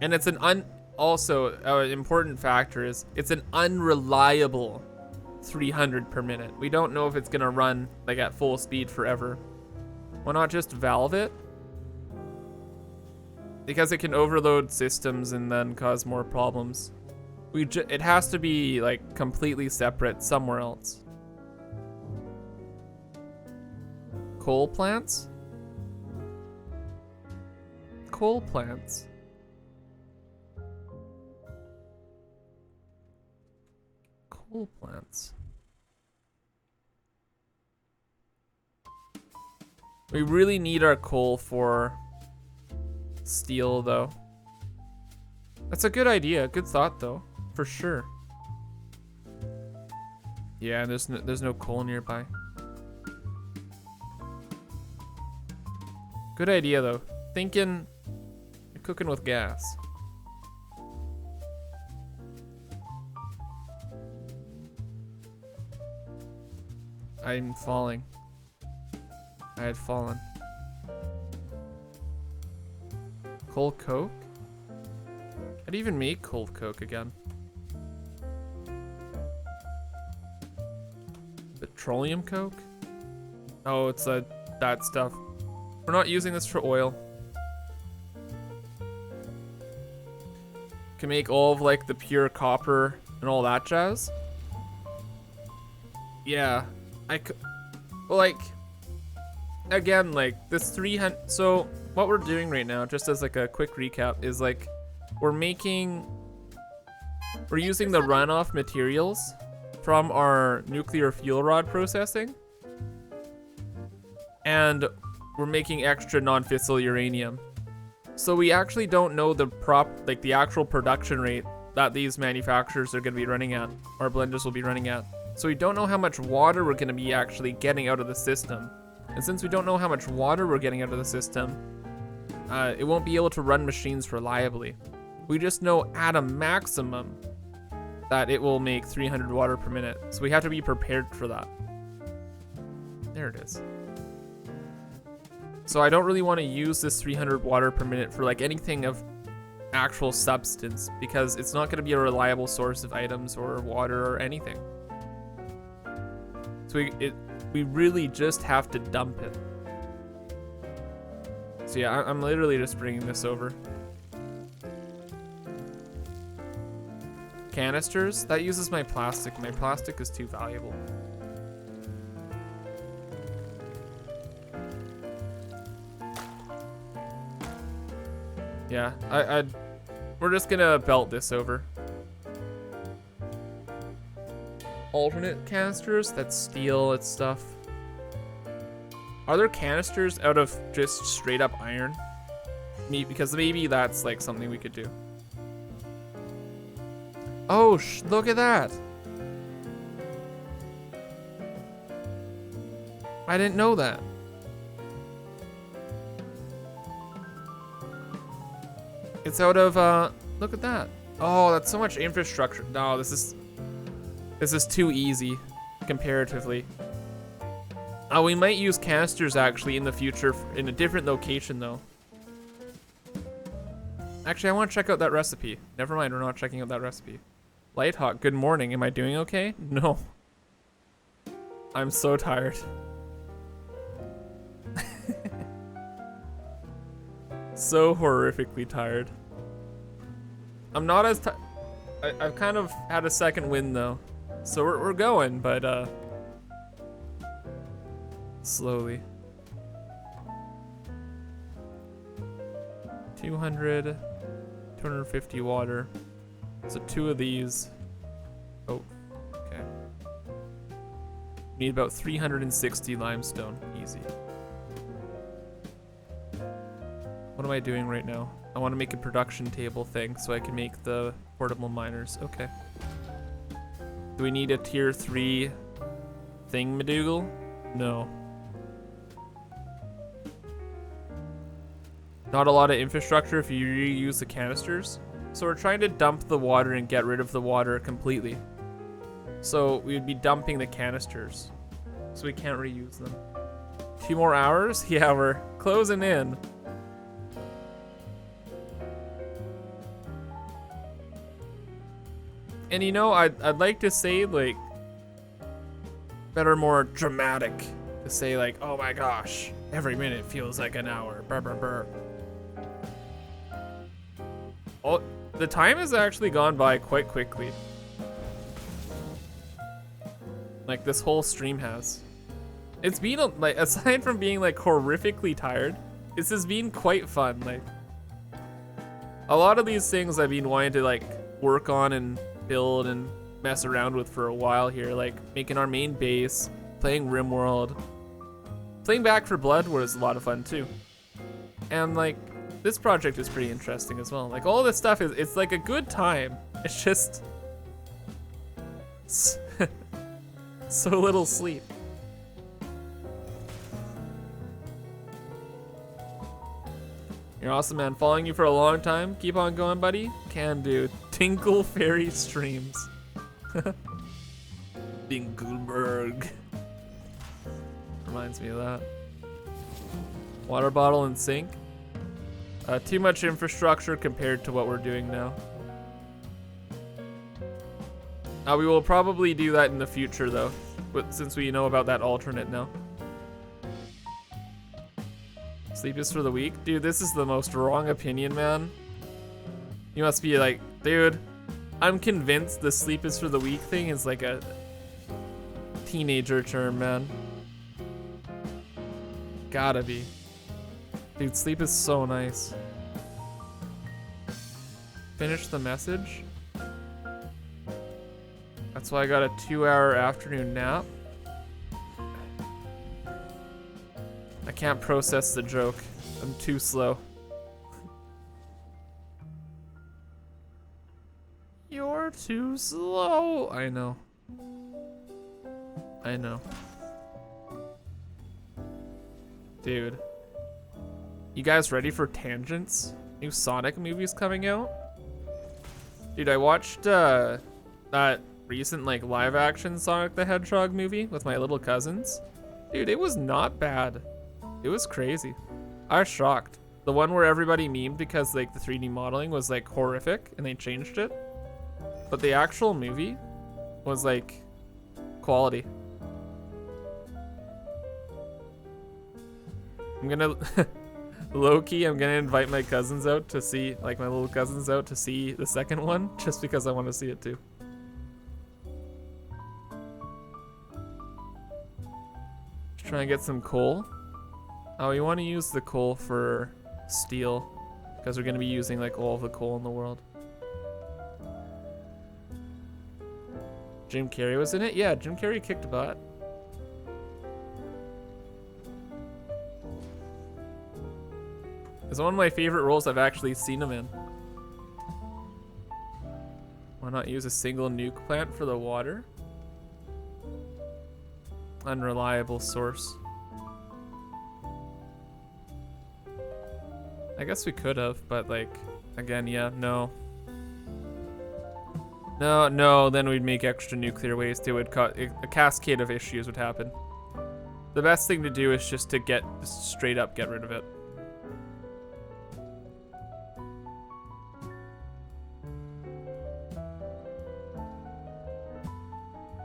And it's an also an important factor is it's an unreliable 300 per minute. We don't know if it's gonna run like at full speed forever. Why not just valve it? Because it can overload systems and then cause more problems. It has to be like completely separate somewhere else. Coal plants? Coal plants. Coal plants. We really need our coal for steel, though. That's a good idea. Good thought, though, for sure. Yeah, there's no coal nearby. Good idea, though. Thinking you're cooking with gas. I'm falling. I had fallen. Coal coke? How do you even make coal coke again? Petroleum coke? Oh, it's that stuff. We're not using this for oil. Can make all of like the pure copper and all that jazz. Yeah, well, like, again, like this 300. So what we're doing right now, just as like a quick recap, is like we're using the runoff materials from our nuclear fuel rod processing, and we're making extra non-fissile uranium. So we actually don't know the actual production rate that these manufacturers are going to be running at, our blenders will be running at. So we don't know how much water we're going to be actually getting out of the system. And since we don't know how much water we're getting out of the system, it won't be able to run machines reliably. We just know at a maximum that it will make 300 water per minute. So we have to be prepared for that. There it is. So I don't really want to use this 300 water per minute for like anything of actual substance, because it's not going to be a reliable source of items or water or anything. So we really just have to dump it. So yeah, I'm literally just bringing this over. Canisters, that uses my plastic. My plastic is too valuable. Yeah, we're just gonna belt this over. Alternate canisters, that's steel, it's stuff. Are there canisters out of just straight up iron? Because maybe that's like something we could do. Oh, look at that. I didn't know that. It's out of, look at that. Oh, that's so much infrastructure. No, this is too easy, comparatively. We might use canisters actually in the future in a different location though. Actually, I want to check out that recipe. Never mind, we're not checking out that recipe. Lighthawk, good morning. Am I doing okay? No. I'm so tired. So horrifically tired. I'm not as tired. I've kind of had a second wind though. So we're going, but slowly. 200, 250 water. So 2 of these. Oh, okay. Need about 360 limestone, easy. What am I doing right now? I want to make a production table thing so I can make the portable miners. Okay. Do we need a tier 3 thingamajiggle? No. Not a lot of infrastructure if you reuse the canisters. So we're trying to dump the water and get rid of the water completely. So we would be dumping the canisters. So we can't reuse them. 2 more hours? Yeah, we're closing in. And you know, I'd like to say like better, more dramatic to say like, oh my gosh, every minute feels like an hour. Brr, brr, brr. Oh, the time has actually gone by quite quickly. Like this whole stream has. It's been like, aside from being like horrifically tired, this has been quite fun. Like a lot of these things I've been wanting to like work on and build and mess around with for a while here, like making our main base, playing RimWorld, playing Back 4 Blood was a lot of fun too. And like this project is pretty interesting as well. Like all this stuff it's like a good time. It's just so little sleep. You're awesome, man. Following you for a long time. Keep on going, buddy. Can do. Tinkle Fairy streams. Dinkelberg. Reminds me of that. Water bottle and sink. Too much infrastructure compared to what we're doing now. We will probably do that in the future though, but since we know about that alternate now. Sleep is for the weak? Dude, this is the most wrong opinion, man. You must be like, dude, I'm convinced the sleep is for the weak thing is like a teenager term, man. Gotta be. Dude, sleep is so nice. Finish the message. That's why I got a 2-hour afternoon nap. I can't process the joke. I'm too slow. You're too slow. I know. I know. Dude. You guys ready for tangents? New Sonic movies coming out? Dude, I watched that recent like live action Sonic the Hedgehog movie with my little cousins. Dude, it was not bad. It was crazy. I was shocked. The one where everybody memed because like the 3D modeling was like horrific and they changed it. But the actual movie was like quality. I'm gonna low-key, I'm gonna invite my cousins out to see, like my little cousins out to see the second one, just because I want to see it too. Just trying to get some coal. Oh, we want to use the coal for steel, because we're gonna be using like all of the coal in the world. Jim Carrey was in it? Yeah, Jim Carrey kicked butt. It's one of my favorite roles I've actually seen him in. Why not use a single nuke plant for the water? Unreliable source. I guess we could have, but like, again, yeah, no. No, then we'd make extra nuclear waste. It would cause a cascade of issues would happen. The best thing to do is just to straight up get rid of it.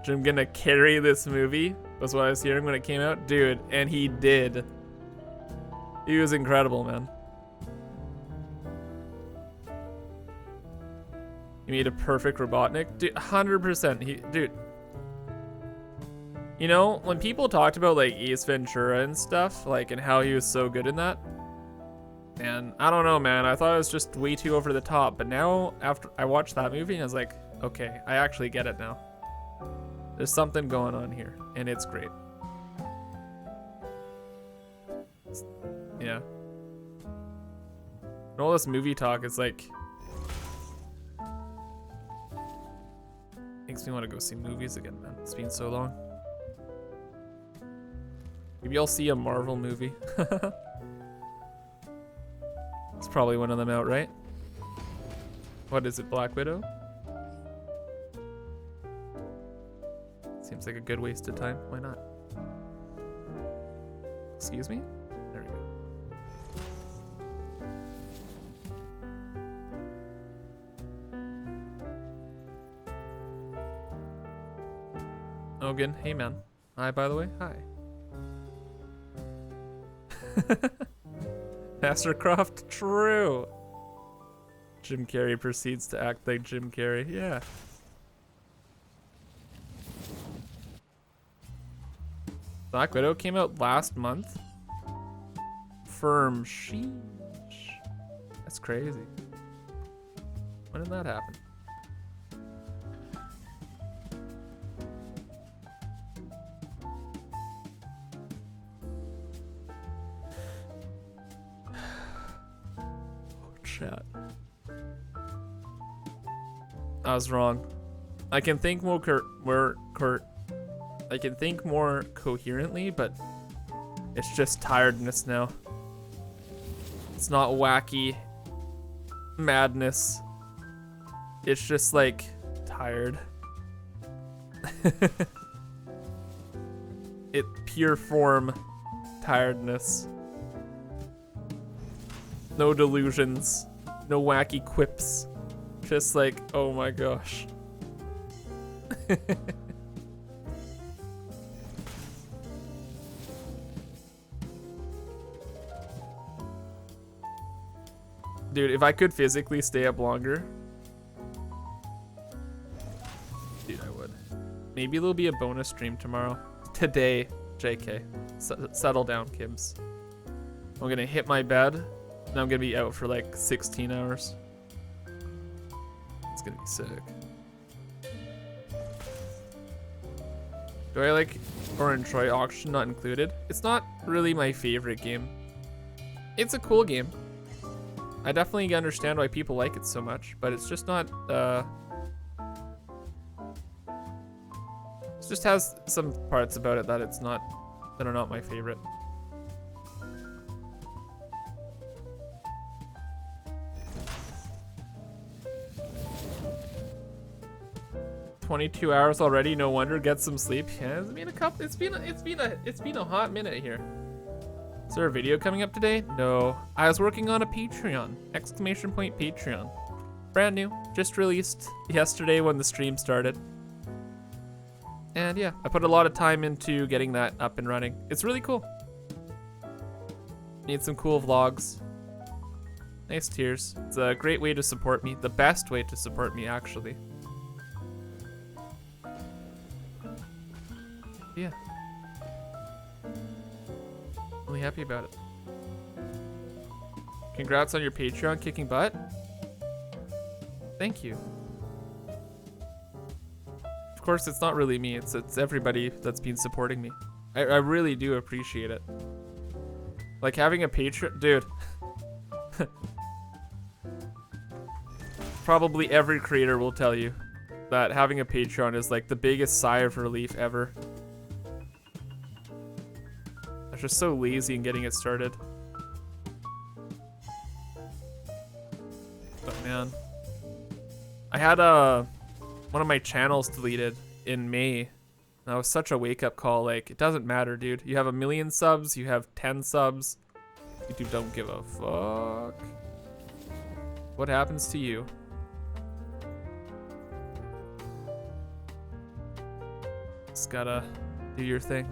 I'm gonna carry this movie, was what I was hearing when it came out. Dude, and he did. He was incredible, man. He made a perfect Robotnik. Dude, 100%. Dude. You know, when people talked about like Ace Ventura and stuff, like, and how he was so good in that, and I don't know, man, I thought it was just way too over the top, but now, after I watched that movie, I was like, okay, I actually get it now. There's something going on here, and it's great. Yeah. And all this movie talk is like, makes me want to go see movies again, man. It's been so long. Maybe I'll see a Marvel movie. It's probably one of them out, right? What is it, Black Widow? Seems like a good waste of time. Why not? Excuse me? There we go. Ogan, hey man. Hi, by the way. Hi. Mastercraft, true. Jim Carrey proceeds to act like Jim Carrey. Yeah. Black Widow came out last month. Firm. Sheesh. That's crazy. When did that happen? Chat. I was wrong. I can think I can think more coherently, but it's just tiredness now. It's not wacky madness. It's just like tired. It pure form tiredness. No delusions, no wacky quips. Just like, oh my gosh. Dude, if I could physically stay up longer, dude, I would. Maybe there'll be a bonus stream tomorrow. Today, JK. Settle down, Kibs. I'm gonna hit my bed, and I'm gonna be out for like 16 hours. It's gonna be sick. Do I like Orange Troy Auction not included? It's not really my favorite game. It's a cool game. I definitely understand why people like it so much, but it's just not, it just has some parts about it that that are not my favorite. "22 hours already, no wonder, get some sleep." Yeah, it's been a hot minute here. Is there a video coming up today? No. I was working on a Patreon. ! Patreon. Brand new. Just released yesterday when the stream started. And yeah, I put a lot of time into getting that up and running. It's really cool. Need some cool vlogs. Nice tiers. It's a great way to support me. The best way to support me, actually. Yeah. Really happy about it. Congrats on your Patreon kicking butt. Thank you. Of course, it's not really me. It's everybody that's been supporting me. I really do appreciate it. Like having a Patreon, dude. Probably every creator will tell you that having a Patreon is like the biggest sigh of relief ever. I'm just so lazy in getting it started. But man, I had one of my channels deleted in May. That was such a wake-up call. Like, it doesn't matter, dude. You have 1 million subs, you have 10 subs. YouTube don't give a fuck. What happens to you? Just gotta do your thing.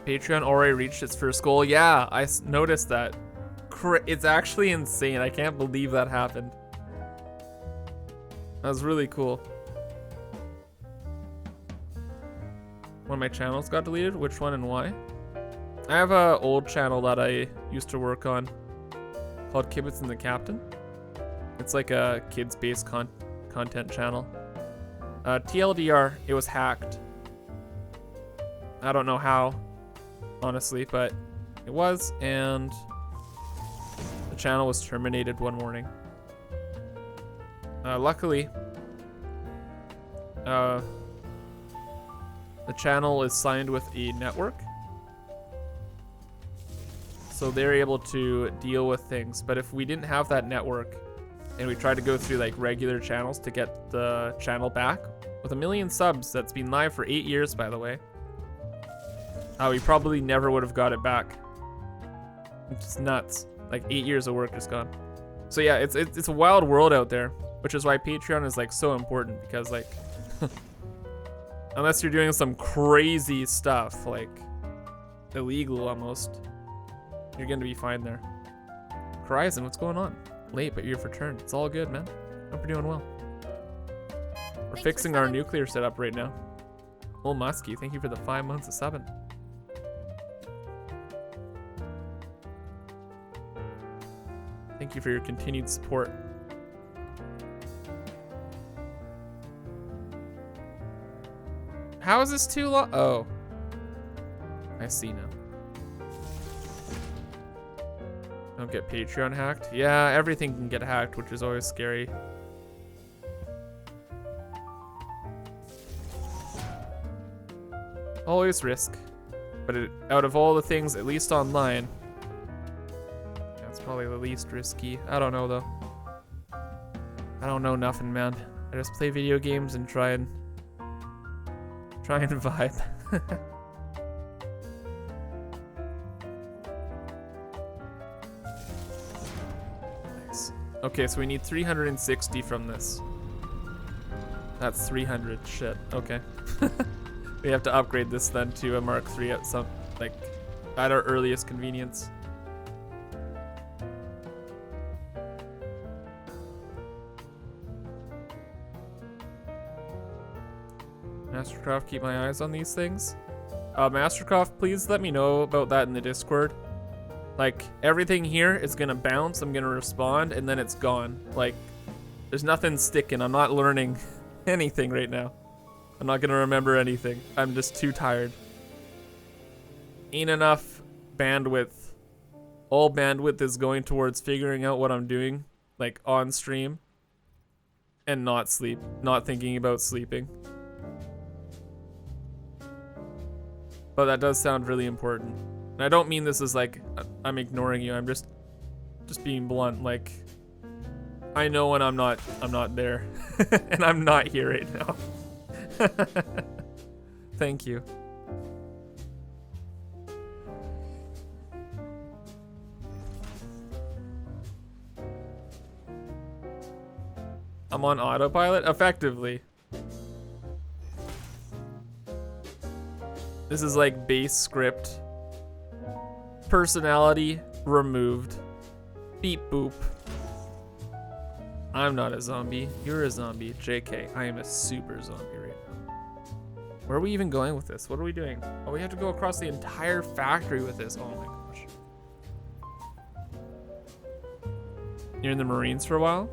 Patreon already reached its first goal. Yeah, I noticed that. It's actually insane. I can't believe that happened. That was really cool. One of my channels got deleted. Which one and why? I have an old channel that I used to work on called Kibitz and the Captain. It's like a kids-based content channel. TLDR, it was hacked. I don't know how, honestly, but it was, and the channel was terminated one morning. Luckily, the channel is signed with a network, so they're able to deal with things. But if we didn't have that network and we tried to go through like regular channels to get the channel back, with 1 million subs that's been live for 8 years, by the way, we probably never would have got it back. It's just nuts. Like 8 years of work just gone. So yeah, it's a wild world out there, which is why Patreon is like so important, because like unless you're doing some crazy stuff, like illegal almost, You're gonna be fine there. Horizon, what's going on? Late, but you've returned. It's all good, man. Hope you're doing well. We're Thanks fixing for our subbing. nuclear setup right now. Old Muskie, thank you for the 5 months of subbing. Thank you for your continued support. How is this too long? Oh. I see now. Don't get Patreon hacked. Yeah, everything can get hacked, which is always scary. Always risk. But out of all the things, at least online, that's probably the least risky. I don't know, though. I don't know nothing, man. I just play video games and try and vibe. Nice. Okay, so we need 360 from this. That's 300. Shit. Okay. We have to upgrade this then to a Mark III at some, like, at our earliest convenience. Mastercraft, keep my eyes on these things. Mastercraft, please let me know about that in the Discord. Like, everything here is gonna bounce, I'm gonna respond, and then it's gone. Like, there's nothing sticking. I'm not learning anything right now. I'm not gonna remember anything. I'm just too tired. Ain't enough bandwidth. All bandwidth is going towards figuring out what I'm doing, like on stream, and not thinking about sleeping. But that does sound really important. And I don't mean this as like I'm ignoring you. I'm just being blunt. Like, I know when I'm not there, and I'm not here right now. Thank you. I'm on autopilot, effectively. This is like base script. Personality removed. Beep boop. I'm not a zombie. You're a zombie. JK, I am a super zombie right now. Where are we even going with this? What are we doing? Oh, we have to go across the entire factory with this. Oh my gosh. You're in the Marines for a while?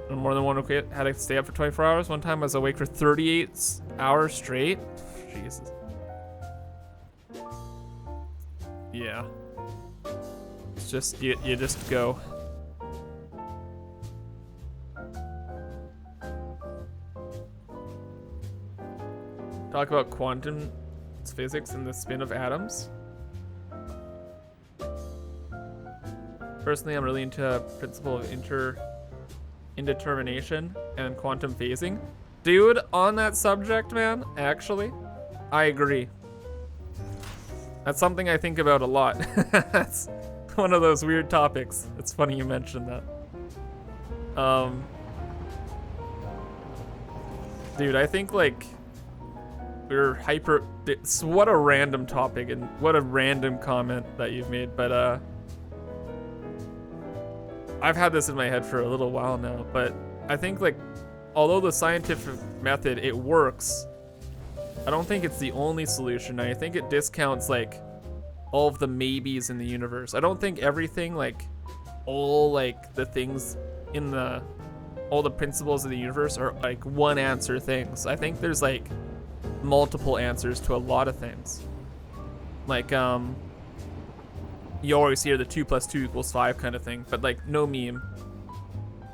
On more than one occasion, had to stay up for 24 hours. One time I was awake for 38 hours straight. Jesus. Yeah. It's just, you just go. Talk about quantum physics and the spin of atoms. Personally, I'm really into principle of indetermination and quantum phasing. Dude, on that subject, man, actually, I agree. That's something I think about a lot. That's one of those weird topics. It's funny you mentioned that. Dude, I think like we're hyper. What a random topic and what a random comment that you've made. But I've had this in my head for a little while now. But I think like, although the scientific method it works, I don't think it's the only solution. I think it discounts like all of the maybes in the universe. I don't think everything like all like the things in all the principles of the universe are like one answer things. I think there's like multiple answers to a lot of things. Like you always hear the 2 + 2 = 5 kind of thing, but like no meme.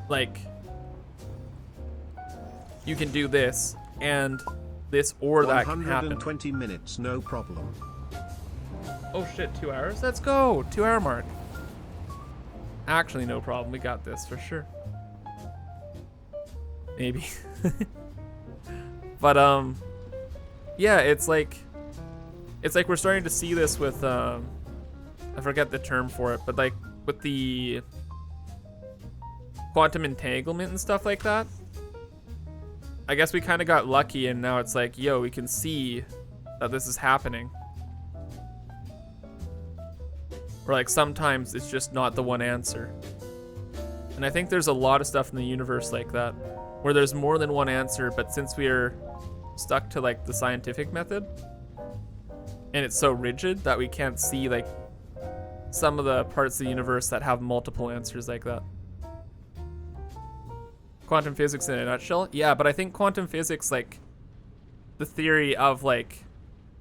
Like you can do this and this or that can happen. 120 minutes, no problem. Oh shit, 2 hours? Let's go! 2 hour mark. Actually, no problem. We got this for sure. Maybe. But yeah, it's like we're starting to see this with I forget the term for it, but like with the quantum entanglement and stuff like that. I guess we kind of got lucky and now it's like, yo, we can see that this is happening. Or like sometimes it's just not the one answer. And I think there's a lot of stuff in the universe like that, where there's more than one answer, but since we are stuck to like the scientific method, and it's so rigid that we can't see like some of the parts of the universe that have multiple answers like that. Quantum physics in a nutshell? Yeah, but I think quantum physics, like the theory of like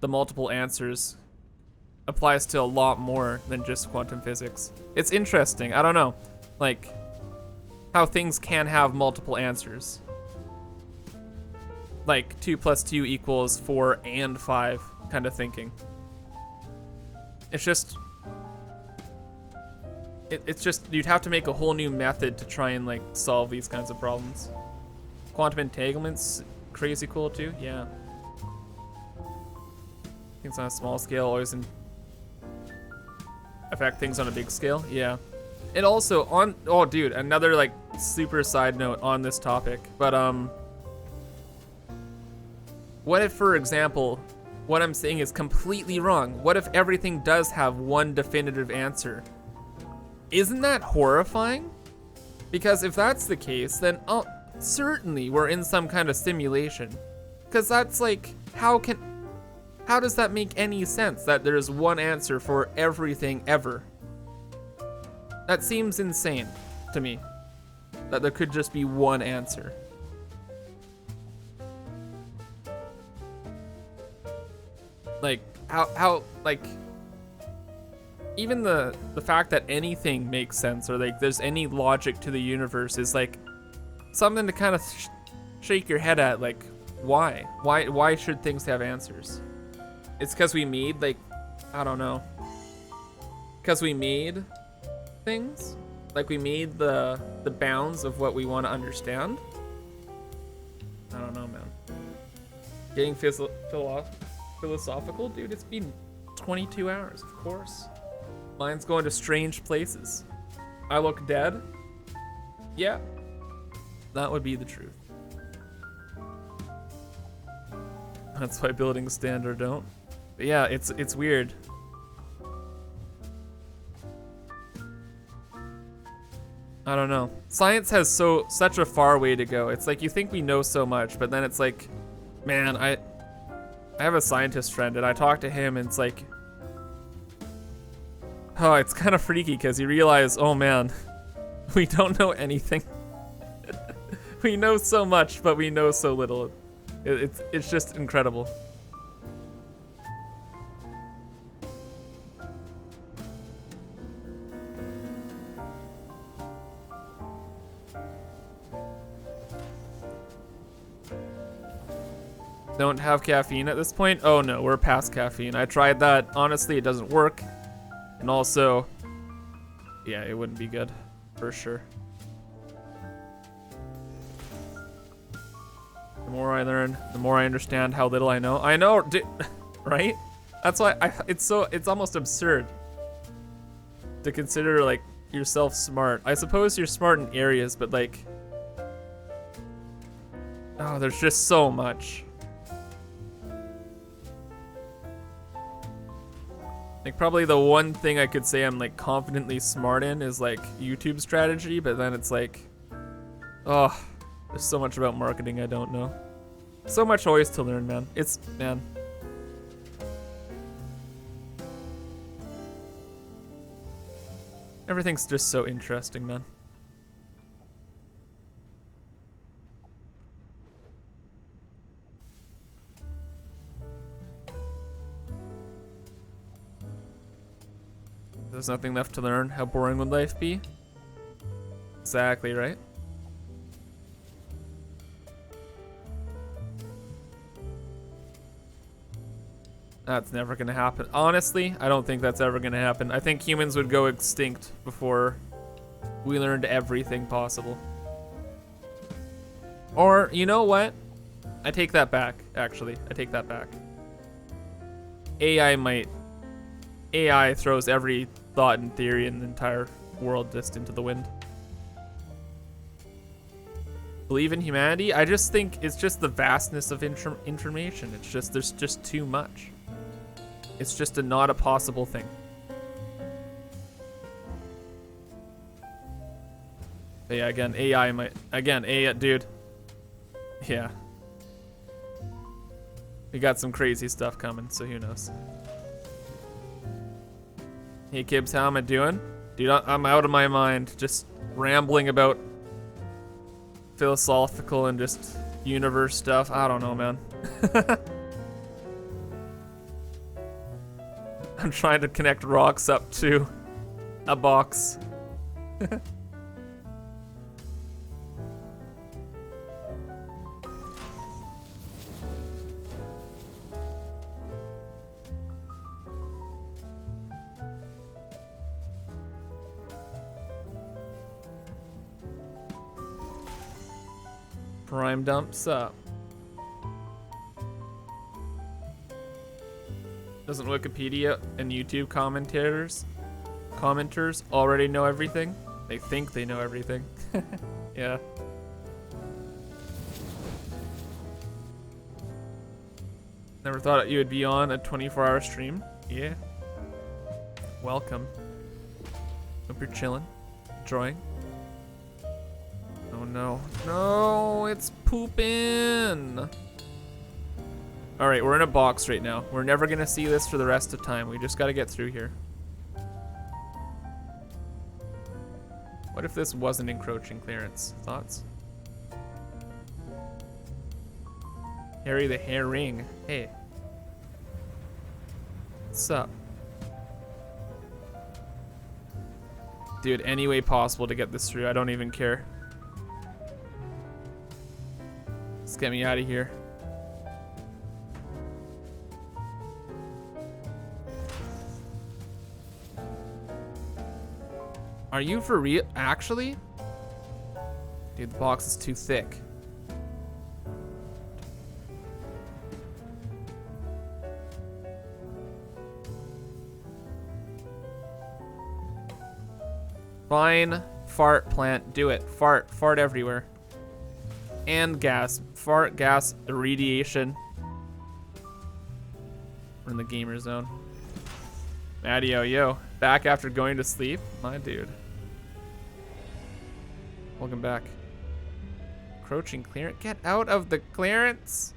the multiple answers, applies to a lot more than just quantum physics. It's interesting. I don't know, like how things can have multiple answers. Like 2 + 2 = 4 and 5 kind of thinking. It's just, it's just, you'd have to make a whole new method to try and like solve these kinds of problems. Quantum entanglement's crazy cool too, yeah. Things on a small scale always affect things on a big scale, yeah. And also on, oh dude, another like super side note on this topic, but what if, for example, what I'm saying is completely wrong? What if everything does have one definitive answer? Isn't that horrifying? Because if that's the case, then certainly we're in some kind of simulation. Because that's like, how does that make any sense that there's one answer for everything ever? That seems insane to me, that there could just be one answer. Like, how, like, even the fact that anything makes sense or like there's any logic to the universe is like something to kind of shake your head at. Like, why should things have answers? It's because we made, like, I don't know, because we made things, like we made the bounds of what we want to understand. I don't know, man. Getting philosophical, dude. It's been 22 hours, of course. Mine's going to strange places. I look dead? Yeah, that would be the truth. That's why buildings stand or don't. But yeah, it's weird. I don't know. Science has such a far way to go. It's like you think we know so much, but then it's like, man, I have a scientist friend and I talk to him and it's like, oh, it's kind of freaky because you realize, oh man, we don't know anything. We know so much, but we know so little. It's just incredible. Don't have caffeine at this point? Oh no, we're past caffeine. I tried that. Honestly, it doesn't work. And also, yeah, it wouldn't be good, for sure. The more I learn, the more I understand how little I know. I know, right? That's why it's almost absurd to consider like yourself smart. I suppose you're smart in areas, but like, oh, there's just so much. Like probably the one thing I could say I'm like confidently smart in is like YouTube strategy, but then it's like, oh, there's so much about marketing I don't know. So much always to learn, man. Man. Everything's just so interesting, man. There's nothing left to learn. How boring would life be? Exactly, right? That's never gonna happen. Honestly, I don't think that's ever gonna happen. I think humans would go extinct before we learned everything possible. Or, you know what? I take that back, actually. I take that back. AI throws every thought and theory in the entire world just into the wind. Believe in humanity? I just think it's just the vastness of information. It's just, there's just too much. It's just not a possible thing. But yeah, again, AI might... Again, AI, dude. Yeah. We got some crazy stuff coming, so who knows. Hey, Kibs, how am I doing? Dude, I'm out of my mind. Just rambling about philosophical and just universe stuff. I don't know, man. I'm trying to connect rocks up to a box. Prime dumps up. Doesn't Wikipedia and YouTube commenters already know everything? They think they know everything. Yeah. Never thought you would be on a 24-hour stream. Yeah. Welcome. Hope you're chilling, enjoying. Oh no. No, it's pooping. All right, we're in a box right now. We're never gonna see this for the rest of time. We just gotta get through here. What if this wasn't encroaching clearance? Thoughts? Harry the Herring. Hey. What's up? Dude, any way possible to get this through. I don't even care. Let's get me out of here. Are you for real? Actually? Dude, the box is too thick. Fine. Fart plant. Do it. Fart. Fart everywhere. And gas. Fart, gas, irradiation. We're in the gamer zone. Maddie-o, yo. Back after going to sleep? My dude. Welcome back. Encroaching clearance. Get out of the clearance.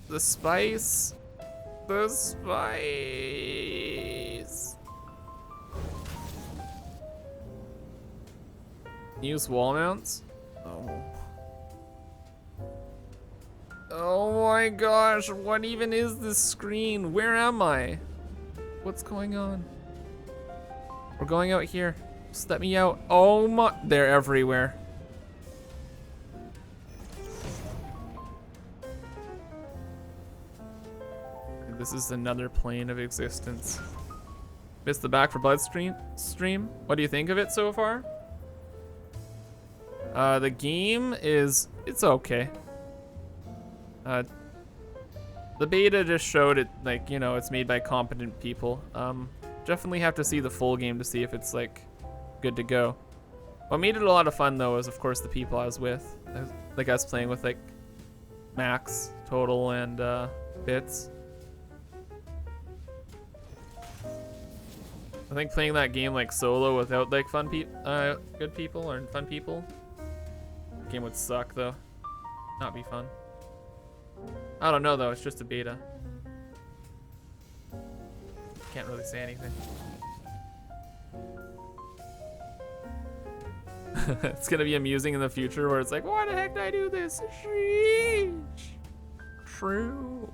The spice. The spice. Use wall mounts? Oh. Oh my gosh, what even is this screen? Where am I? What's going on? We're going out here. Just let me out. Oh my, they're everywhere. This is another plane of existence. Missed the Back for Blood stream? What do you think of it so far? The game is, it's okay. The beta just showed it, like, you know, it's made by competent people. Definitely have to see the full game to see if it's, like, good to go. What made it a lot of fun, though, is, of course, the people I was with. Like, I was playing with, like, Max, Total, and, Bits. I think playing that game, like, solo without, like, good people or fun people, the game would suck, though. Not be fun. I don't know, though. It's just a beta. Can't really say anything. It's gonna be amusing in the future where it's like, why the heck did I do this? Sheesh. True.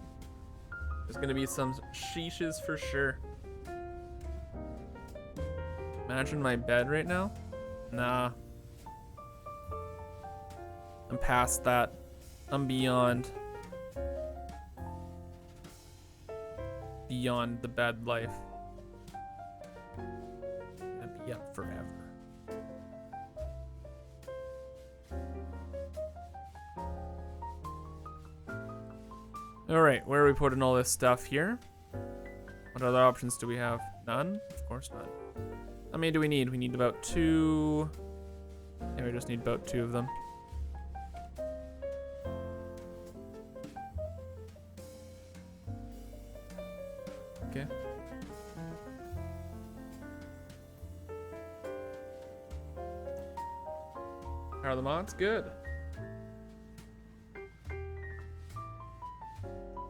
There's gonna be some sheeshes for sure. Imagine my bed right now. Nah. I'm past that. I'm beyond the bed life. I'd be up forever. All right, where are we putting all this stuff here? What other options do we have? None? Of course not. How many do we need? We need about 2. Yeah, we just need about 2 of them. Okay. Are the mods good?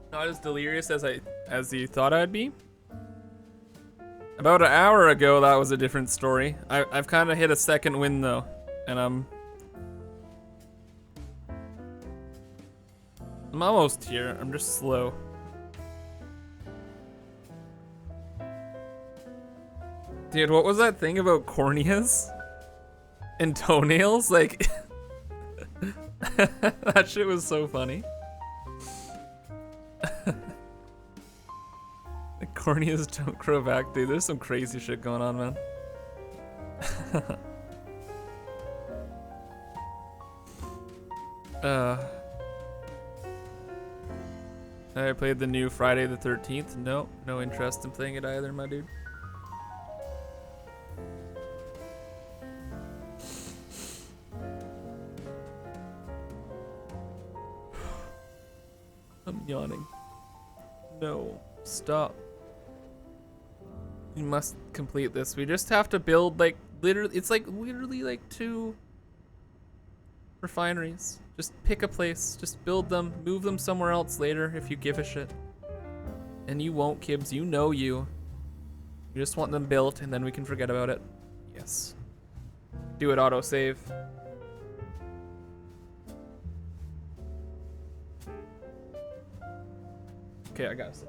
Not as delirious as you thought I'd be? About an hour ago, that was a different story. I've kind of hit a second win though, and I'm almost here. I'm just slow. Dude, what was that thing about corneas and toenails? Like, that shit was so funny. The corneas don't grow back, dude. There's some crazy shit going on, man. I played the new Friday the 13th. No interest in playing it either, my dude. I'm yawning. No, stop. We must complete this. We just have to build like literally, it's like literally like 2 refineries. Just pick a place, just build them, move them somewhere else later if you give a shit. And you won't, Kibs, you know you. You just want them built and then we can forget about it. Yes. Do it autosave. Okay, I got it.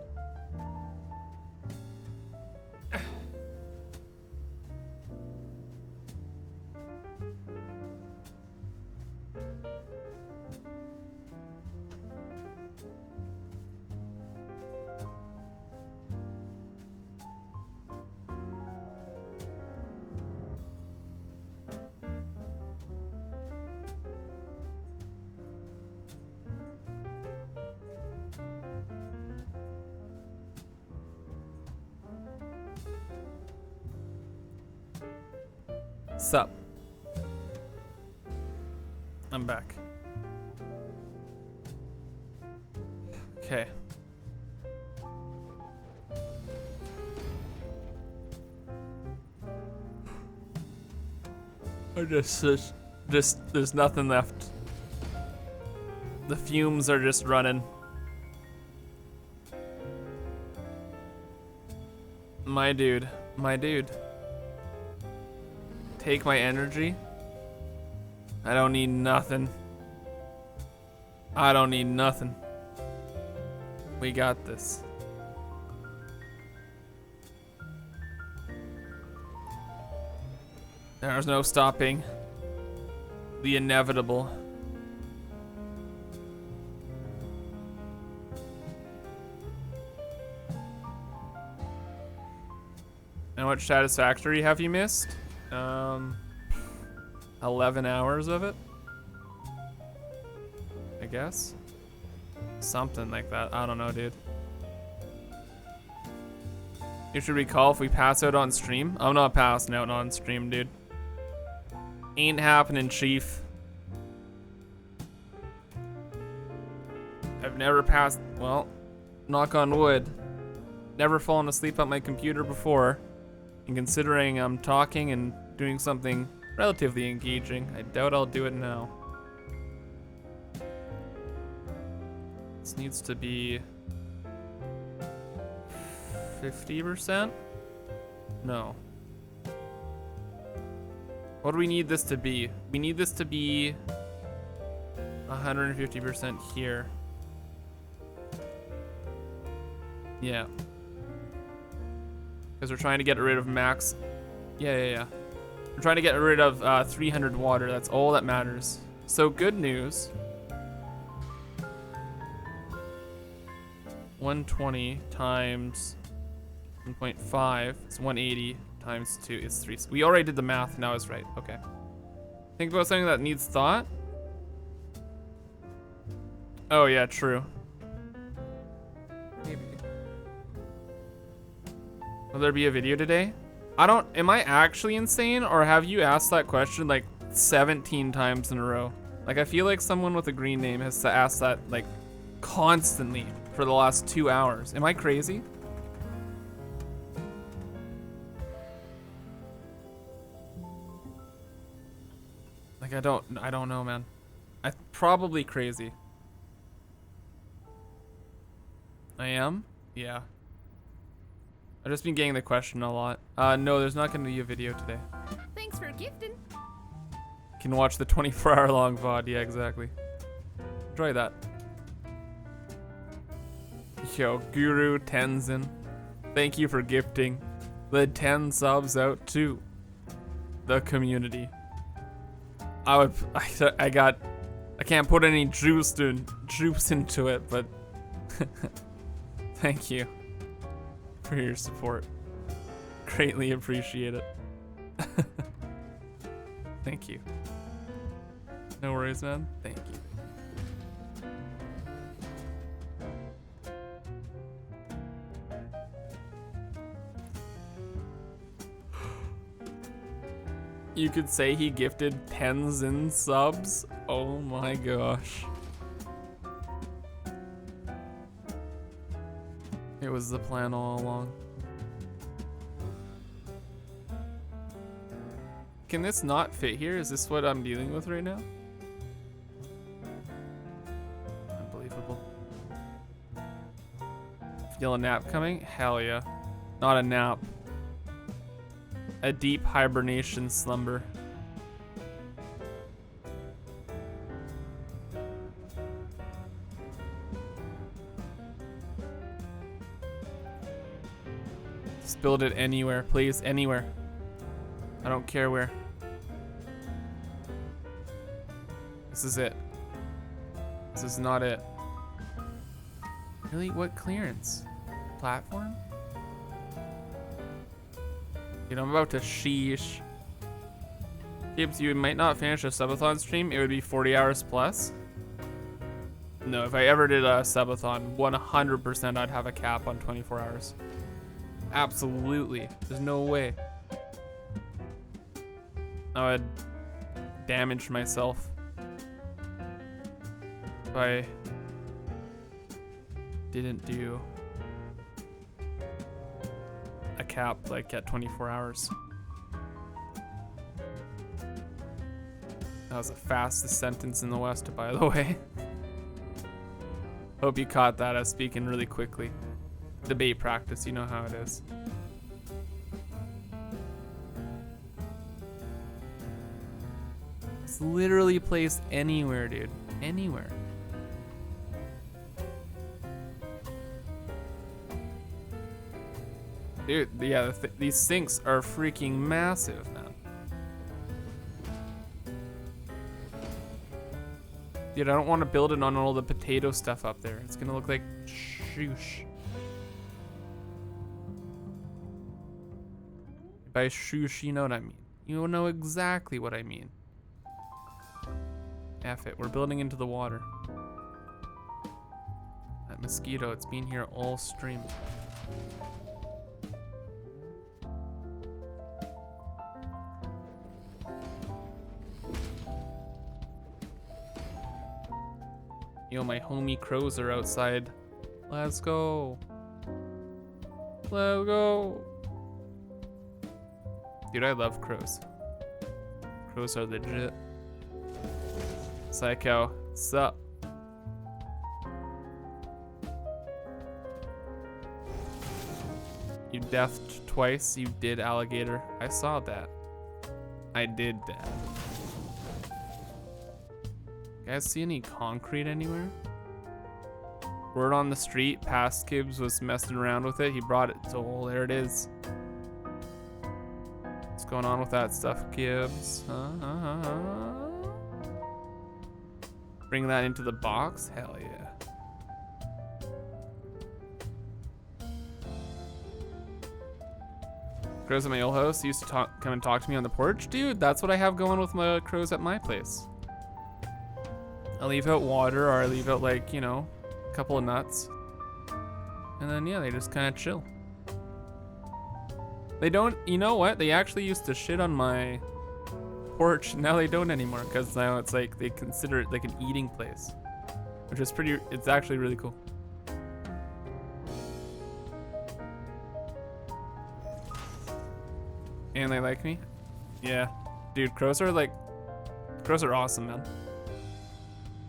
Sup? I'm back. Okay. I just there's nothing left. The fumes are just running. My dude. Take my energy. I don't need nothing. We got this. There's no stopping the inevitable. And what Satisfactory have you missed? 11 hours of it, I guess. Something like that. I don't know, dude. You should recall if we pass out on stream. I'm not passing out on stream, dude. Ain't happening, chief. I've never passed, well, knock on wood, never fallen asleep at my computer before. And considering I'm talking and doing something relatively engaging, I doubt I'll do it now. This needs to be 50%? No. What do we need this to be? We need this to be 150% here. Yeah. Because we're trying to get rid of max. Yeah. We're trying to get rid of 300 water. That's all that matters. So good news. 120 times 1.5. It's 180 times 2 is 3. We already did the math. Now it's right. Okay. Think about something that needs thought. Oh yeah, true. Maybe. Will there be a video today? Am I actually insane, or have you asked that question like 17 times in a row? Like, I feel like someone with a green name has asked that like constantly for the last 2 hours. Am I crazy? Like, Like, I don't know, man. I'm probably crazy. I am? Yeah. I've just been getting the question a lot. No, there's not gonna be a video today. Thanks for gifting. Can watch the 24-hour long VOD. Yeah, exactly. Enjoy that. Yo, Guru Tenzin, thank you for gifting the 10 subs out to the community. I can't put any juice into it, but thank you for your support. Greatly appreciate it. Thank you. No worries, man. Thank you. You could say he gifted pens and subs. Oh my gosh. It was the plan all along. Can this not fit here? Is this what I'm dealing with right now? Unbelievable. Feel a nap coming? Hell yeah. Not a nap. A deep hibernation slumber. Just build it anywhere, please. Anywhere. I don't care where. This is it. This is not it. Really? What clearance? Platform? Dude, I'm about to sheesh. Kibitz, you might not finish a subathon stream. It would be 40 hours plus. No, if I ever did a subathon, 100% I'd have a cap on 24 hours. Absolutely. There's no way. I would damage myself if I didn't do a cap like at 24 hours. That was the fastest sentence in the West, by the way. Hope you caught that. I was speaking really quickly. Debate practice, you know how it is. It's literally placed anywhere, dude. Anywhere. Dude, yeah, these sinks are freaking massive, man. Dude, I don't want to build it on all the potato stuff up there. It's gonna look like shoosh. By shoosh, you know what I mean. You know exactly what I mean. F it, we're building into the water. That mosquito, it's been here all stream. Yo, my homie crows are outside. Let's go. Let's go. Dude, I love crows. Crows are legit. Psycho, sup? You deathed twice, you did, alligator. I saw that. I did that. Guys see any concrete anywhere? Word on the street, past Kibitz was messing around with it. He brought it, so there it is. What's going on with that stuff, Kibitz? Bring that into the box? Hell yeah. Crows at my old house used to come and talk to me on the porch. Dude, that's what I have going with my crows at my place. I leave out water, or I leave out, like, you know, a couple of nuts. And then, yeah, they just kind of chill. They don't, you know what? They actually used to shit on my porch. Now they don't anymore, because now it's like they consider it like an eating place. Which is pretty, it's actually really cool. And they like me? Yeah. Dude, crows macros are awesome, man.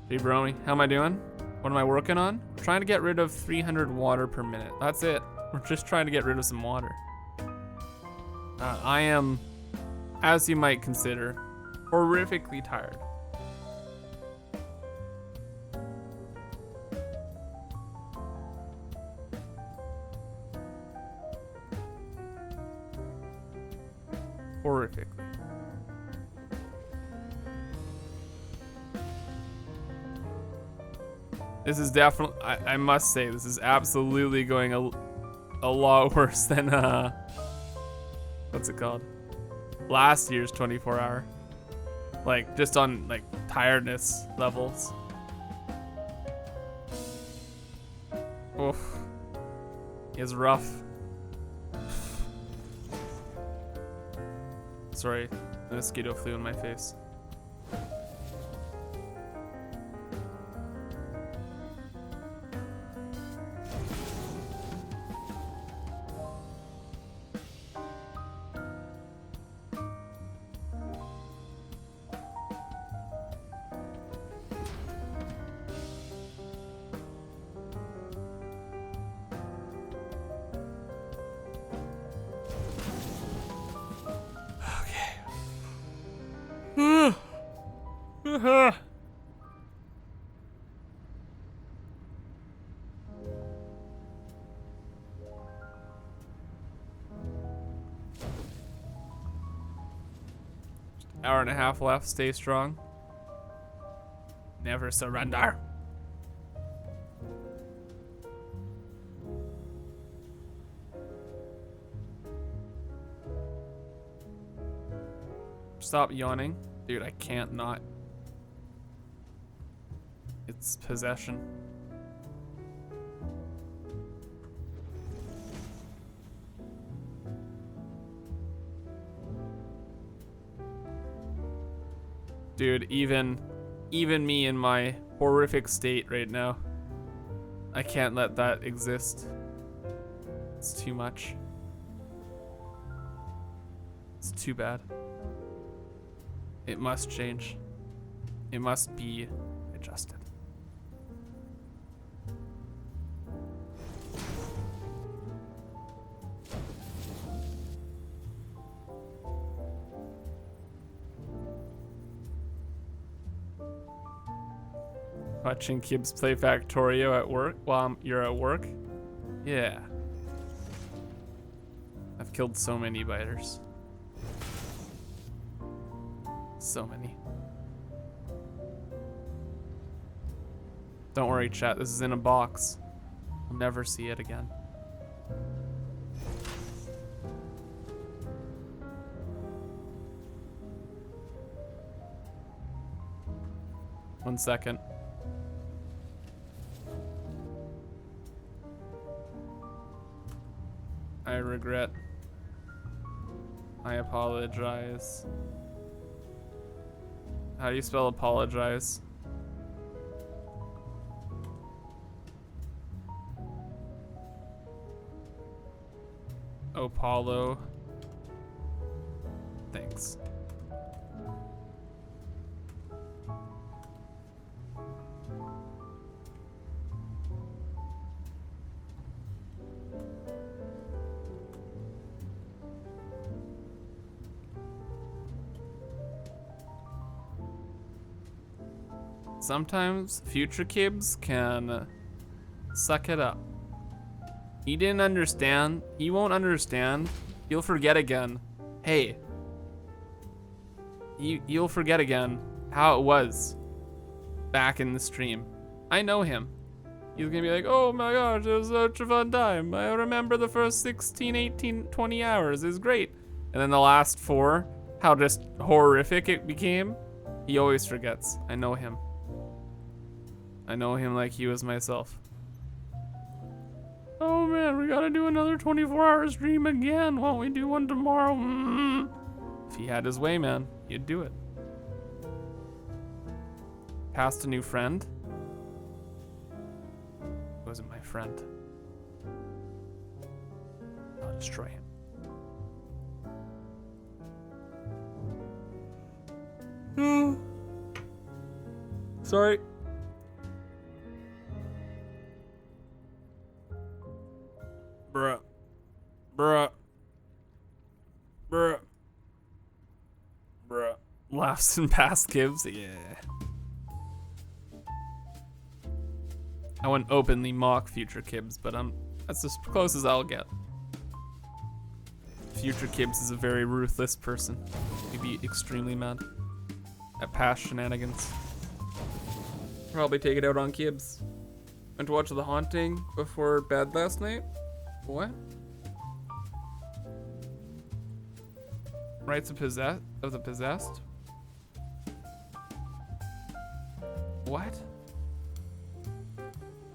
Hey, Bromy, how am I doing? What am I working on? Trying to get rid of 300 water per minute. That's it. We're just trying to get rid of some water. I am, as you might consider, horrifically tired. Horrifically. This is definitely, I must say, this is absolutely going a lot worse than, what's it called? Last year's 24-hour. Like, just on, like, tiredness levels. Oof. It's rough. Sorry, the mosquito flew in my face. Hour and a half left. Stay strong. Never surrender. Stop yawning. Dude, I can't not. It's possession. Dude, even me in my horrific state right now, I can't let that exist. It's too much. It's too bad. It must change. It must be adjusted. Watching Kibitz play Factorio at work while you're at work? Yeah. I've killed so many biters. So many. Don't worry, chat. This is in a box. I'll never see it again. One second. I regret. I apologize. How do you spell apologize? Apollo. Thanks. Sometimes future Kibs can suck it up. He didn't understand. He won't understand. He'll forget again. Hey. You'll forget again how it was back in the stream. I know him. He's gonna be like, oh my gosh, it was such a fun time. I remember the first 16, 18, 20 hours. It was great. And then the last 4, how just horrific it became. He always forgets. I know him. I know him like he was myself. Oh man, we gotta do another 24-hour stream again. Won't we do one tomorrow? If he had his way, man, he'd do it. Passed a new friend. He wasn't my friend. I'll destroy him. Sorry. Bruh. Bruh. Bruh. Bruh. Laughs and past Kibs, yeah. I wouldn't openly mock future Kibs, but that's as close as I'll get. Future Kibs is a very ruthless person. He'd be extremely mad at past shenanigans. Probably take it out on Kibs. Went to watch The Haunting before bed last night. What? Rites of the Possessed? What?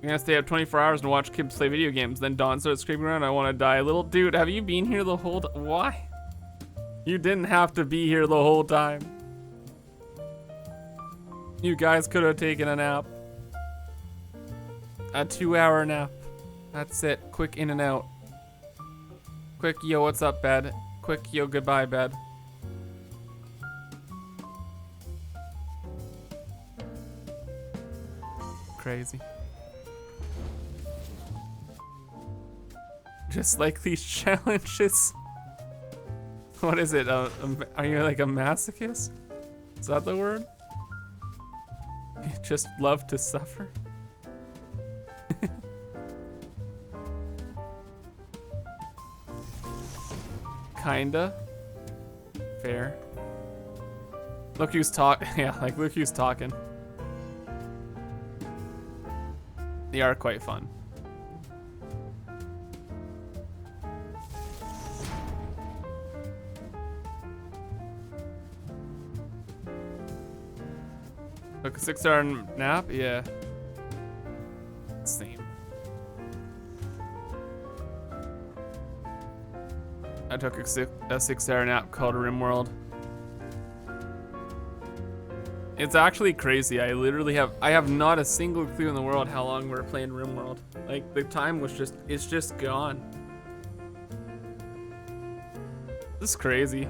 You're gonna stay up 24 hours and watch Kibs play video games. Then Dawn starts screaming around, I wanna die. Little dude, have you been here the whole time? Why? You didn't have to be here the whole time. You guys could have taken a nap. A 2-hour nap. That's it. Quick in and out. Quick, yo, what's up, bed? Quick, yo, goodbye, bed. Crazy. Just like these challenges. What is it? Are you like a masochist? Is that the word? You just love to suffer? Kinda. Fair. Look who's talking. Yeah, like look who's talking. They are quite fun. Took a 6-hour nap? Yeah. Same. I took a 6-hour nap called RimWorld. It's actually crazy. I have not a single clue in the world how long we're playing RimWorld. Like the time it's just gone. This is crazy.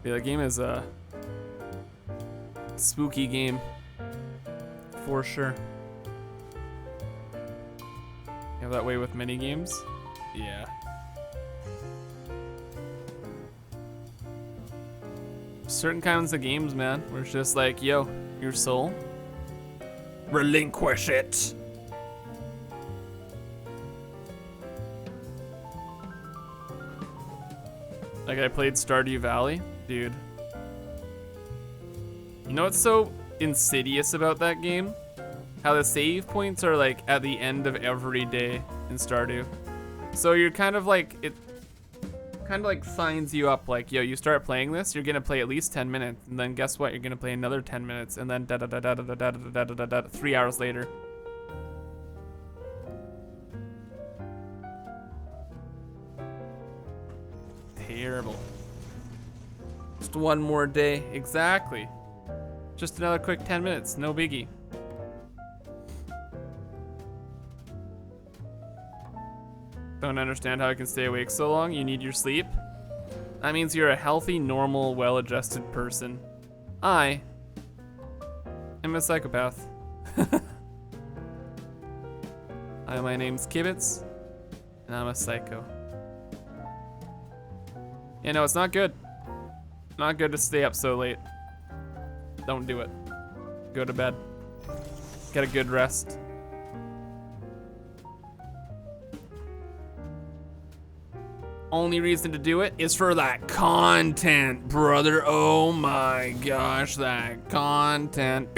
Yeah, the game is a spooky game for sure. You have that way with mini games? Yeah. Certain kinds of games, man, where it's just like, yo, your soul, relinquish it. Like I played Stardew Valley, dude. You know what's so insidious about that game? How the save points are like at the end of every day in Stardew. So you're kind of like, it kind of like signs you up like, yo, you start playing this, you're gonna play at least 10 minutes, and then guess what? You're gonna play another 10 minutes, and then 3 hours later. Terrible. Just one more day, exactly. Just another quick 10 minutes, no biggie. Don't understand how I can stay awake so long. You need your sleep. That means you're a healthy, normal, well-adjusted person. I am a psychopath. Hi, my name's Kibitz, and I'm a psycho. Yeah, no, it's not good. Not good to stay up so late. Don't do it. Go to bed. Get a good rest. Only reason to do it is for that content, brother. Oh my gosh, that content.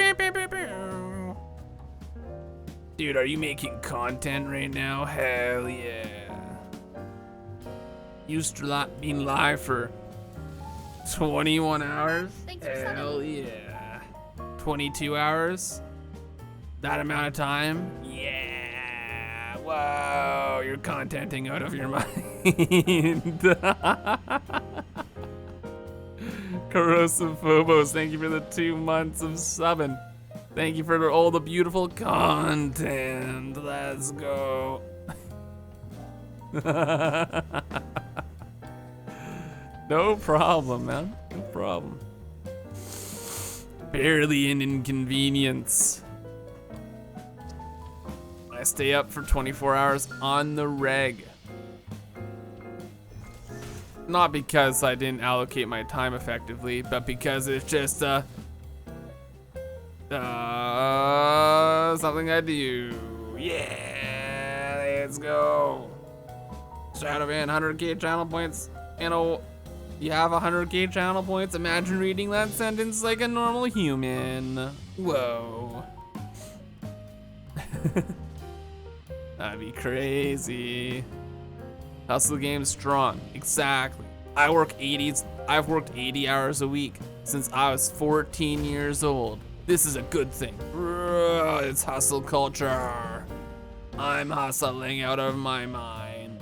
Dude, are you making content right now? Hell yeah. Used to been live for 21 hours? Hell yeah. 22 hours? That amount of time? Yeah. Whoa, you're contenting out of your mind. Corrosive Phobos, thank you for the 2 months of subbing. Thank you for all the beautiful content. Let's go. No problem, man. No problem. Barely an inconvenience. I stay up for 24 hours on the reg. Not because I didn't allocate my time effectively, but because it's just something I do. Yeah, let's go. Shadowvan, 100k channel points. You know, you have 100k channel points. Imagine reading that sentence like a normal human. Whoa. That'd be crazy. Hustle game strong. Exactly. I've worked 80 hours a week since I was 14 years old. This is a good thing. It's hustle culture. I'm hustling out of my mind.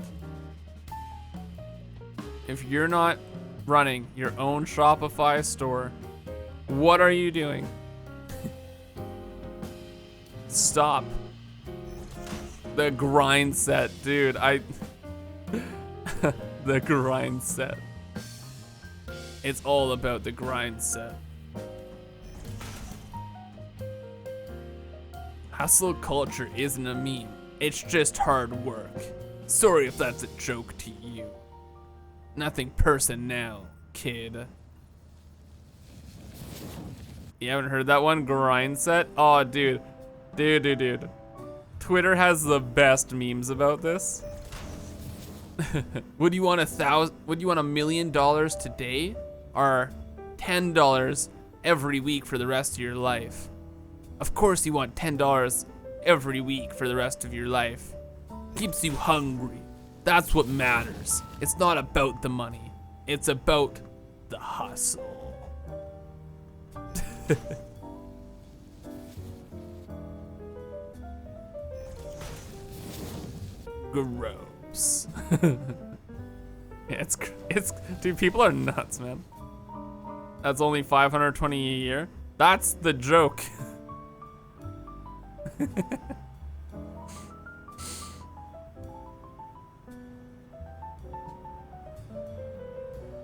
If you're not running your own Shopify store, what are you doing? Stop. The grind set, dude. The grind set. It's all about the grind set. Hustle culture isn't a meme. It's just hard work. Sorry if that's a joke to you. Nothing personnel, kid. You haven't heard that one? Grind set? Oh, dude. Dude. Twitter has the best memes about this. Would you want $1 million today? Or $10 every week for the rest of your life? Of course you want $10 every week for the rest of your life. Keeps you hungry. That's what matters. It's not about the money. It's about the hustle. Gross. Yeah, it's dude, people are nuts, man. That's only 520 a year. That's the joke.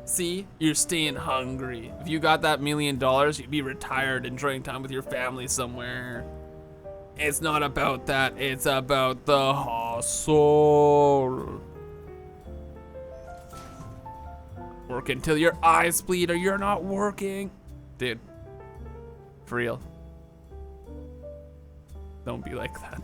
See, you're staying hungry. If you got that $1 million, you'd be retired, enjoying time with your family somewhere. It's not about that, it's about the hustle. Work until your eyes bleed or you're not working. Dude, for real. Don't be like that.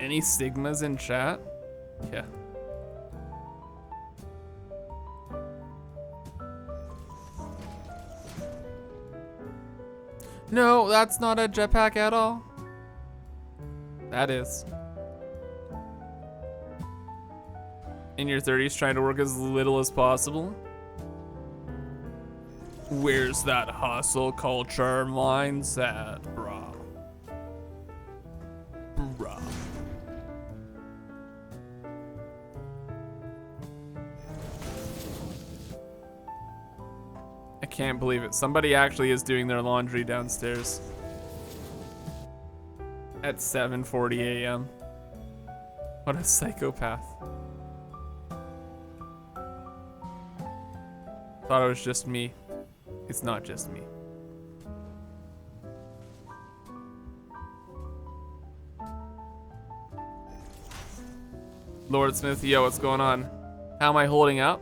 Any Sigmas in chat? Yeah. No, that's not a jetpack at all. That is. In your 30s, trying to work as little as possible. Where's that hustle culture mindset, bro? Bro. I can't believe it. Somebody actually is doing their laundry downstairs at 7:40 a.m. What a psychopath. Thought it was just me. It's not just me. Lord Smith, yo, what's going on? How am I holding up?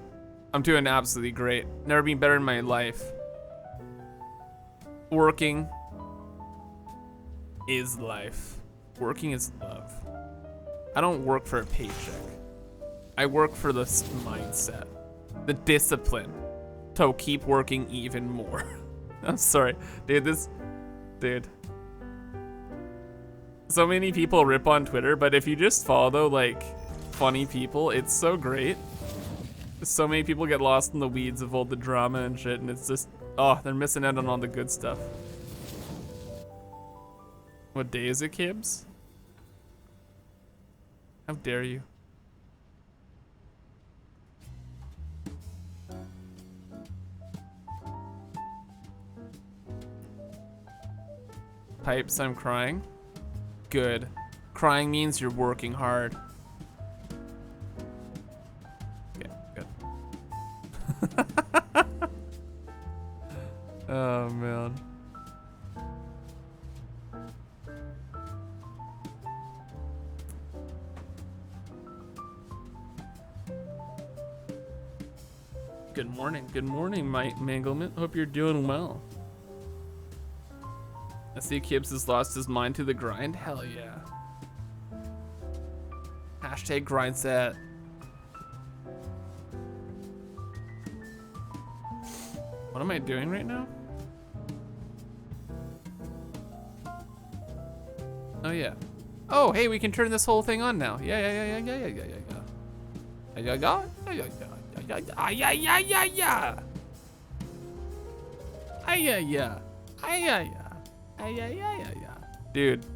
I'm doing absolutely great. Never been better in my life. Working is life. Working is love. I don't work for a paycheck. I work for the mindset, the discipline to keep working even more. I'm sorry, dude. So many people rip on Twitter, but if you just follow like funny people, it's so great. So many people get lost in the weeds of all the drama and shit, and it's just, oh, they're missing out on all the good stuff. What day is it, Kibs? How dare you? pipes, I'm crying. Good. Crying means you're working hard. Okay, good. Oh, man. Good morning, Mike Manglement. Hope you're doing well. I see Kibitz has lost his mind to the grind. Hell yeah. Hashtag grind set. What am I doing right now? Oh yeah. Oh hey, we can turn this whole thing on now. Yeah. Dude,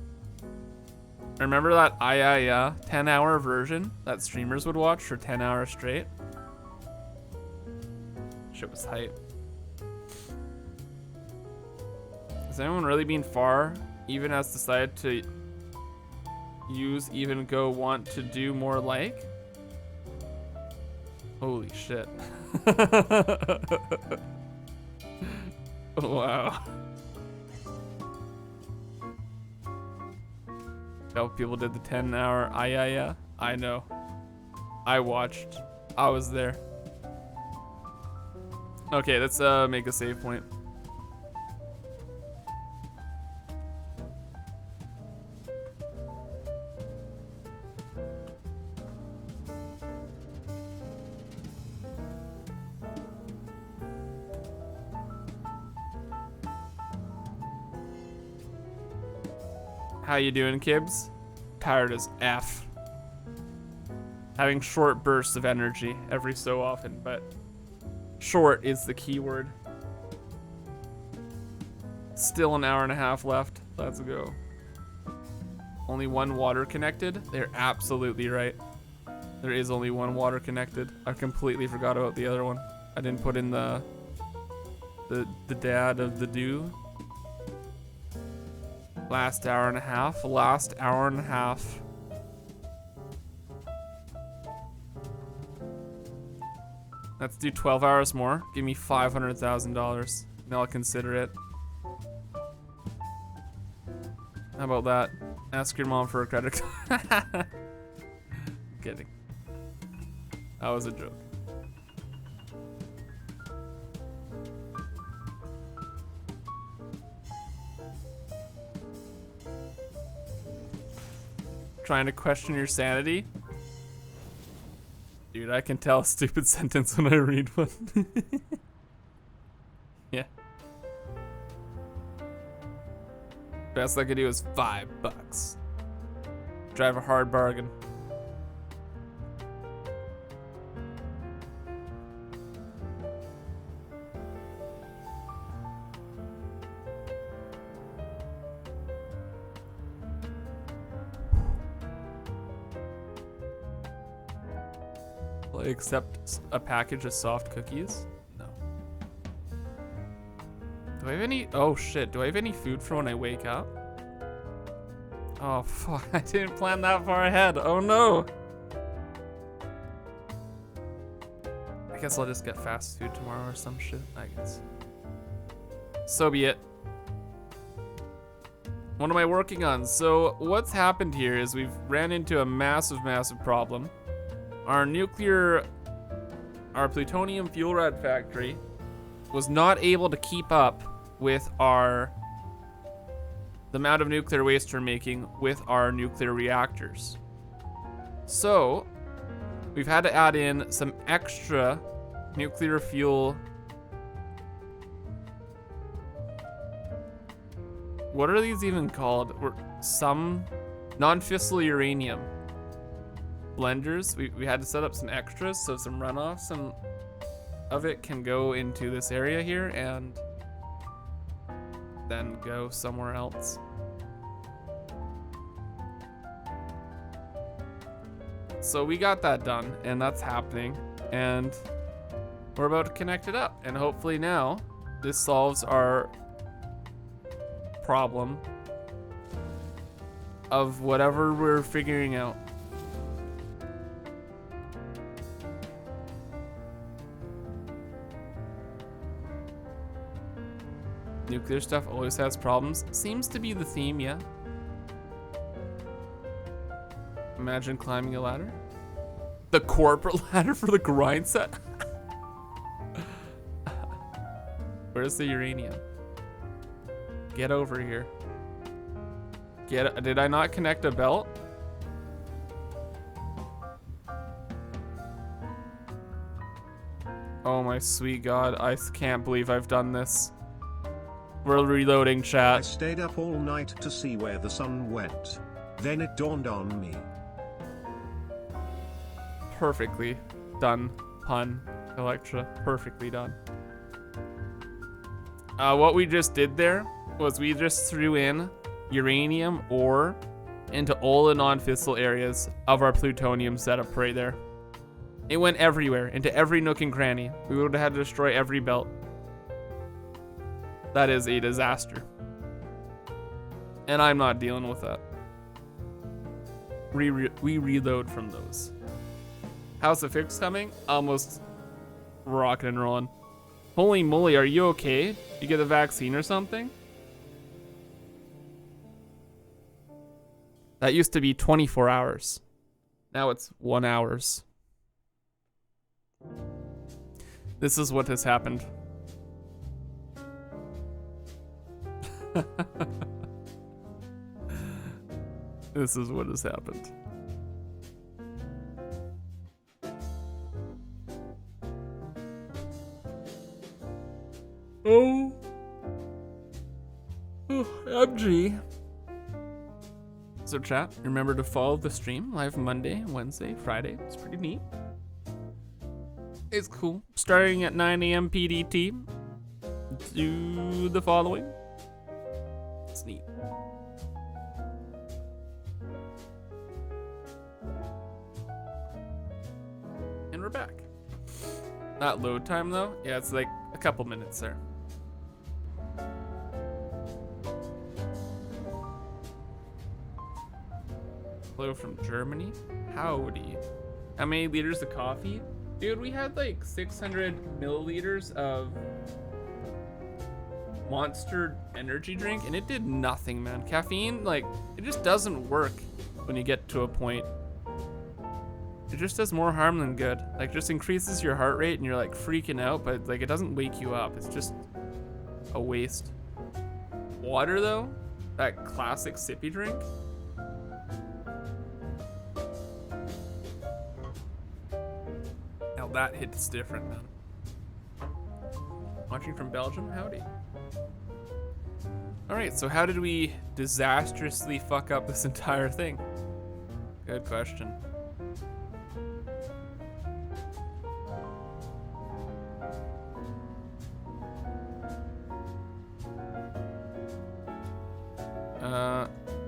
remember that 10-hour version that streamers would watch for 10 hours straight? Shit was hype. Has anyone really been far? Even has decided to use even go want to do more like? Holy shit. Wow. How people did the 10-hour I know. I watched. I was there. Okay, let's make a save point. How you doing, Kibs? Tired as F. Having short bursts of energy every so often, but short is the key word. Still an hour and a half left. Let's go. Only one water connected? They're absolutely right. There is only one water connected. I completely forgot about the other one. I didn't put in the dad of the dew. Last hour and a half. Last hour and a half. Let's do 12 hours more. Give me $500,000. Then I'll consider it. How about that? Ask your mom for a credit card. Kidding. That was a joke. Trying to question your sanity? Dude, I can tell a stupid sentence when I read one. Yeah. Best I could do is $5. Drive a hard bargain. Will I accept a package of soft cookies? No. Do I have any? Oh shit, do I have any food for when I wake up? Oh fuck, I didn't plan that far ahead. Oh no. I guess I'll just get fast food tomorrow or some shit, I guess. So be it. What am I working on? So what's happened here is we've ran into a massive problem. Our plutonium fuel rod factory was not able to keep up with the amount of nuclear waste we're making with our nuclear reactors. So we've had to add in some extra nuclear fuel. What are these even called? Some non-fissile uranium blenders. We had to set up some extras, so some runoff, some of it can go into this area here and then go somewhere else. So we got that done, and that's happening, and we're about to connect it up, and hopefully now this solves our problem of whatever we're figuring out. Nuclear stuff always has problems. Seems to be the theme, yeah. Imagine climbing a ladder. The corporate ladder for the grind set. Where's the uranium? Get over here. Did I not connect a belt? Oh my sweet God, I can't believe I've done this. We're reloading, I chat. stayed up all night to see where the sun went. Then it dawned on me. Perfectly done, pun, Electra. Perfectly done. What we just did there was we just threw in uranium ore into all the non-fissile areas of our plutonium setup right there. It went everywhere, into every nook and cranny. We would have had to destroy every belt. That is a disaster. And I'm not dealing with that. We reload from those. How's the fix coming? Almost rocking and rolling. Holy moly, are you okay? You get the vaccine or something? That used to be 24 hours. Now it's 1 hour. This is what has happened. This is what has happened. Oh, MG. So chat, remember to follow the stream live Monday, Wednesday, Friday. It's pretty neat. It's cool. Starting at 9 a.m. PDT. Do the following. It's neat. And we're back. Not load time though. Yeah, it's like a couple minutes there. Hello from Germany. Howdy. How many liters of coffee? Dude, we had like 600 milliliters of Monster energy drink and it did nothing, man. Caffeine, like, it just doesn't work when you get to a point. It just does more harm than good. Like, just increases your heart rate and you're like freaking out, but like it doesn't wake you up. It's just a waste. Water though, that classic sippy drink. Now that hits different, man. Watching from Belgium, howdy. All right, so how did we disastrously fuck up this entire thing? Good question.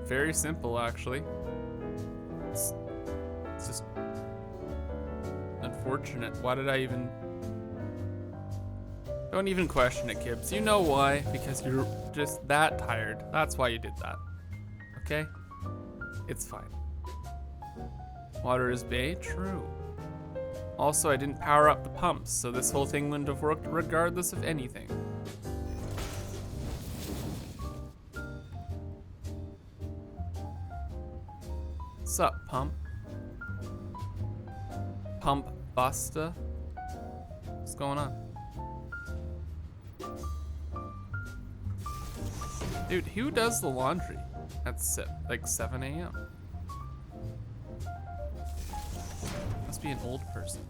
Very simple, actually. It's just unfortunate. Why did I even... Don't even question it, Kibitz. You know why? Because you're just that tired. That's why you did that. Okay? It's fine. Water is bae? True. Also, I didn't power up the pumps, so this whole thing wouldn't have worked regardless of anything. What's up, pump? Pump Busta? What's going on? Dude, who does the laundry at like 7 a.m.? Must be an old person.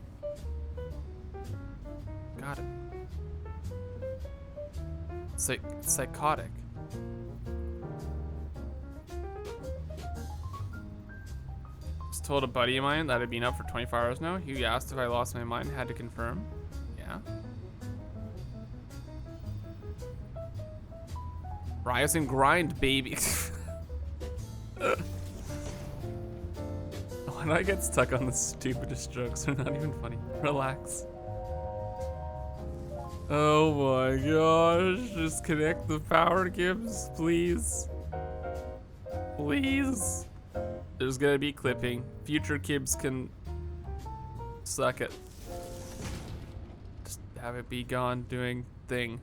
Got it. Psychotic. Just told a buddy of mine that I'd been up for 24 hours now. He asked if I lost my mind, had to confirm. Yeah. Rise and grind, baby. Why do I get stuck on the stupidest jokes? They're not even funny. Relax. Oh my gosh. Just connect the power, Gibbs, please. Please. There's gonna be clipping. Future Kibs can suck it. Just have it be gone doing thing.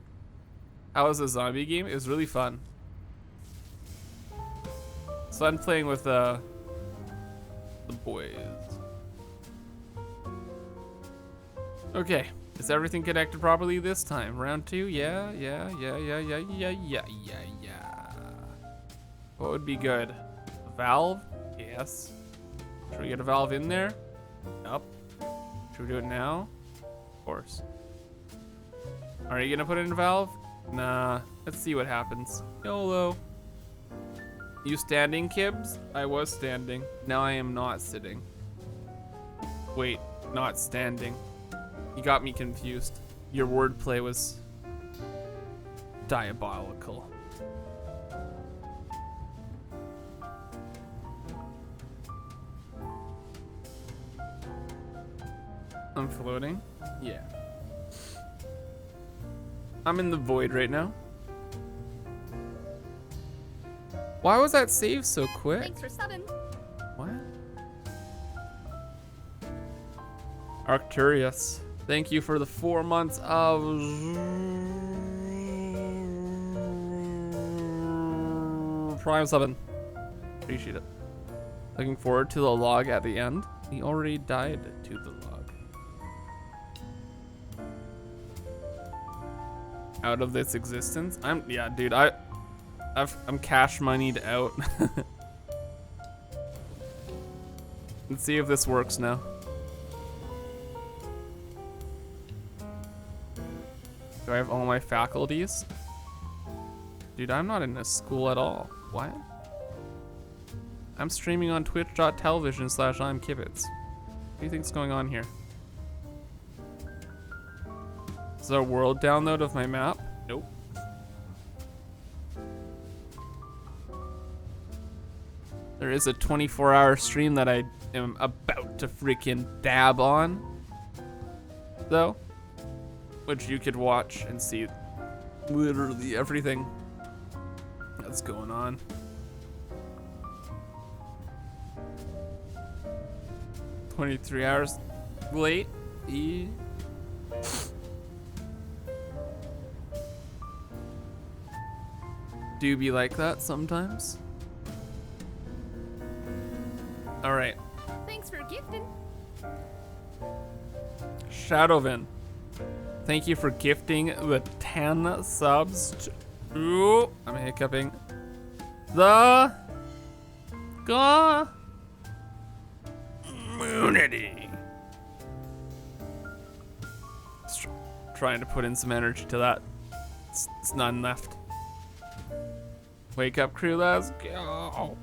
How was the zombie game? It was really fun. It's fun playing with the boys. Okay, is everything connected properly this time? Round 2? Yeah. What would be good? A valve? Yes. Should we get a valve in there? Nope. Should we do it now? Of course. Are you gonna put in a valve? Nah. Let's see what happens. YOLO. You standing, Kibs? I was standing. Now I am not sitting. Wait, not standing. You got me confused. Your wordplay was diabolical. I'm floating? Yeah. I'm in the void right now. Why was that save so quick? Thanks for subbing. What? Arcturus. Thank you for the 4 months of Prime 7. Appreciate it. Looking forward to the log at the end. He already died to the log. Out of this existence? Yeah, dude, I'm cash moneyed out. Let's see if this works now. Do I have all my faculties? Dude, I'm not in a school at all. What? I'm streaming on twitch.tv/I'm Kibitz. What do you think's going on here? Is there a world download of my map? Nope. There is a 24-hour stream that I am about to freaking dab on, though, which you could watch and see literally everything that's going on. "23 hours late. Do be like that sometimes. All right. Thanks for gifting. Shadowvin, thank you for gifting the 10 subs to, I'm hiccuping, the community. Trying to put in some energy to that. It's none left. Wake up, crew, let's go.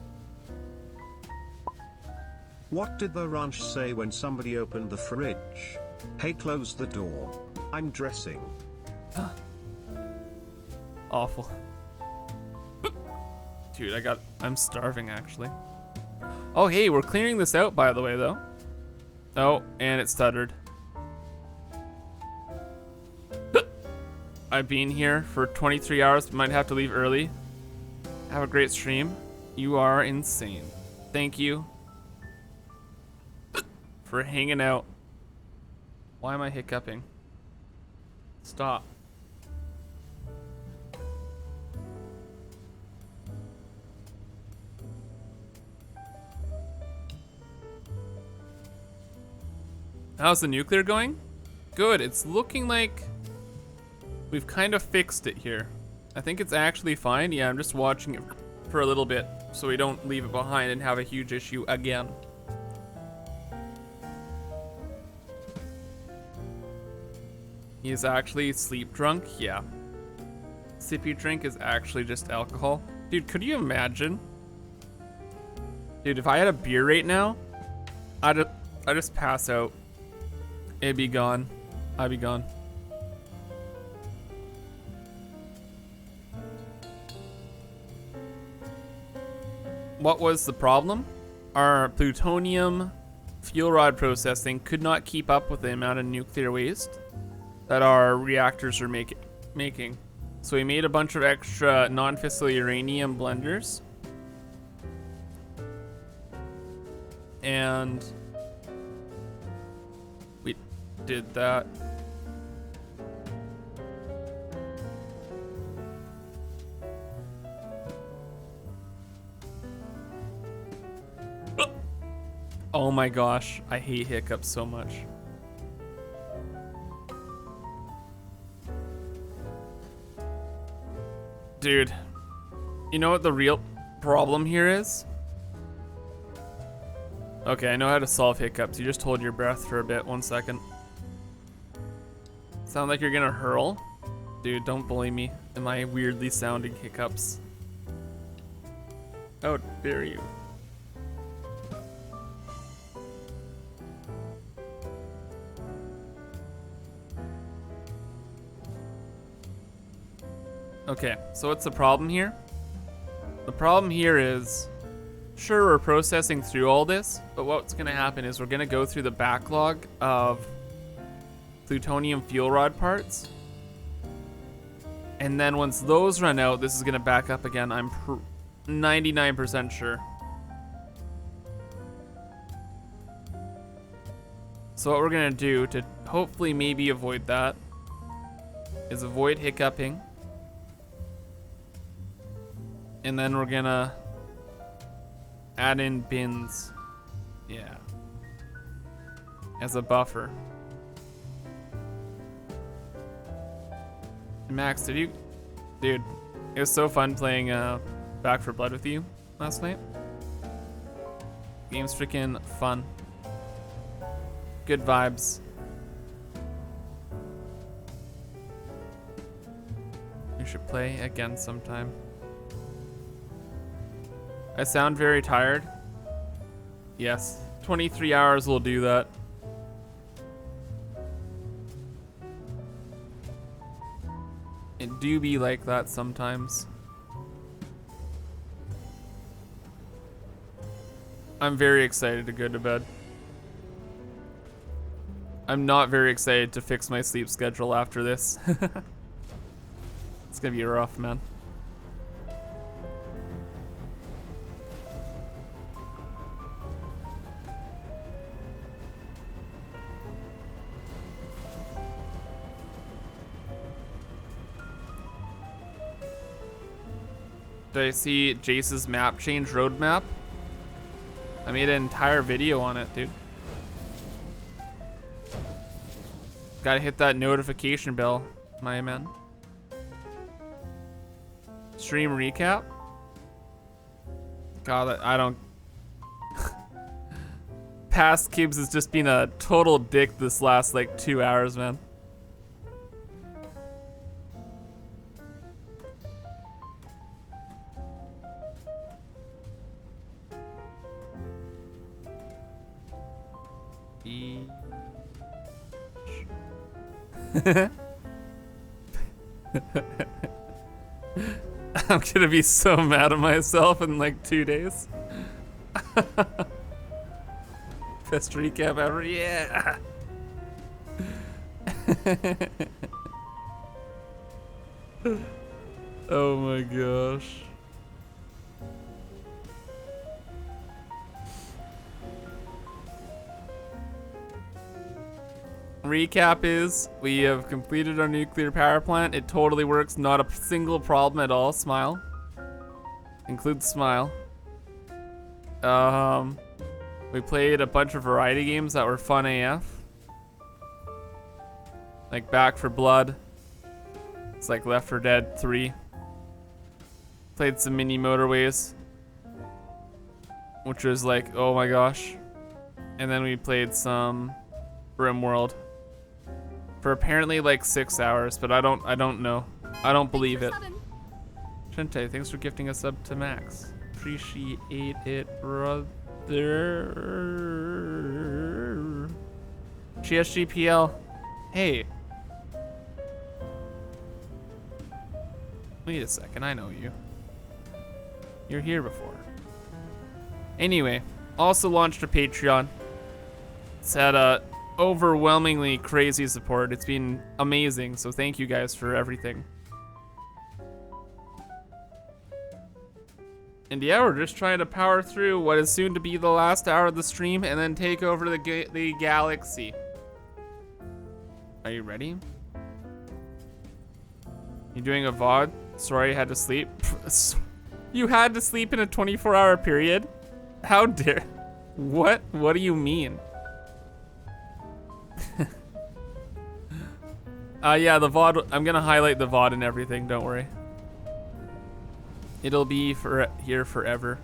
What did the ranch say when somebody opened the fridge? Hey, close the door. I'm dressing. Awful. Dude, I'm starving actually. Oh, hey, we're clearing this out, by the way, though. Oh, and it stuttered. I've been here for 23 hours, might have to leave early. Have a great stream. You are insane. Thank you for hanging out. Why am I hiccuping? Stop. How's the nuclear going? Good. It's looking like we've kind of fixed it here. I think it's actually fine. Yeah, I'm just watching it for a little bit so we don't leave it behind and have a huge issue again. He is actually sleep drunk? Yeah. Sippy drink is actually just alcohol. Dude, could you imagine? Dude, if I had a beer right now, I'd just pass out. It'd be gone. I'd be gone. What was the problem? Our plutonium fuel rod processing could not keep up with the amount of nuclear waste that our reactors are making. So we made a bunch of extra non-fissile uranium blenders And we did that. Oh my gosh, I hate hiccups so much. Dude, you know what the real problem here is? Okay, I know how to solve hiccups. You just hold your breath for a bit. 1 second. Sound like you're gonna hurl? Dude, don't bully me in my weirdly sounding hiccups. How dare you? Okay, so what's the problem here? The problem here is, sure, we're processing through all this, but what's gonna happen is we're gonna go through the backlog of plutonium fuel rod parts. And then once those run out, this is gonna back up again, I'm 99% sure. So what we're gonna do to hopefully maybe avoid that is avoid hiccuping. And then we're gonna add in bins. Yeah. As a buffer. Max, did you... Dude, it was so fun playing Back 4 Blood with you last night. Game's freaking fun. Good vibes. We should play again sometime. I sound very tired. Yes, 23 hours will do that. It do be like that sometimes. I'm very excited to go to bed. I'm not very excited to fix my sleep schedule after this. It's gonna be rough, man. Did I see Jace's map change roadmap? I made an entire video on it, dude. Gotta hit that notification bell, my man. Stream recap? God, I don't... Past Kibitz has just been a total dick this last, like, 2 hours, man. I'm gonna be so mad at myself in like 2 days. Best recap ever, yeah. Oh my gosh. Recap is, we have completed our nuclear power plant. It totally works, not a single problem at all. Smile. Include smile. We played a bunch of variety games that were fun AF. Like Back 4 Blood. It's like Left 4 Dead 3. Played some mini motorways. Which was like, oh my gosh. And then we played some RimWorld. For apparently like 6 hours, but I don't know. I don't believe it. Shente, thanks for gifting a sub to Max. Appreciate it, brother. GSGPL. Hey. Wait a second, I know you. You're here before. Anyway, also launched a Patreon. It's had a overwhelmingly crazy support. It's been amazing, so thank you guys for everything. And yeah, we're just trying to power through what is soon to be the last hour of the stream and then take over the galaxy. Are you ready? You doing a VOD? Sorry, I had to sleep. You had to sleep in a 24-hour period? How dare... What? What do you mean? Yeah, the VOD, I'm gonna highlight the VOD and everything, don't worry. It'll be here forever.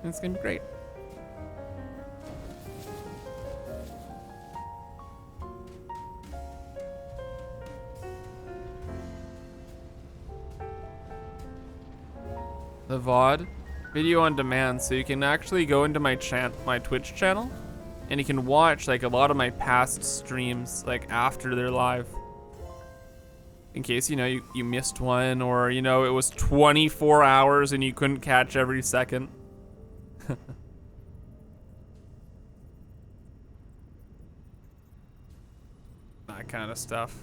It's gonna be great. The VOD, video on demand, so you can actually go into my Twitch channel and you can watch like a lot of my past streams like after they're live. In case, you know, you missed one, or, you know, it was 24 hours and you couldn't catch every second. That kind of stuff.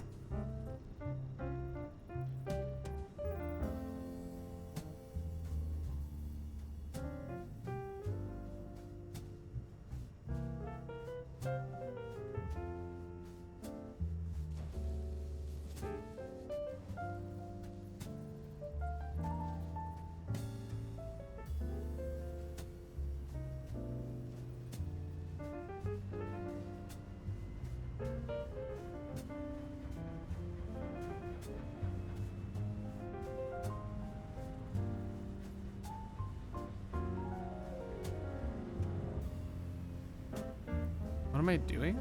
What am I doing?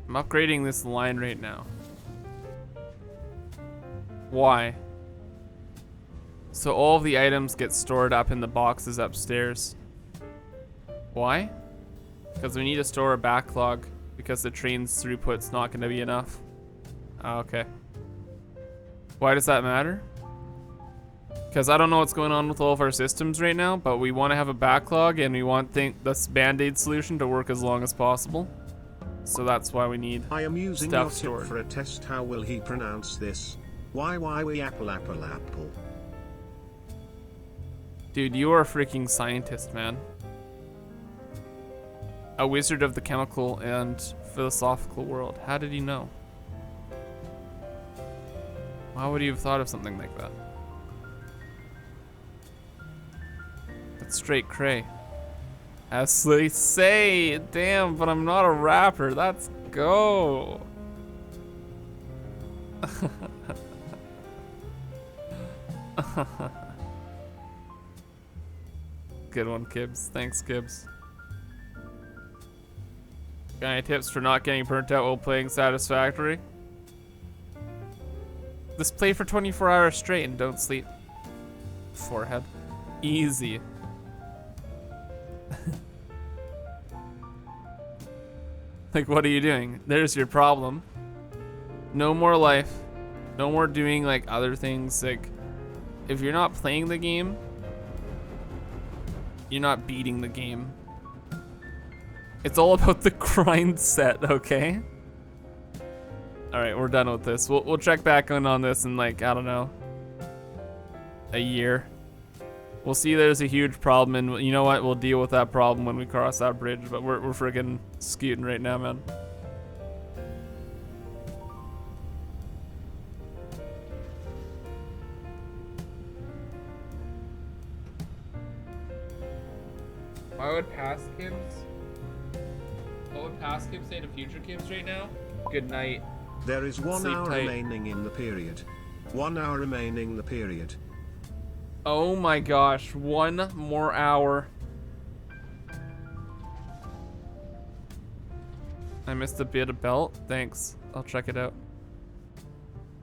I'm upgrading this line right now. Why? So all of the items get stored up in the boxes upstairs. Why? Because we need to store a backlog because the train's throughput's not going to be enough. Oh, okay. Why does that matter? Because I don't know what's going on with all of our systems right now, but we want to have a backlog and we want this Band-Aid solution to work as long as possible. So that's why we need I am using stuff your tip stored. for a test. How will he pronounce this? Why we apple apple apple? Dude, you are a freaking scientist, man. A wizard of the chemical and philosophical world. How did he know? Why would he have thought of something like that? That's straight cray. As they say, damn, but I'm not a rapper. Let's go. Good one, Kibs. Thanks, Kibs. Got any tips for not getting burnt out while playing Satisfactory? Just play for 24 hours straight and don't sleep. Forehead. Easy. Like, what are you doing? There's your problem. No more life. No more doing, like, other things. Like, if you're not playing the game, you're not beating the game. It's all about the grind set, okay? Alright, we're done with this. We'll check back on this in, like, I don't know, a year. We'll see there's a huge problem, and you know what? We'll deal with that problem when we cross that bridge, but we're freaking scooting right now, man. Why would past Kims? What would past Kims say to future Kims right now? Good night. There is 1 Sleep hour tight. remaining in the period. 1 hour remaining in the period. Oh my gosh, 1 more hour. I missed a bit of belt. Thanks. I'll check it out.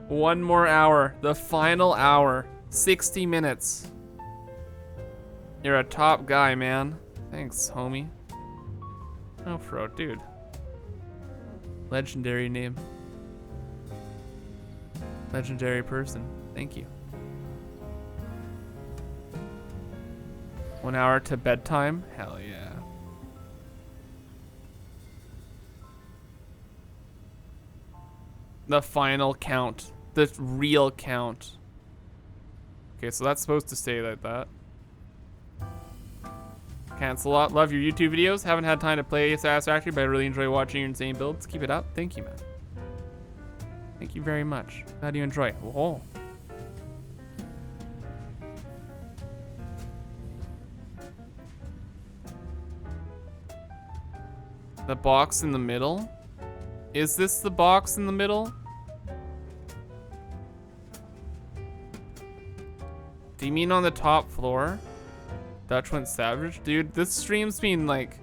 1 more hour. The final hour. 60 minutes. You're a top guy, man. Thanks, homie. Oh, bro, dude. Legendary name. Legendary person. Thank you. 1 hour to bedtime? Hell yeah. The final count. The real count. Okay, so that's supposed to stay like that. Cancel a lot. Love your YouTube videos. Haven't had time to play Satisfactory, but I really enjoy watching your insane builds. Keep it up. Thank you, man. Thank you very much. Glad you enjoy it. Whoa. The box in the middle? Is this the box in the middle? Do you mean on the top floor? Dutch went savage? Dude, this stream's been like...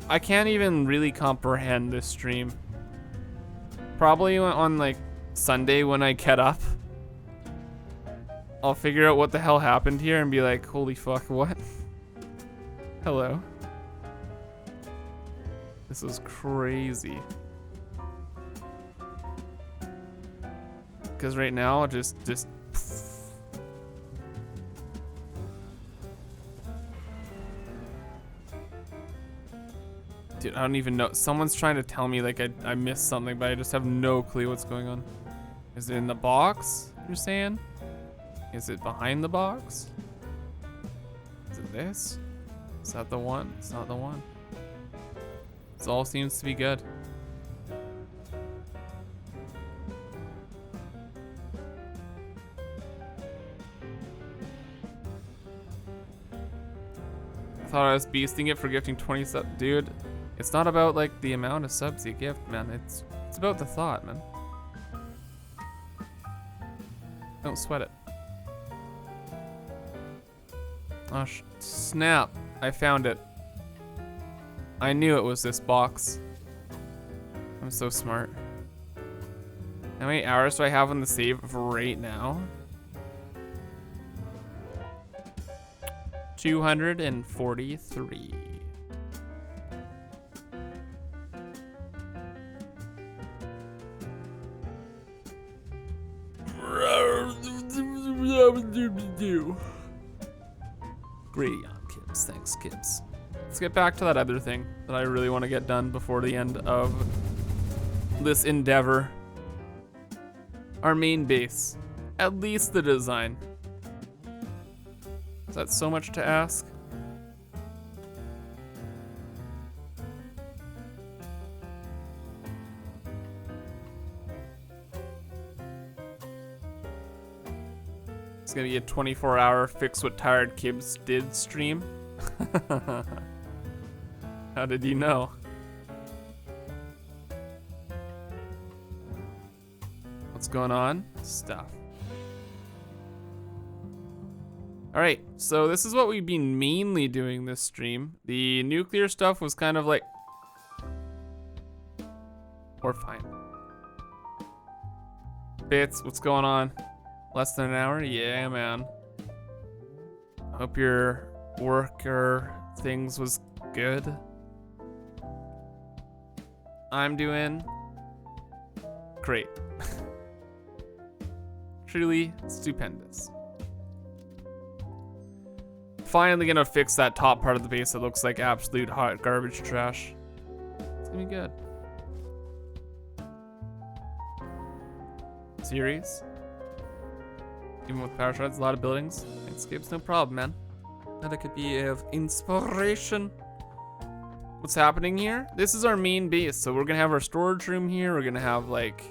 I can't even really comprehend this stream. Probably on like Sunday when I get up, I'll figure out what the hell happened here and be like, holy fuck, what? Hello. This is crazy. Because right now, just dude, I don't even know. Someone's trying to tell me like I missed something, but I just have no clue what's going on. Is it in the box, you're saying? Is it behind the box? Is it this? Is that the one? It's not the one. This all seems to be good. I thought I was beasting it for gifting 20 subs. Dude, it's not about like the amount of subs you gift, man. It's about the thought, man. Don't sweat it. Oh, snap. I found it. I knew it was this box. I'm so smart. How many hours do I have on the save right now? 243. Great on Kibitz. Thanks, Kibitz. Let's get back to that other thing that I really want to get done before the end of this endeavor. Our main base. At least the design. Is that so much to ask? It's gonna be a 24-hour fix what tired Kibitz did stream. How did you know? What's going on? Stuff. Alright, so this is what we've been mainly doing this stream. The nuclear stuff was kind of like... We're fine. Bits, what's going on? Less than an hour? Yeah, man. Hope your work or things was good. I'm doing great. Truly stupendous. Finally gonna fix that top part of the base that looks like absolute hot garbage trash. It's gonna be good. Series. Even with power shards, a lot of buildings. Landscapes, no problem, man. That could be of inspiration. What's happening here? This is our main base. So we're gonna have our storage room here. We're gonna have like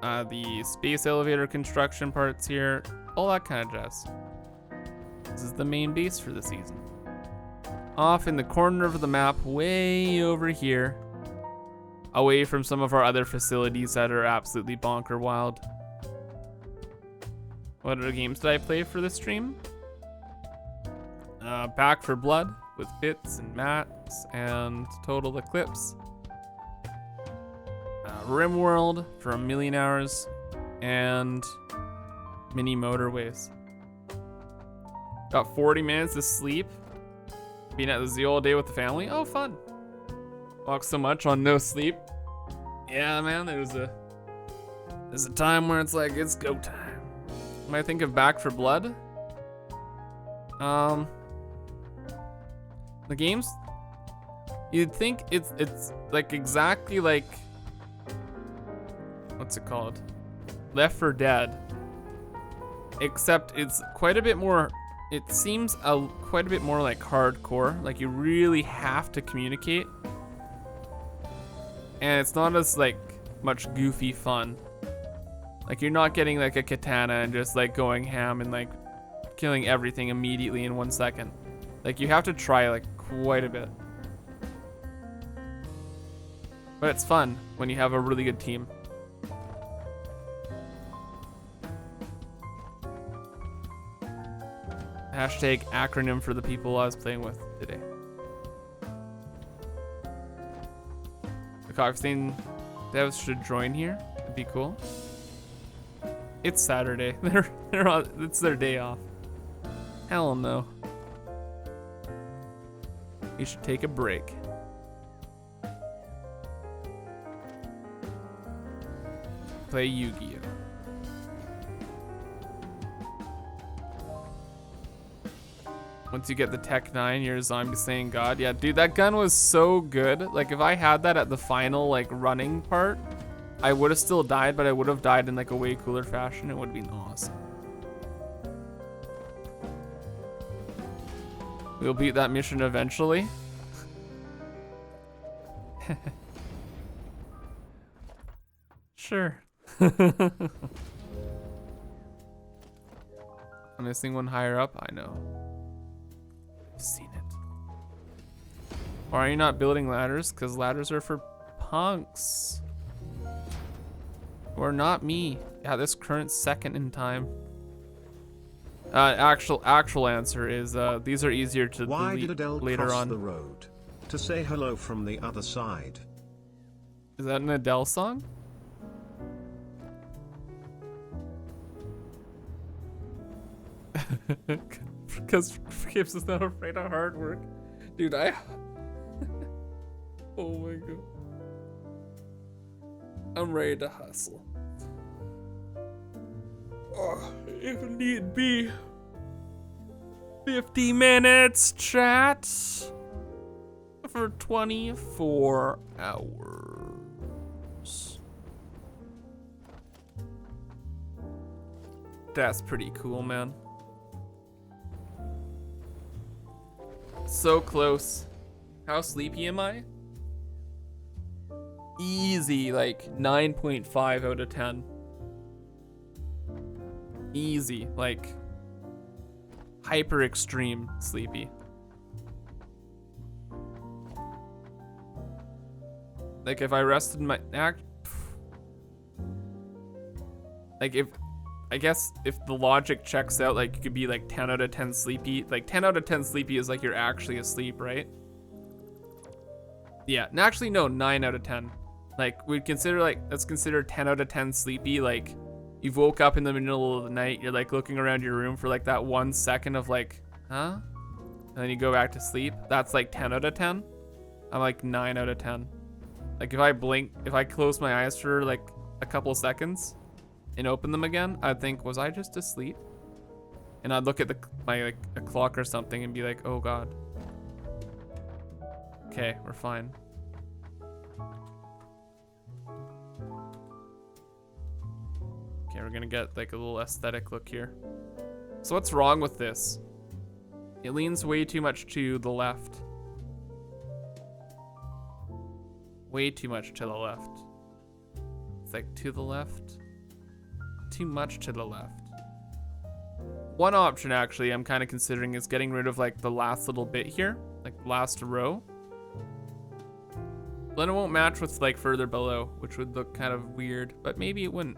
the space elevator construction parts here. All that kind of jazz. This is the main base for the season. Off in the corner of the map, way over here. Away from some of our other facilities that are absolutely bonker wild. What other games did I play for this stream? Back for Blood with Bits and Mats and Total Eclipse. RimWorld for 1,000,000 hours and Mini Motorways. Got 40 minutes of sleep. Being at the zoo all day with the family. Oh, fun. Walk so much on no sleep. Yeah, man, there's a time where it's like, it's go time. When I think of Back for Blood, the games, you'd think it's like exactly like, what's it called? Left 4 Dead. except it's quite a bit more, it seems quite a bit more like hardcore. Like you really have to communicate. And it's not as like much goofy fun. Like you're not getting like a katana and just like going ham and like killing everything immediately in 1 second. Like you have to try like quite a bit. But it's fun when you have a really good team. Hashtag acronym for the people I was playing with today. The Cockstein devs should join here. It'd be cool. It's Saturday. They're on, it's their day off. Hell no. You should take a break. Play Yu-Gi-Oh. Once you get the Tech 9, you're a zombie slaying god. Yeah, dude, that gun was so good. Like, if I had that at the final, like, running part, I would have still died, but I would have died in, like, a way cooler fashion. It would have been awesome. We'll beat that mission eventually. Sure. I'm missing one higher up. I know. I've seen it. Or are you not building ladders? Because ladders are for punks. Or not me. Yeah, this current second in time. Actual answer is these are easier to Why delete did Adele later cross on. the road to say hello from the other side? Is that an Adele song? Because Gibbs is not afraid of hard work. Dude, oh my god. I'm ready to hustle. Oh, if need be. 50 minutes, chat. For 24 hours. That's pretty cool, man. So close. How sleepy am I? Easy, like 9.5 out of 10. Easy, like hyper extreme sleepy. Like if I rested my like if I guess if the logic checks out, like you could be like 10 out of 10 sleepy. Like 10 out of 10 sleepy is like you're actually asleep, right? Yeah, and actually no, 9 out of 10. Like we'd consider like, let's consider 10 out of 10 sleepy. Like you've woke up in the middle of the night, you're like looking around your room for like that 1 second of like, huh? And then you go back to sleep. That's like 10 out of 10. I'm like 9 out of 10. Like if I blink, if I close my eyes for like a couple seconds and open them again, I'd think, was I just asleep? And I'd look at my like a clock or something and be like, oh god. Okay, we're fine. Okay, we're gonna get like a little aesthetic look here. So what's wrong with this? It leans way too much to the left. Way too much to the left. It's like to the left. Too much to the left. One option actually I'm kind of considering is getting rid of like the last little bit here, like the last row. Then it won't match with like further below, which would look kind of weird, but maybe it wouldn't.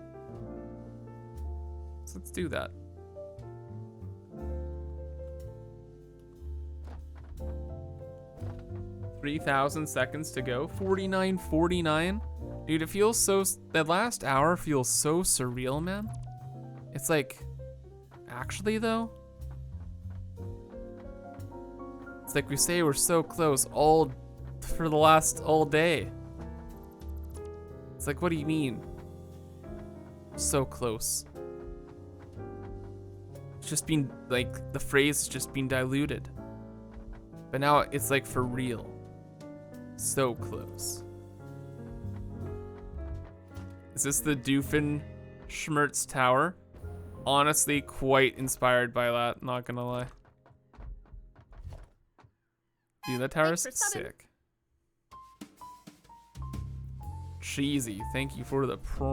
So let's do that. $3,000 seconds to go. 49.49. Dude, it feels so. That last hour feels so surreal, man. It's like, actually though, it's like we say we're so close all day. It's like, what do you mean? So close. It's just been like the phrase has just been diluted, but now it's like for real. So close. Is this the Doofenshmirtz Tower? honestly quite inspired by that, not gonna lie. Dude, that tower's Thanks for subbing. sick. Cheesy, thank you for the prime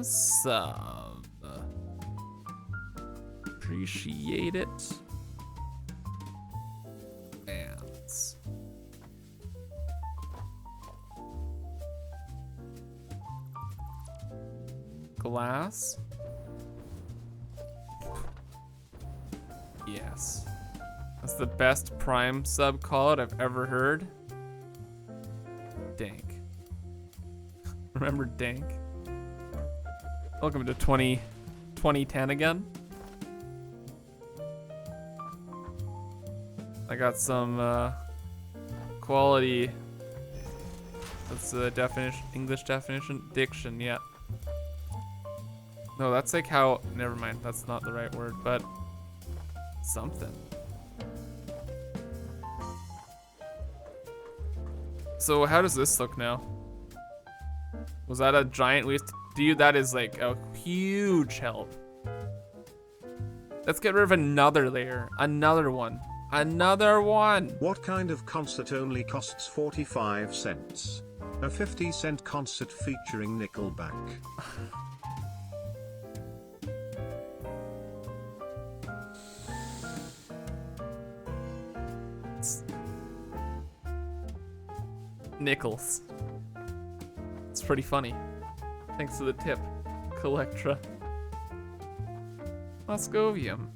sub. Appreciate it. And glass. Yes. That's the best prime sub call out I've ever heard. Dank. Remember Dank? Welcome to 2010 again. I got some quality. That's the definition, English definition, diction, yeah. No, that's like how, never mind, that's not the right word, but something. So how does this look now? Was that a giant waste? Dude, that is like a huge help. Let's get rid of another layer. Another one. Another one. What kind of concert only costs 45 cents? A 50-cent concert featuring Nickelback. Nickels. It's pretty funny. Thanks to the tip, Collectra. Moscovium.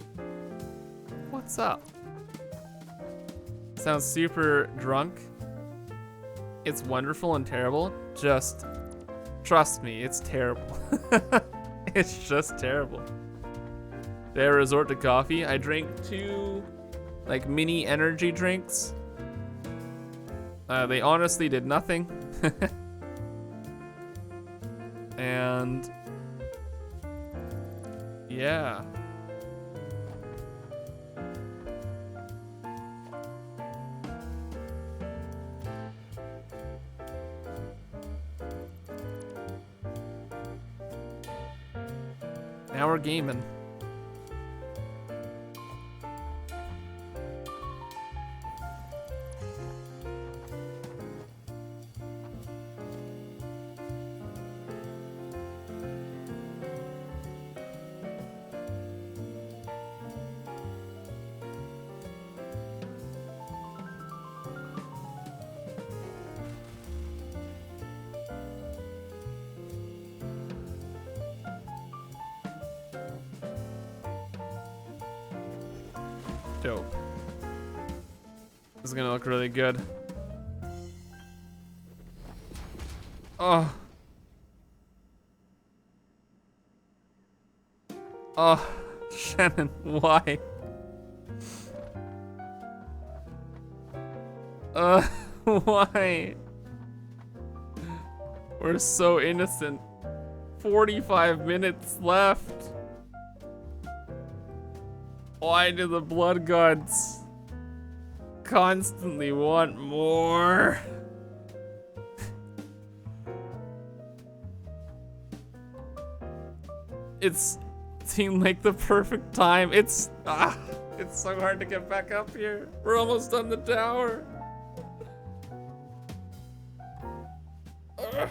What's up? Sounds super drunk. It's wonderful and terrible. Just trust me, it's terrible. It's just terrible. Did I resort to coffee? I drank 2 like mini energy drinks. They honestly did nothing. And yeah. Now we're gaming. Dope. This is gonna look really good. Oh. Oh, Shannon, why? Why? We're so innocent. 45 minutes left. Why do the blood gods constantly want more? It's seemed like the perfect time. It's so hard to get back up here. We're almost on the tower. Ugh.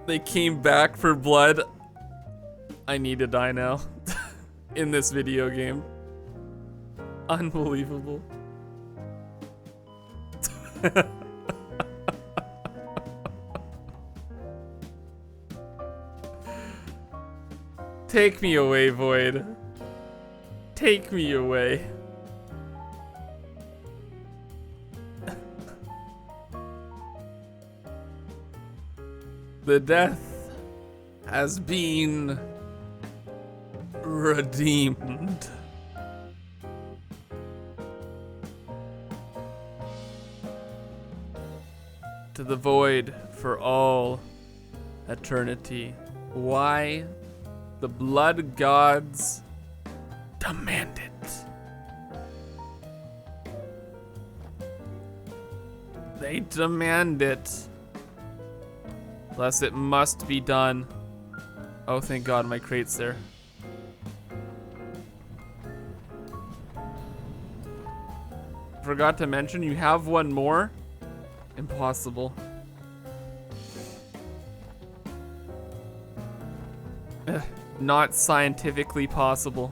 They came back for blood. I need to die now. In this video game. Unbelievable. Take me away, Void. Take me away. The death has been redeemed. To the void for all eternity. Why? The blood gods demand it. They demand it. Unless it must be done. Oh, thank God, my crate's there. Forgot to mention, you have one more. Impossible. Not scientifically possible.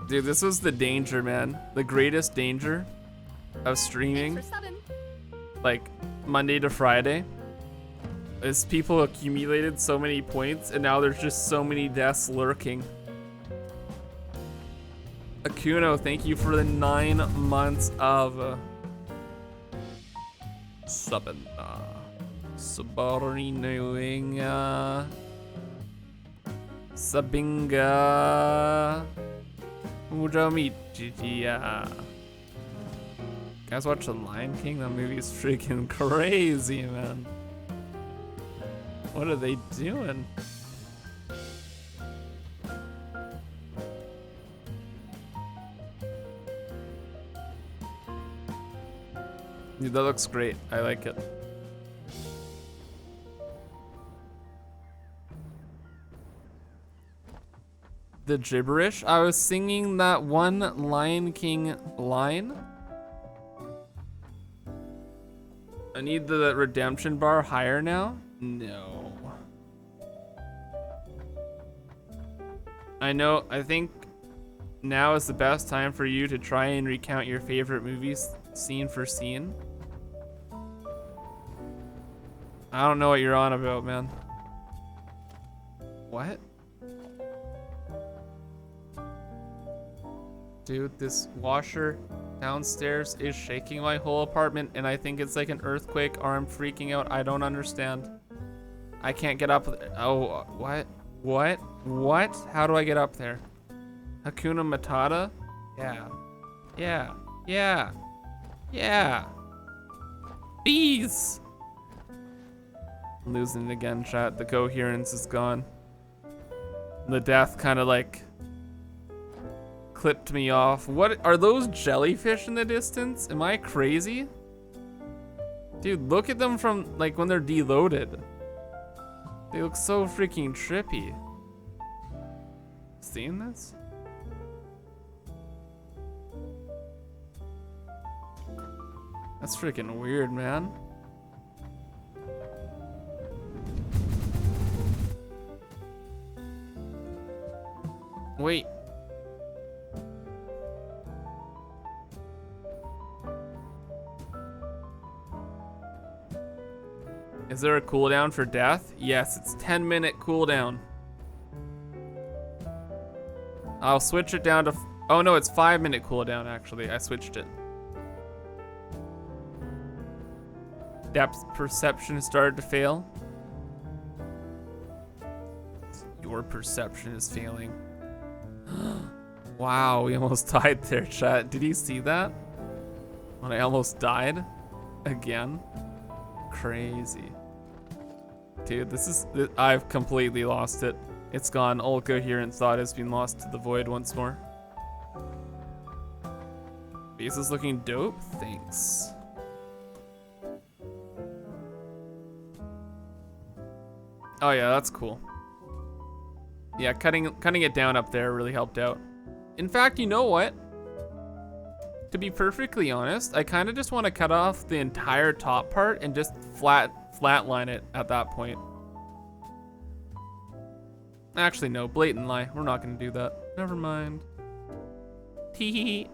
Dude, this was the danger, man. The greatest danger of streaming, Thanks for subbing. like Monday to Friday, is people accumulated so many points and now there's just so many deaths lurking. Akuno, thank you for the 9 months of subbing. Sabarinoing. Sabinga. Ujomichiya. Guys, watch The Lion King? That movie is freaking crazy, man. What are they doing? Dude, that looks great. I like it. The gibberish? I was singing that one Lion King line. I need the redemption bar higher now? No. I know, I think now is the best time for you to try and recount your favorite movies scene for scene. I don't know what you're on about, man. What? Dude, this washer downstairs is shaking my whole apartment and I think it's like an earthquake or I'm freaking out. I don't understand. I can't get up. Oh, what? What? What? How do I get up there? Hakuna Matata? Yeah. Yeah. Yeah. Yeah. Bees! I'm losing it again, chat. The coherence is gone. The death kind of like clipped me off. What are those jellyfish in the distance? Am I crazy? Dude, look at them from like when they're deloaded. They look so freaking trippy. Seeing this? That's freaking weird, man. Wait. Is there a cooldown for death? Yes, it's 10-minute cooldown. I'll switch it down to, oh no, it's 5-minute cooldown actually. I switched it. Depth perception started to fail. Your perception is failing. Wow, we almost died there, chat. Did you see that? When I almost died? Again? Crazy. Dude, I've completely lost it. It's gone. All coherent thought has been lost to the void once more. Base is looking dope. Thanks. Oh yeah, that's cool. Yeah, cutting it down up there really helped out. In fact, you know what? To be perfectly honest, I kind of just want to cut off the entire top part and just flatline it at that point. Actually, no, blatant lie. We're not gonna do that. Never mind. Tee.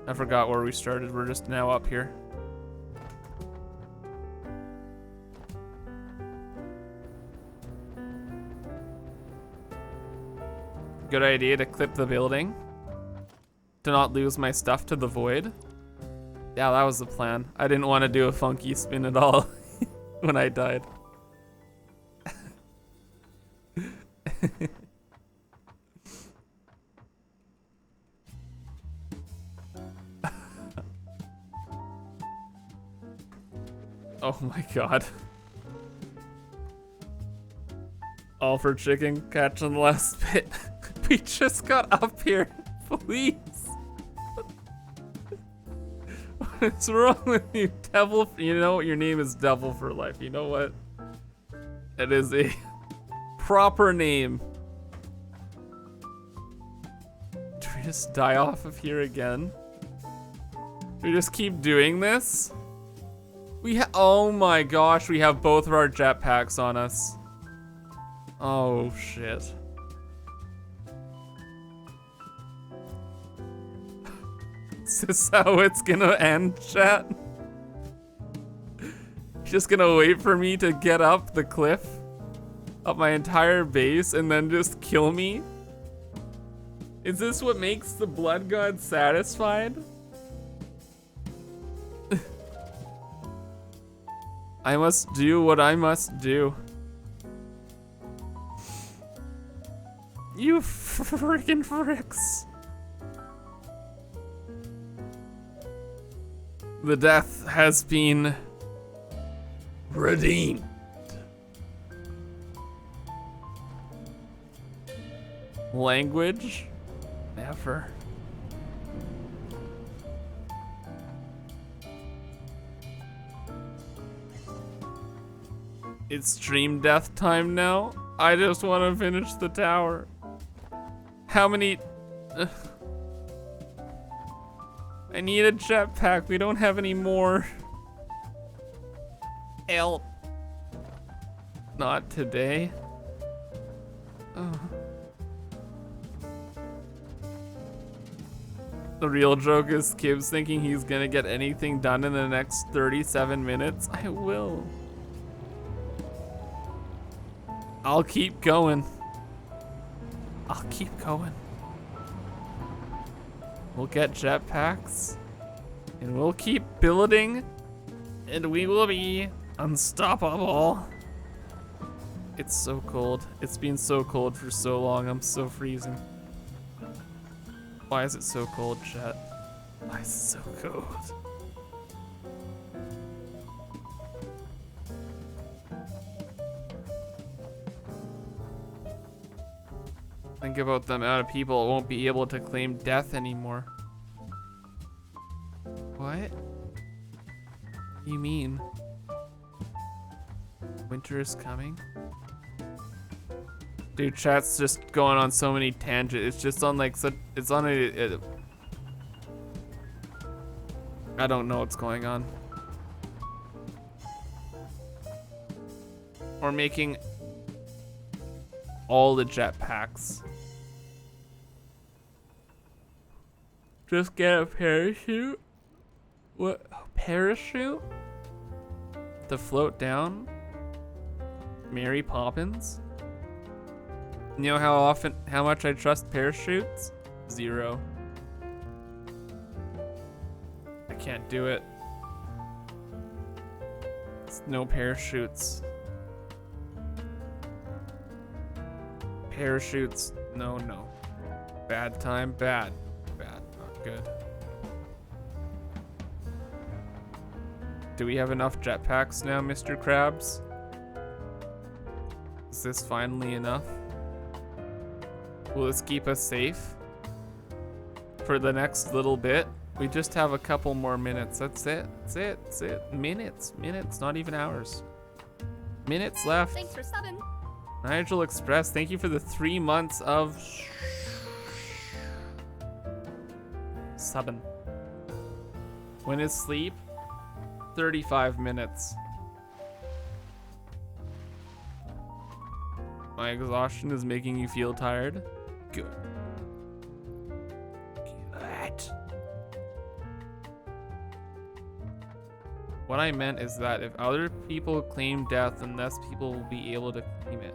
I forgot where we started. We're just now up here. Good idea to clip the building. To not lose my stuff to the void. Yeah, that was the plan. I didn't want to do a funky spin at all when I died. Oh my god. All for chicken catching the last bit. We just got up here. Please. What's wrong with you, Devil? You know what? Your name is Devil for Life. You know what? It is a proper name. Do we just die off of here again? Do we just keep doing this? Oh my gosh, we have both of our jetpacks on us. Oh shit. Is this how it's gonna end, chat? Just gonna wait for me to get up the cliff, up my entire base, and then just kill me? Is this what makes the blood god satisfied? I must do what I must do. You freaking fricks. The death has been redeemed. Language? Never. It's stream death time now? I just want to finish the tower. How many... I need a jetpack. We don't have any more. Help. Not today. Oh. The real joke is Kib's thinking he's gonna get anything done in the next 37 minutes. I will. I'll keep going. I'll keep going. We'll get jetpacks, and we'll keep building, and we will be unstoppable. It's so cold. It's been so cold for so long. I'm so freezing. Why is it so cold, chat? Why is it so cold? Think about the amount of people who won't be able to claim death anymore. What? You mean? Winter is coming? Dude, chat's just going on so many tangents. It's just on like it's on a I don't know what's going on. We're making all the jetpacks. Just get a parachute? What? A parachute? To float down? Mary Poppins? You know how much I trust parachutes? 0. I can't do it. It's no parachutes. Parachutes, no. Bad time, bad, not good. Do we have enough jetpacks now, Mr. Krabs? Is this finally enough? Will this keep us safe for the next little bit? We just have a couple more minutes. That's it. Minutes, not even hours. Minutes left. Thanks for subbing. Nigel Express, thank you for the 3 months of subbing. When is sleep? 35 minutes. My exhaustion is making you feel tired? Good. What I meant is that if other people claim death, then less people will be able to claim it.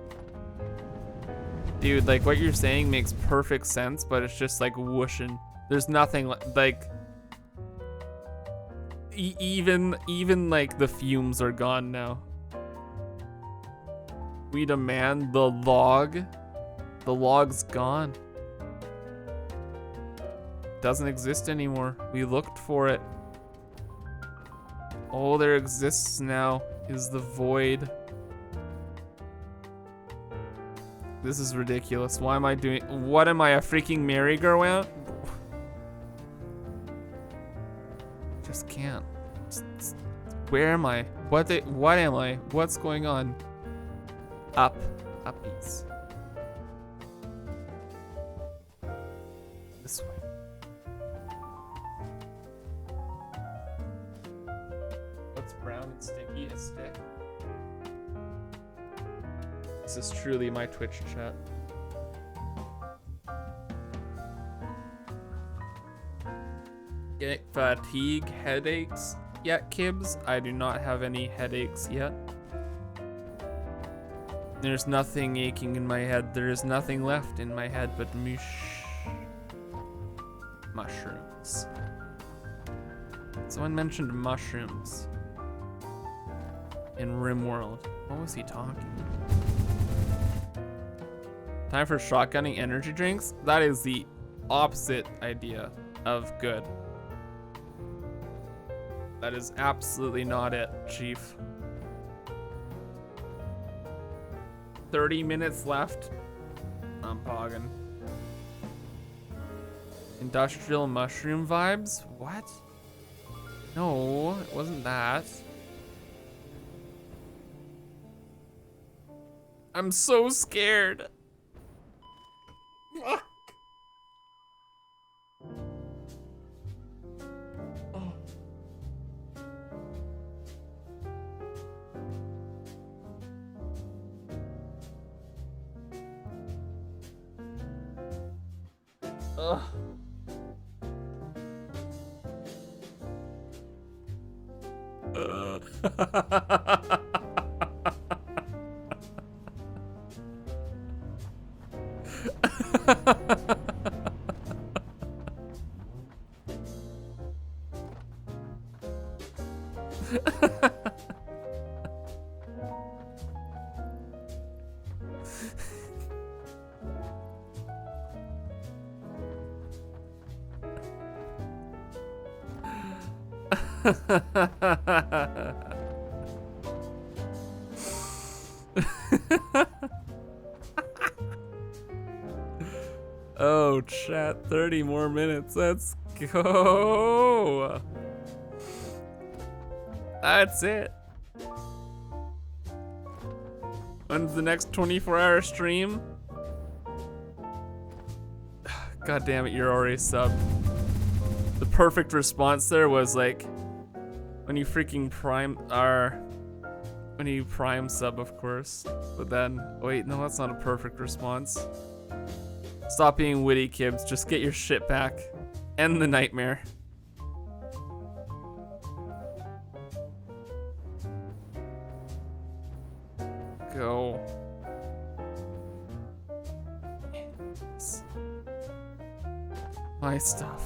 Dude, like what you're saying makes perfect sense, but it's just like whooshing. There's nothing like even like the fumes are gone now. We demand the log. The log's gone. Doesn't exist anymore. We looked for it. All there exists now is the void. This is ridiculous. Why am I doing? What am I, a freaking merry-go-round? Just can't. Where am I? What am I? What's going on? Uppies. This way. What's brown and sticky? A stick. This is truly my Twitch chat. Get fatigue, headaches yet, Kibs? I do not have any headaches yet. There's nothing aching in my head. There is nothing left in my head but mushrooms. Someone mentioned mushrooms in RimWorld. What was he talking about? Time for shotgunning energy drinks? That is the opposite idea of good. That is absolutely not it, Chief. 30 minutes left. I'm pogging. Industrial mushroom vibes? What? No, it wasn't that. I'm so scared. Fuck. Ugh. Oh, chat, 30 more minutes. Let's go. That's it. When's the next 24-hour stream? God damn it, you're already subbed. The perfect response there was like, when you freaking when you prime sub, of course. But then, wait, no, that's not a perfect response. Stop being witty, Kibs. Just get your shit back. End the nightmare. Go. Yes. My stuff.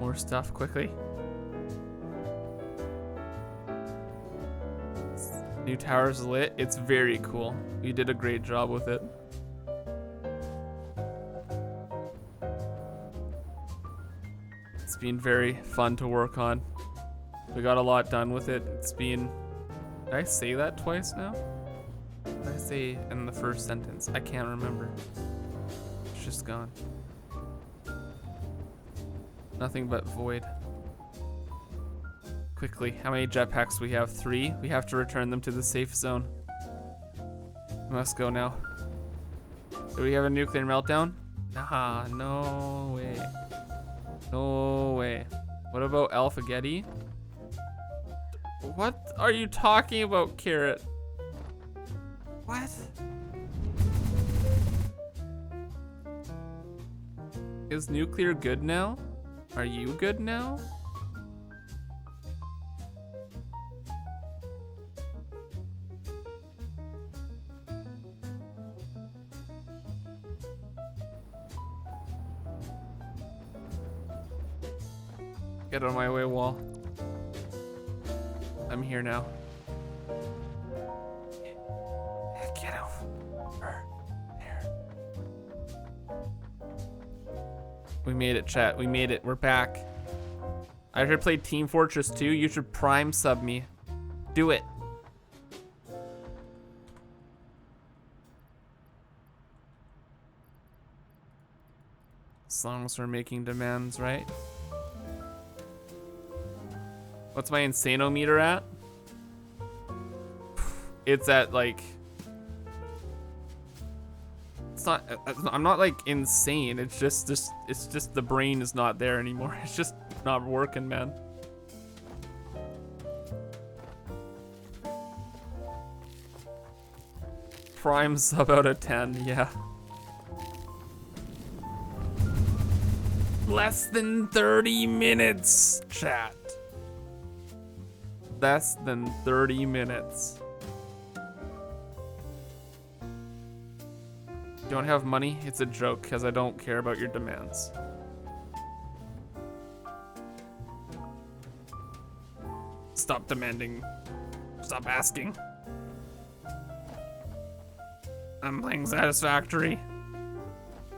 More stuff quickly. New tower's lit. It's very cool. You did a great job with it. It's been very fun to work on. We got a lot done with it. It's been... Did I say that twice now? What did I say in the first sentence? I can't remember. It's just gone. Nothing but void. Quickly, how many jetpacks we have? 3. We have to return them to the safe zone. We must go now. Do we have a nuclear meltdown? Nah, no way. No way. What about Alpha Getty? What are you talking about, Carrot? What? Is nuclear good now? Are you good now? Get out of my way, wall. I'm here now. Get over there. We made it, chat. We made it. We're back. I should play Team Fortress 2. You should prime sub me. Do it. As long as we're making demands, right? What's my insano-meter at? It's at like... It's not, I'm not like insane. It's just the brain is not there anymore. It's just not working, man. Prime sub out of 10, yeah. Less than 30 minutes, chat. Less than 30 minutes. Don't have money? It's a joke, because I don't care about your demands. Stop demanding. Stop asking. I'm playing Satisfactory.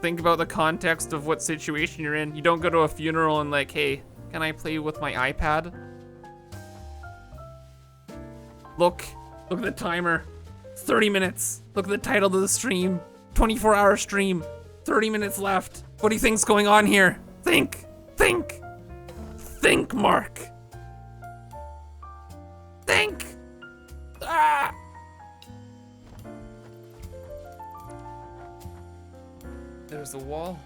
Think about the context of what situation you're in. You don't go to a funeral and like, hey, can I play with my iPad? Look at the timer. It's 30 minutes. Look at the title of the stream. 24-hour stream. 30 minutes left. What do you think's going on here? Think, Mark. Think. Ah! There's the wall.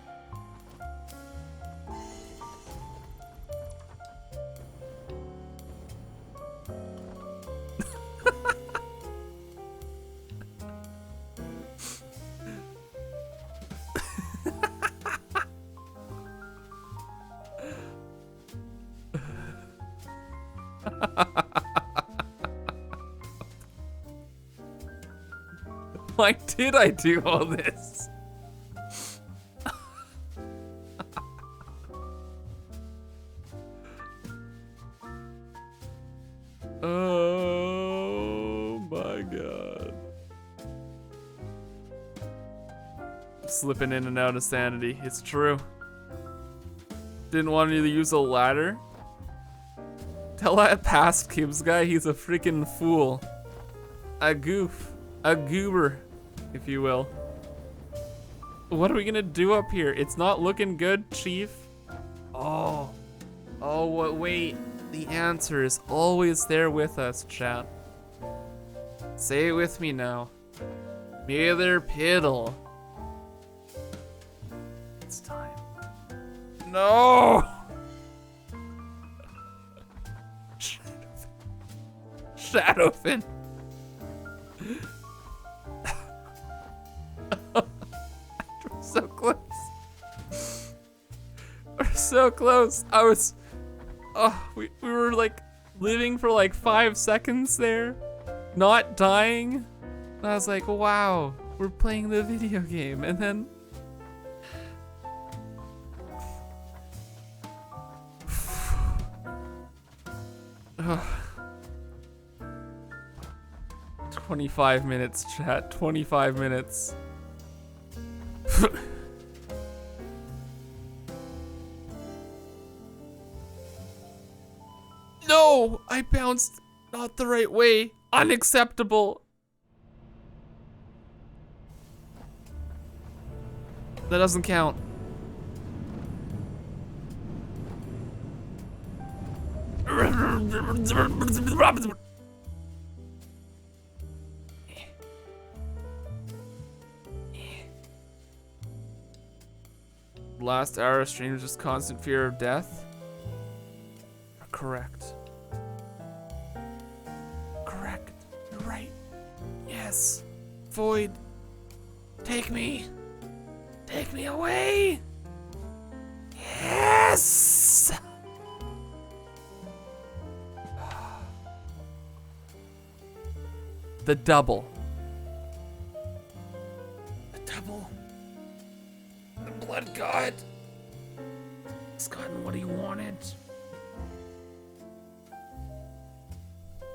Why did I do all this? Oh my god. Slipping in and out of sanity. It's true. Didn't want you to use a ladder. Tell that past Kibitz guy he's a freaking fool. A goof. A goober, if you will. What are we gonna do up here? It's not looking good, Chief. Oh, wait. The answer is always there with us, chat. Say it with me now. Mother Piddle. It's time. No! Shadowfin. We're so close. We're so close. We were like living for like 5 seconds there, not dying. And I was like, wow, we're playing the video game. And then 25 minutes, chat. 25 minutes. No! I bounced not the right way. Unacceptable. That doesn't count. Last hour of stream is just constant fear of death. Correct. Correct. You're right. Yes. Void. Take me. Take me away. Yes. The double. The double. The blood god. He's gotten what he wanted.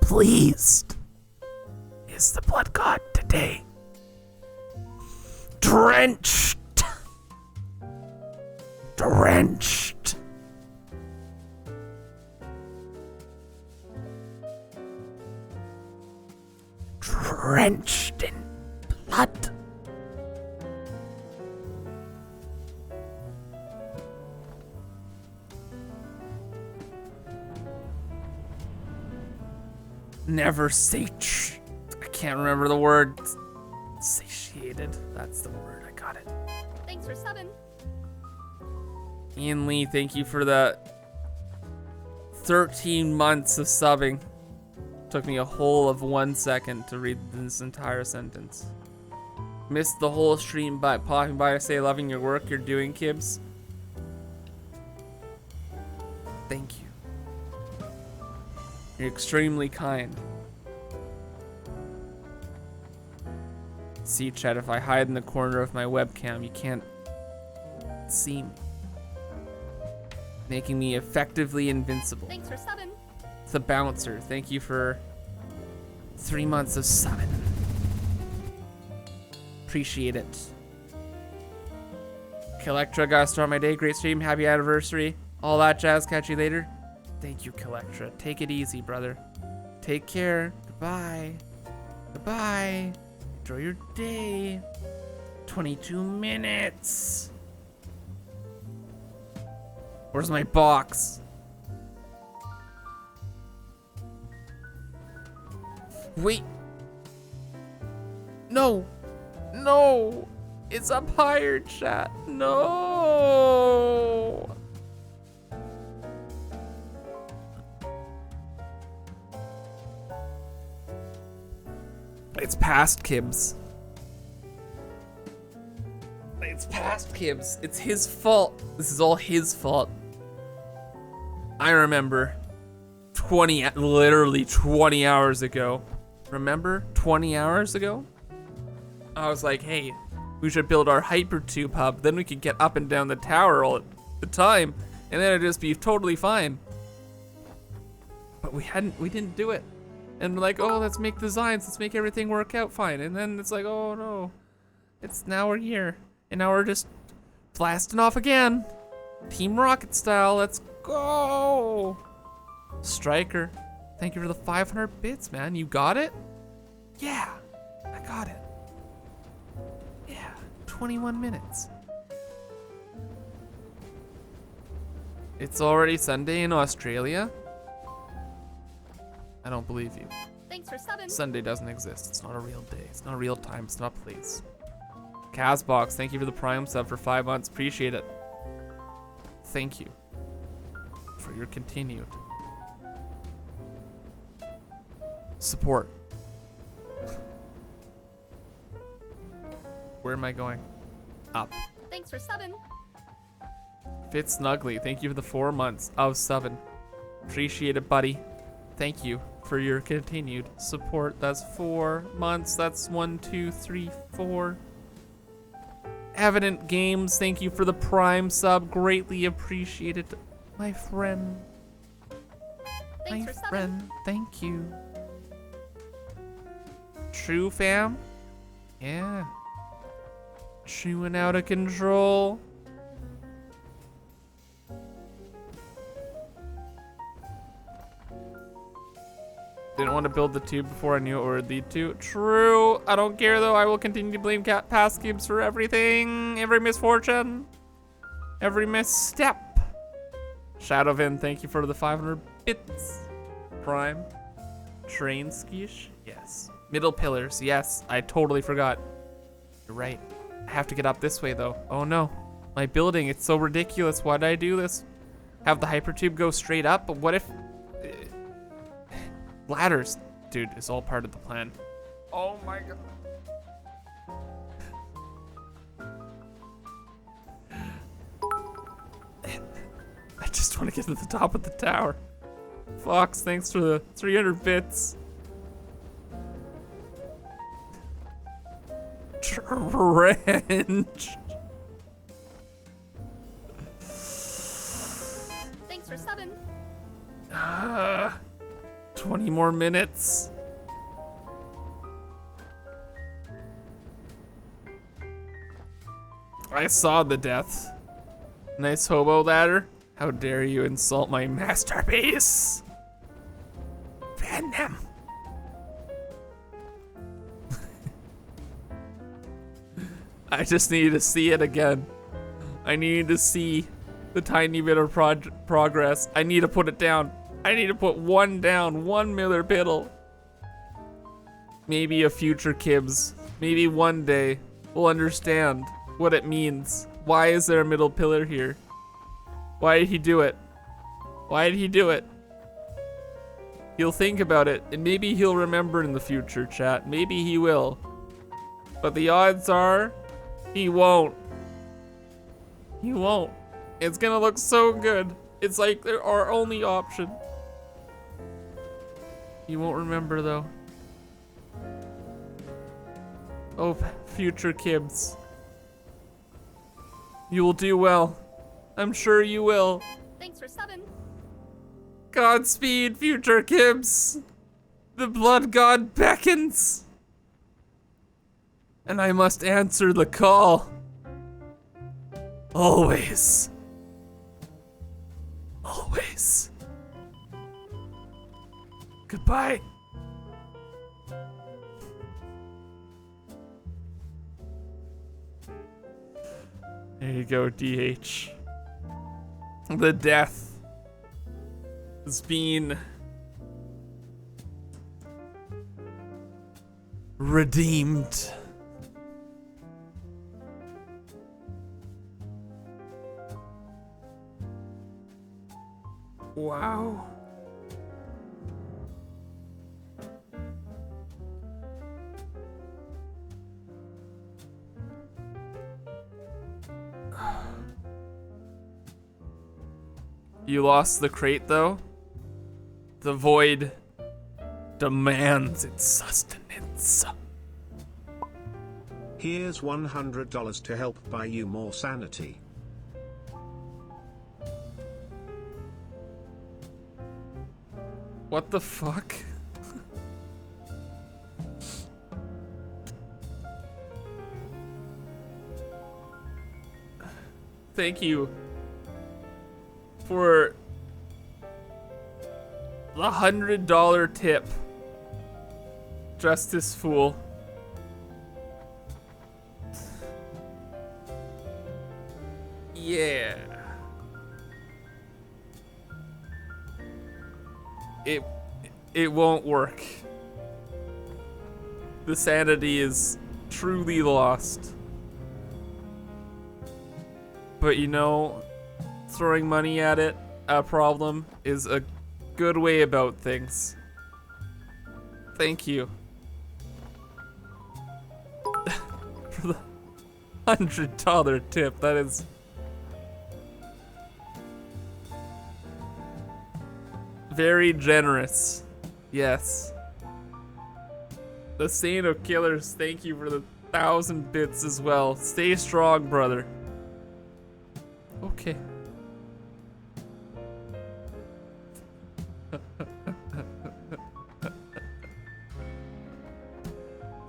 Pleased is the blood god today. Drenched. drenched in blood. Never I can't remember the word. Satiated. That's the word. I got it. Thanks for subbing. Ian Lee, thank you for the 13 months of subbing. Took me a whole of 1 second to read this entire sentence. Missed the whole stream by popping by to say loving your work you're doing, Kibs. Thank you. You're extremely kind. See, Chet, if I hide in the corner of my webcam, you can't see me. Making me effectively invincible. Thanks for subbing. The Bouncer, thank you for 3 months of subbing. Appreciate it. Collectra, gotta start my day. Great stream, happy anniversary. All that jazz, catch you later. Thank you, Collectra. Take it easy, brother. Take care. Goodbye. Goodbye. Enjoy your day. 22 minutes. Where's my box? Wait. No. No. It's up higher, chat. No. It's past Kibs. It's past Kibs. It's his fault. This is all his fault. I remember literally 20 hours ago. Remember 20 hours ago? I was like, hey, we should build our hypertube hub. Then we could get up and down the tower all the time. And then it'd just be totally fine. But we didn't do it. And we're like, oh, let's make designs. Let's make everything work out fine. And then it's like, oh no. Now we're here. And now we're just blasting off again. Team Rocket style, let's go. Striker, thank you for the 500 bits, man. You got it? Yeah, I got it. Yeah, 21 minutes. It's already Sunday in Australia? I don't believe you. Thanks for subbing. Sunday doesn't exist. It's not a real day. It's not real time. It's not a place. Casbox, thank you for the Prime sub for 5 months. Appreciate it. Thank you for your continued support. Where am I going? Up. Thanks for subbing. Fit Snuggly, thank you for the 4 months of subbing. Appreciate it, buddy. Thank you for your continued support. That's 4 months. That's 1, 2, 3, 4. Evident Games, thank you for the Prime sub. Greatly appreciated, my friend. Thanks My for subbing. friend, thank you. True fam? Yeah. Chewing out of control. Didn't want to build the tube before I knew it would lead to. True. I don't care though. I will continue to blame past cubes for everything. Every misfortune. Every misstep. Shadowvin, thank you for the 500 bits. Prime. Train skish? Yes. Middle pillars. Yes. I totally forgot. You're right. I have to get up this way though. Oh no. My building, it's so ridiculous. Why did I do this? Have the hypertube go straight up? But what if... Ladders, dude, is all part of the plan. Oh my god. I just want to get to the top of the tower. Fox, thanks for the 300 bits. Trench. Thanks for subbing. 20 more minutes. I saw the death. Nice hobo ladder. How dare you insult my masterpiece? Ban them. I just need to see it again. I need to see the tiny bit of progress. I need to put it down. I need to put one down, one Miller Piddle. Maybe a future Kibs. Maybe one day we'll understand what it means. Why is there a middle pillar here? Why did he do it? Why did he do it? He'll think about it, and maybe he'll remember in the future, chat. Maybe he will. But the odds are, he won't. He won't. It's gonna look so good. It's like our only option. He won't remember though. Oh, future Kibs. You will do well. I'm sure you will. Thanks for subbing. Godspeed, future Kibs. The blood god beckons. And I must answer the call. Always. Always. Goodbye. There you go, DH. The death has been redeemed. Wow. You lost the crate though? The void demands its sustenance. Here's $100 to help buy you more sanity. What the fuck? Thank you for the $100 tip. Justice Fool. Yeah. It won't work. The sanity is truly lost. But you know, throwing money at it, a problem, is a good way about things. Thank you. For the $100 tip, that is very generous. Yes. The Saint of Killers, thank you for the 1,000 bits as well. Stay strong, brother. Okay.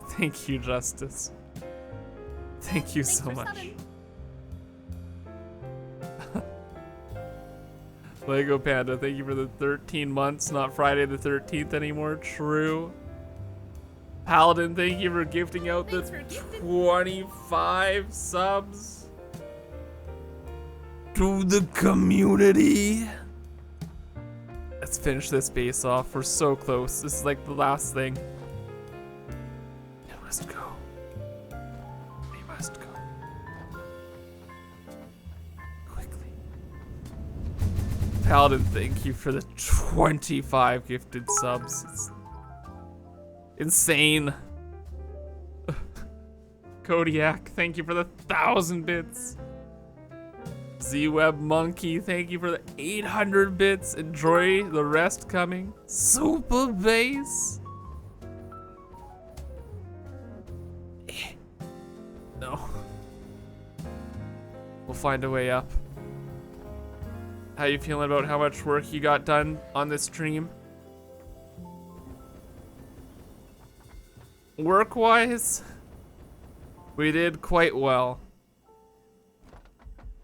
Thank you, Justice. Thank you Thanks so for much. subbing. Lego Panda, thank you for the 13 months, not Friday the 13th anymore. True. Paladin, thank you for gifting out the Thanks for gifting. 25 subs to the community. Let's finish this base off. We're so close. This is like the last thing. It must go. We must go. Quickly. Paladin, thank you for the 25 gifted subs. It's insane. Kodiak, thank you for the 1,000 bits. Z-Web Monkey, thank you for the 800 bits. Enjoy the rest coming. Super Bass. No. We'll find a way up. How you feeling about how much work you got done on this stream? Work-wise, we did quite well.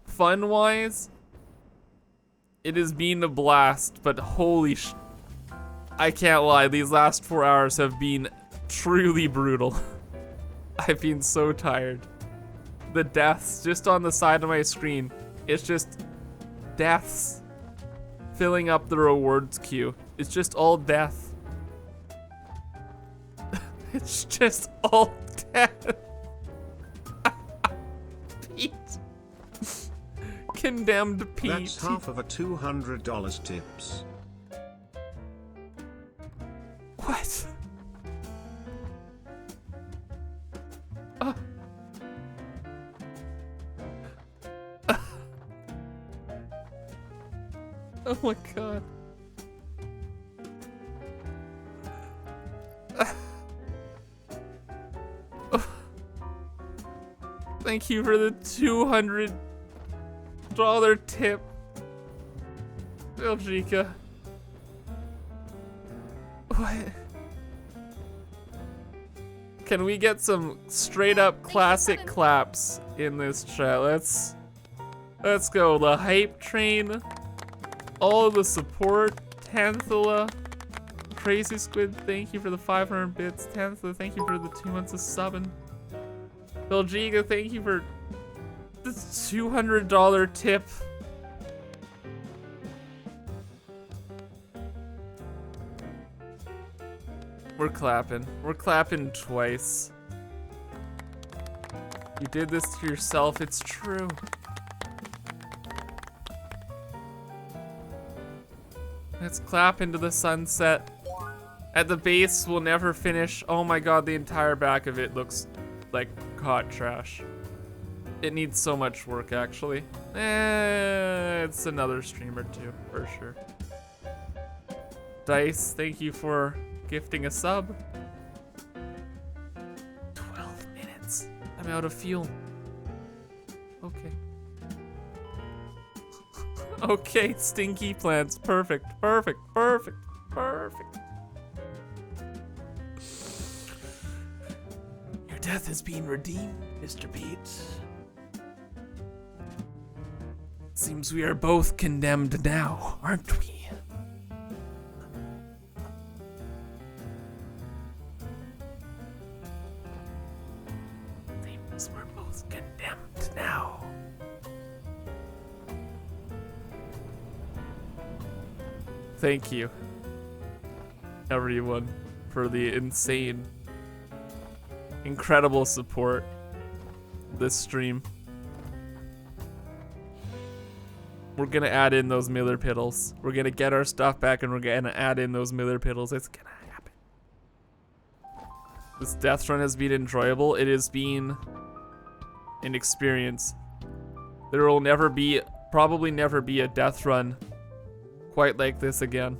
Fun-wise, it has been a blast, but holy I can't lie, these last 4 hours have been truly brutal. I've been so tired. the deaths just on the side of my screen. It's just deaths filling up the rewards queue. It's just all death. It's just all death. Pete. Condemned Pete. That's half of a $200 tips. What? Oh my god. Thank you for the $200 tip, Belgica. What? Can we get some straight up classic claps in this chat? Let's go. The hype train, all of the support, Tanthula, Crazy Squid, thank you for the 500 bits. Tanthula, thank you for the 2 months of subbing. Belgica, thank you for the $200 tip. We're clapping. We're clapping twice. You did this to yourself, it's true. Let's clap into the sunset. At the base, we'll never finish. Oh my god, the entire back of it looks like hot trash. It needs so much work, actually. It's another stream or two, for sure. Dice, thank you for gifting a sub. 12 minutes. I'm out of fuel. Okay. Okay, stinky plants. Perfect, perfect, perfect, perfect. Your death has been redeemed, Mr. Pete. Seems we are both condemned now, aren't we? Seems we're both condemned now. Thank you, everyone, for the insane, incredible support this stream. We're gonna add in those Miller Piddles. We're gonna get our stuff back and we're gonna add in those Miller Piddles. It's gonna happen. This death run has been enjoyable. It has been an experience. There will never be, probably never be a death run quite like this again.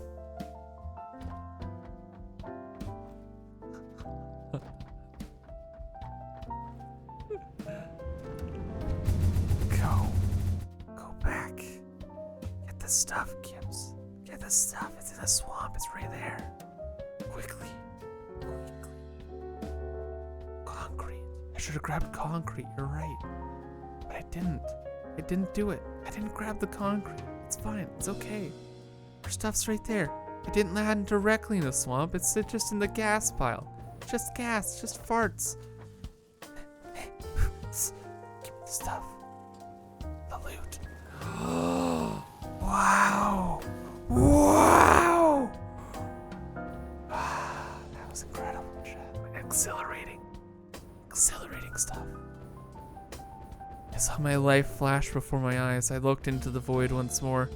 Go back. Get the stuff, Kibitz. Get the stuff. It's in the swamp. It's right there. Quickly. Concrete. I should have grabbed concrete. You're right. But I didn't. I didn't do it. I didn't grab the concrete. It's fine. It's okay. Our stuff's right there. It didn't land directly in the swamp. It's just in the gas pile. Just gas. Just farts. Give me the stuff. The loot. Wow. Wow. That was incredible, chat. Exhilarating. Exhilarating stuff. I saw my life flash before my eyes. I looked into the void once more.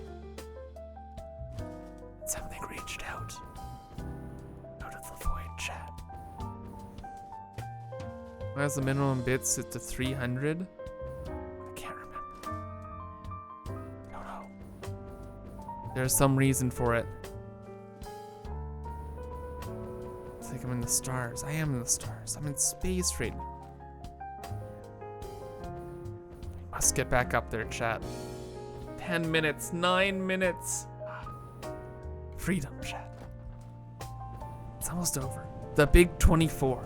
Something reached out of the void, chat. Why is the minimum bit set to 300? I can't remember. I don't know. There's some reason for it. It's like I'm in the stars. I am in the stars. I'm in space right now. Must get back up there, chat. 10 minutes, 9 minutes. Freedom, chat. It's almost over. The big 24.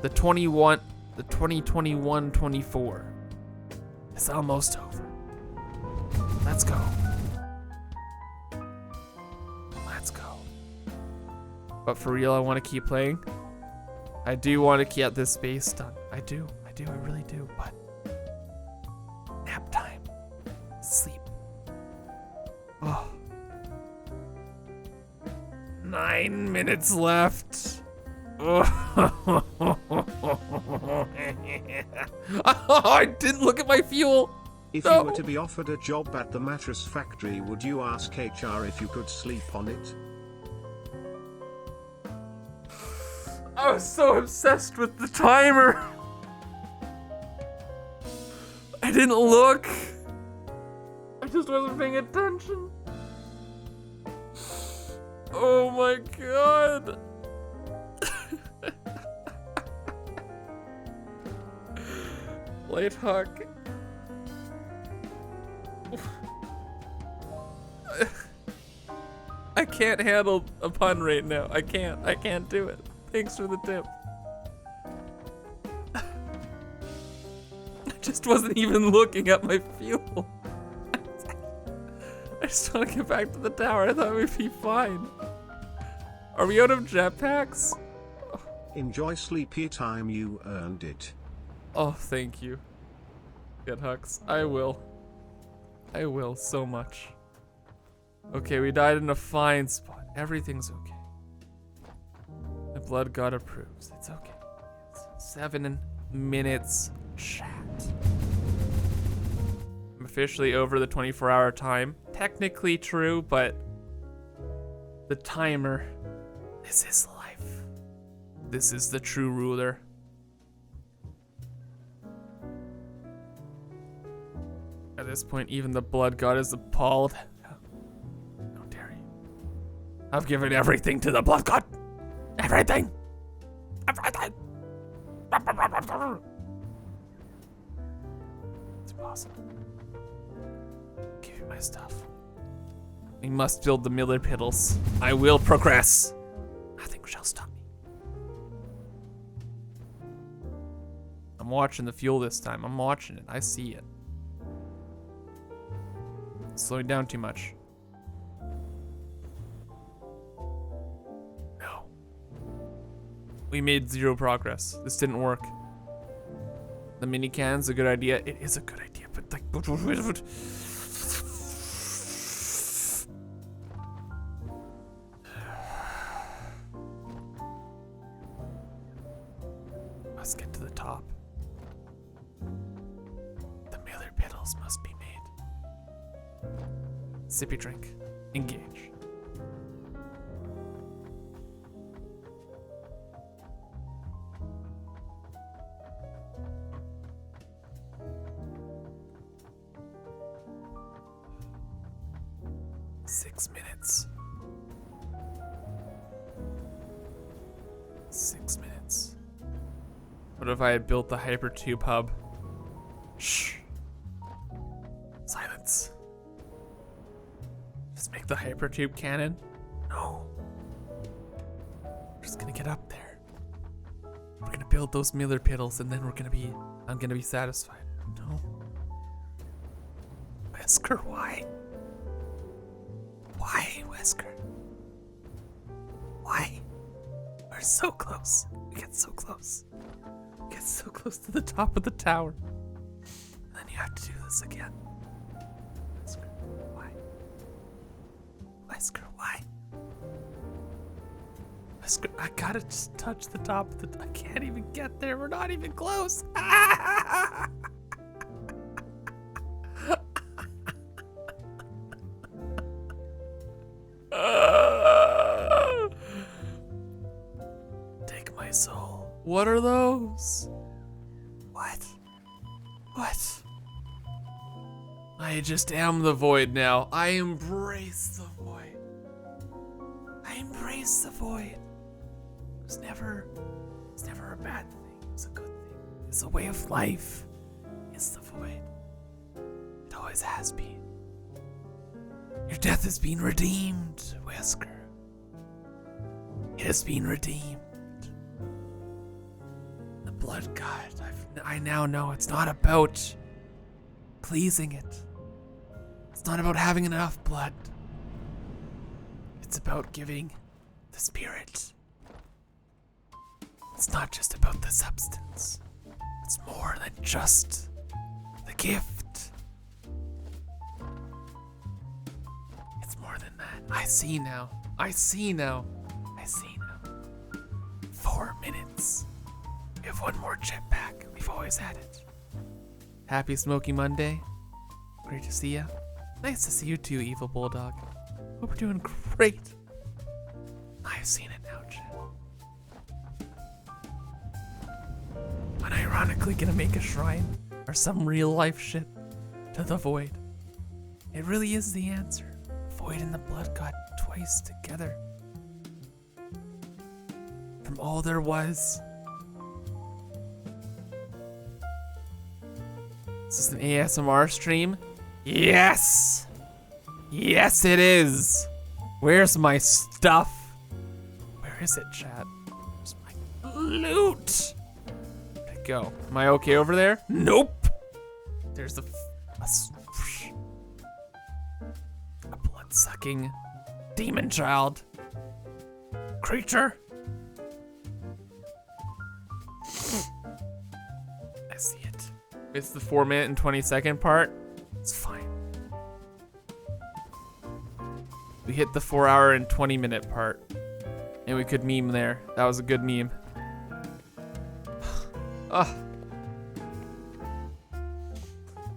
The 2021-24. It's almost over. Let's go. Let's go. But for real, I want to keep playing. I do want to get this base done. I do. I really do. But Sleep. Oh. 9 minutes left. Oh, I didn't look at my fuel. If No. you were to be offered a job at the mattress factory, would you ask HR if you could sleep on it? I was so obsessed with the timer. I didn't look. I just wasn't paying attention. Oh my god. Light Hawk. I can't handle a pun right now. I can't do it. Thanks for the tip. I just wasn't even looking at my fuel. I just want to get back to the tower. I thought we'd be fine. Are we out of jetpacks? Enjoy sleepy time, you earned it. Oh, thank you. Good Hux. I will. I will so much. Okay, we died in a fine spot. Everything's okay. The blood god approves. It's okay. It's 7 minutes chat. I'm officially over the 24-hour time. Technically true, but the timer. This is life. This is the true ruler. At this point, even the blood god is appalled. How dare you? I've given everything to the blood god. Everything. Everything. It's impossible. Give me my stuff. We must build the Miller Piddles. I will progress. Nothing shall stop me. I'm watching the fuel this time. I'm watching it. I see it. Slowing down too much. No. We made 0 progress. This didn't work. The mini can's a good idea. It is a good idea, but like. Let's get to the top. The Miller Piddles must be made. Sippy drink. Engage. Six minutes. 6 minutes. What if I had built the hypertube hub? Shh. Silence. Just make the hypertube cannon? No. We're just gonna get up there. We're gonna build those Miller Piddles and then I'm gonna be satisfied. No. Wesker, why? Why, Wesker? Why? We're so close. We get so close. We get so close to the top of the tower. And then you have to do this again. Wesker, why? Wesker, why? Wesker, I gotta just touch the top of the... I can't even get there. We're not even close. Take my soul. What are those? What? What? I just am the void now. I embrace the void. I embrace the void. It's never a bad thing. It's a good thing. It's a way of life. It's the void. It always has been. Your death has been redeemed, Wesker. It has been redeemed. The blood god. I now know it's not about pleasing it. It's not about having enough blood. It's about giving the spirit. It's not just about the substance. It's more than just the gift. I see now. I see now. I see now. 4 minutes. We have one more jetpack. We've always had it. Happy Smoky Monday. Great to see you. Nice to see you too, Evil Bulldog. Hope we're doing great. I've seen it now, chat. I'm ironically gonna make a shrine or some real life shit to the void. It really is the answer. Void and the blood god twice together. From all there was. Is this an ASMR stream? Yes! Yes, it is! Where's my stuff? Where is it, chat? Where's my loot? Where'd it go? Am I okay over there? Nope! There's a blood-sucking demon child creature. I see it. It's the 4-minute and 20-second part. It's fine. We hit the 4-hour and 20-minute part, and we could meme there. That was a good meme.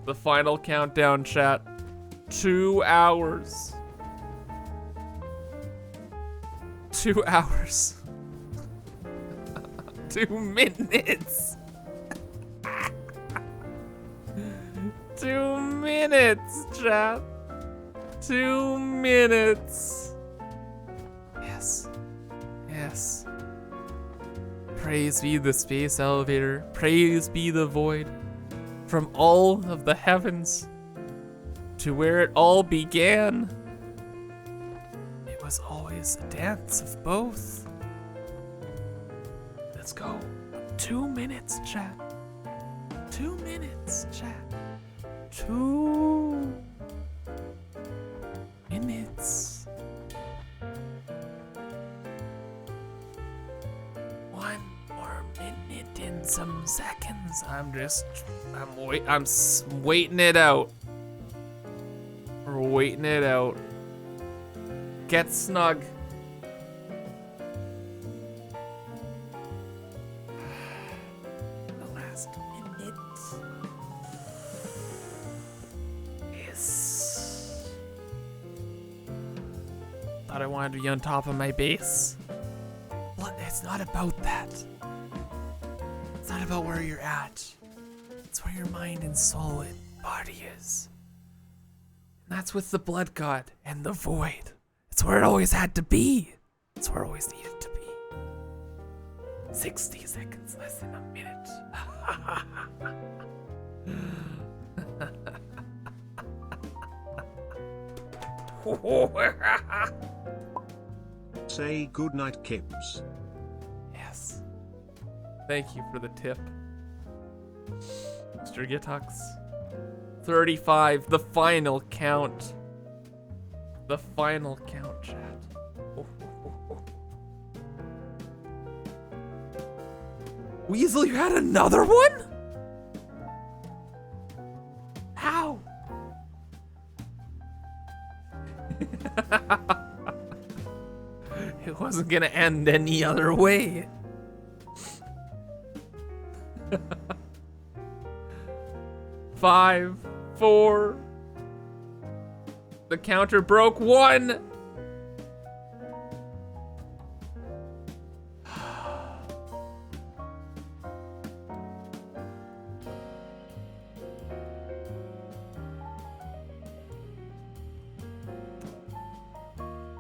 The final countdown, chat. 2 hours. 2 hours. 2 minutes. 2 minutes, chat. 2 minutes. Yes. Yes. Praise be the space elevator. Praise be the void. From all of the heavens to where it all began. It was always a dance of both. Let's go. 2 minutes, chat. 2 minutes, chat. 2 minutes. 1 more minute and some seconds. I'm waiting it out. We're waiting it out. Get snug. The last minute is. Thought I wanted to be on top of my base. But it's not about that. It's not about where you're at. It's where your mind and soul and body is. And that's with the blood god and the void. It's where it always had to be. It's where it always needed to be. 60 seconds, less than a minute. Say goodnight, Kibitz. Yes. Thank you for the tip, Mr. Gitux. 35, the final count. The final count, chat. Weasel, you had another one? How? It wasn't gonna end any other way. Five, 4. The counter broke. 1.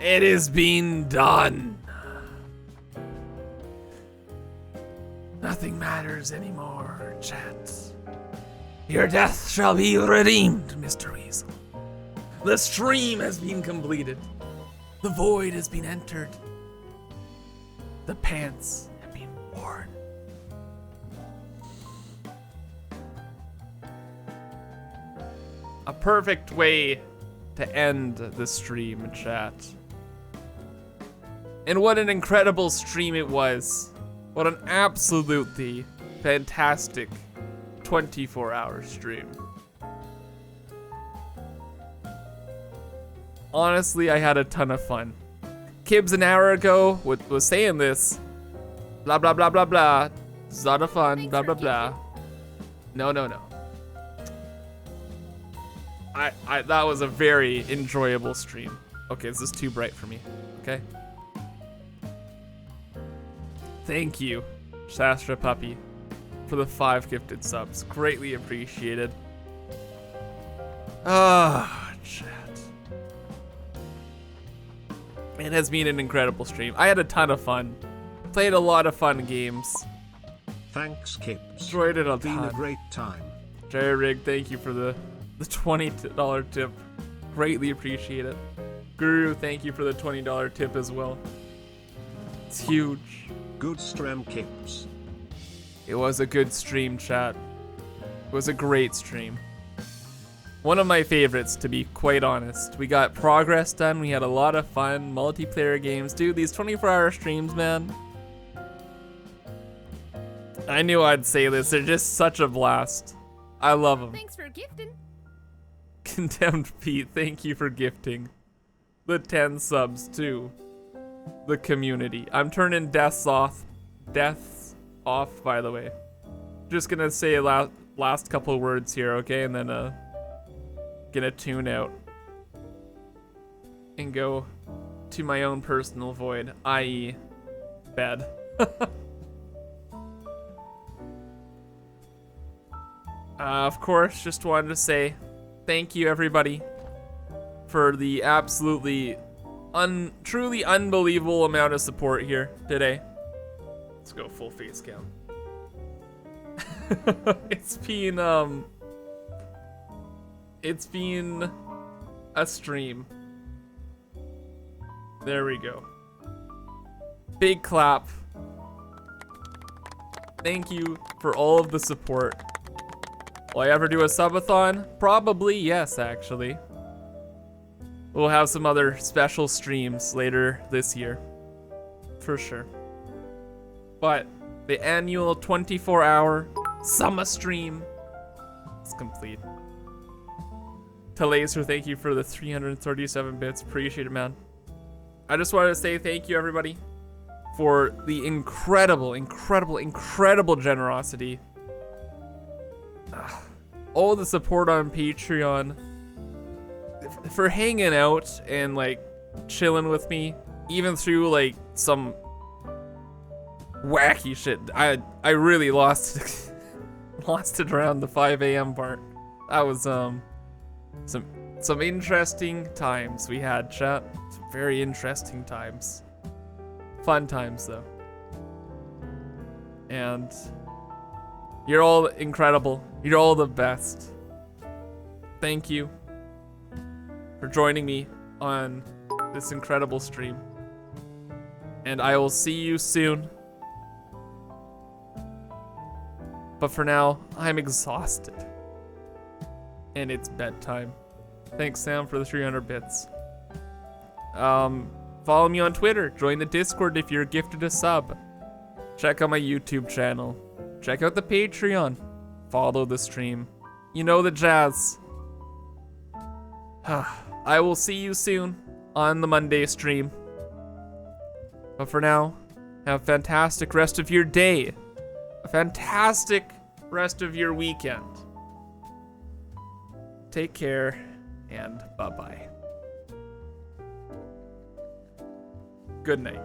It is being done. Nothing matters anymore, chat. Your death shall be redeemed, Mr. Weasel. The stream has been completed. The void has been entered. The pants have been worn. A perfect way to end the stream, chat. And what an incredible stream it was. What an absolutely fantastic 24-hour stream. honestly, I had a ton of fun. Kibs an hour ago was saying this. Blah, blah, blah, blah, blah. It's a lot of fun, Thanks blah, for blah, blah. No, no, no. That was a very enjoyable stream. Okay, this is too bright for me. Okay. Thank you, Shastra Puppy, for the 5 gifted subs. Greatly appreciated. Ah, chat. It has been an incredible stream. I had a ton of fun. Played a lot of fun games. Thanks, Kibitz. Enjoyed it a Been a ton. great time. Jerry Rig, thank you for the $20 tip. Greatly appreciate it. Guru, thank you for the $20 tip as well. It's huge. Good stream, Kibitz. It was a good stream, chat. It was a great stream. One of my favorites, to be quite honest. We got progress done. We had a lot of fun. Multiplayer games. Dude, these 24-hour streams, man. I knew I'd say this. They're just such a blast. I love them. Thanks for gifting. Condemned Pete, thank you for gifting the 10 subs to the community. I'm turning deaths off, by the way. Just gonna say last couple of words here, okay? And then gonna tune out and go to my own personal void, i.e. bed. Of course, just wanted to say thank you, everybody, for the absolutely truly unbelievable amount of support here today. Let's go full face cam. It's been a stream. There we go. Big clap. Thank you for all of the support. Will I ever do a subathon? Probably, yes, actually. We'll have some other special streams later this year. For sure. But the annual 24-hour summer stream is complete. To Laser, thank you for the 337 bits. Appreciate it, man. I just wanted to say thank you, everybody, for the incredible, incredible, incredible generosity. All the support on Patreon, for hanging out and like chilling with me, even through like some wacky shit. I really lost it around the 5 a.m. part. That was some interesting times we had, chat. Some very interesting times. Fun times though. And you're all incredible. You're all the best. Thank you for joining me on this incredible stream. And I will see you soon. But for now, I'm exhausted. And it's bedtime. Thanks, Sam, for the 300 bits. Follow me on Twitter. Join the Discord if you're gifted a sub. Check out my YouTube channel. Check out the Patreon. Follow the stream. You know the jazz. I will see you soon on the Monday stream. But for now, have a fantastic rest of your day. A fantastic rest of your weekend. Take care and bye-bye. Good night.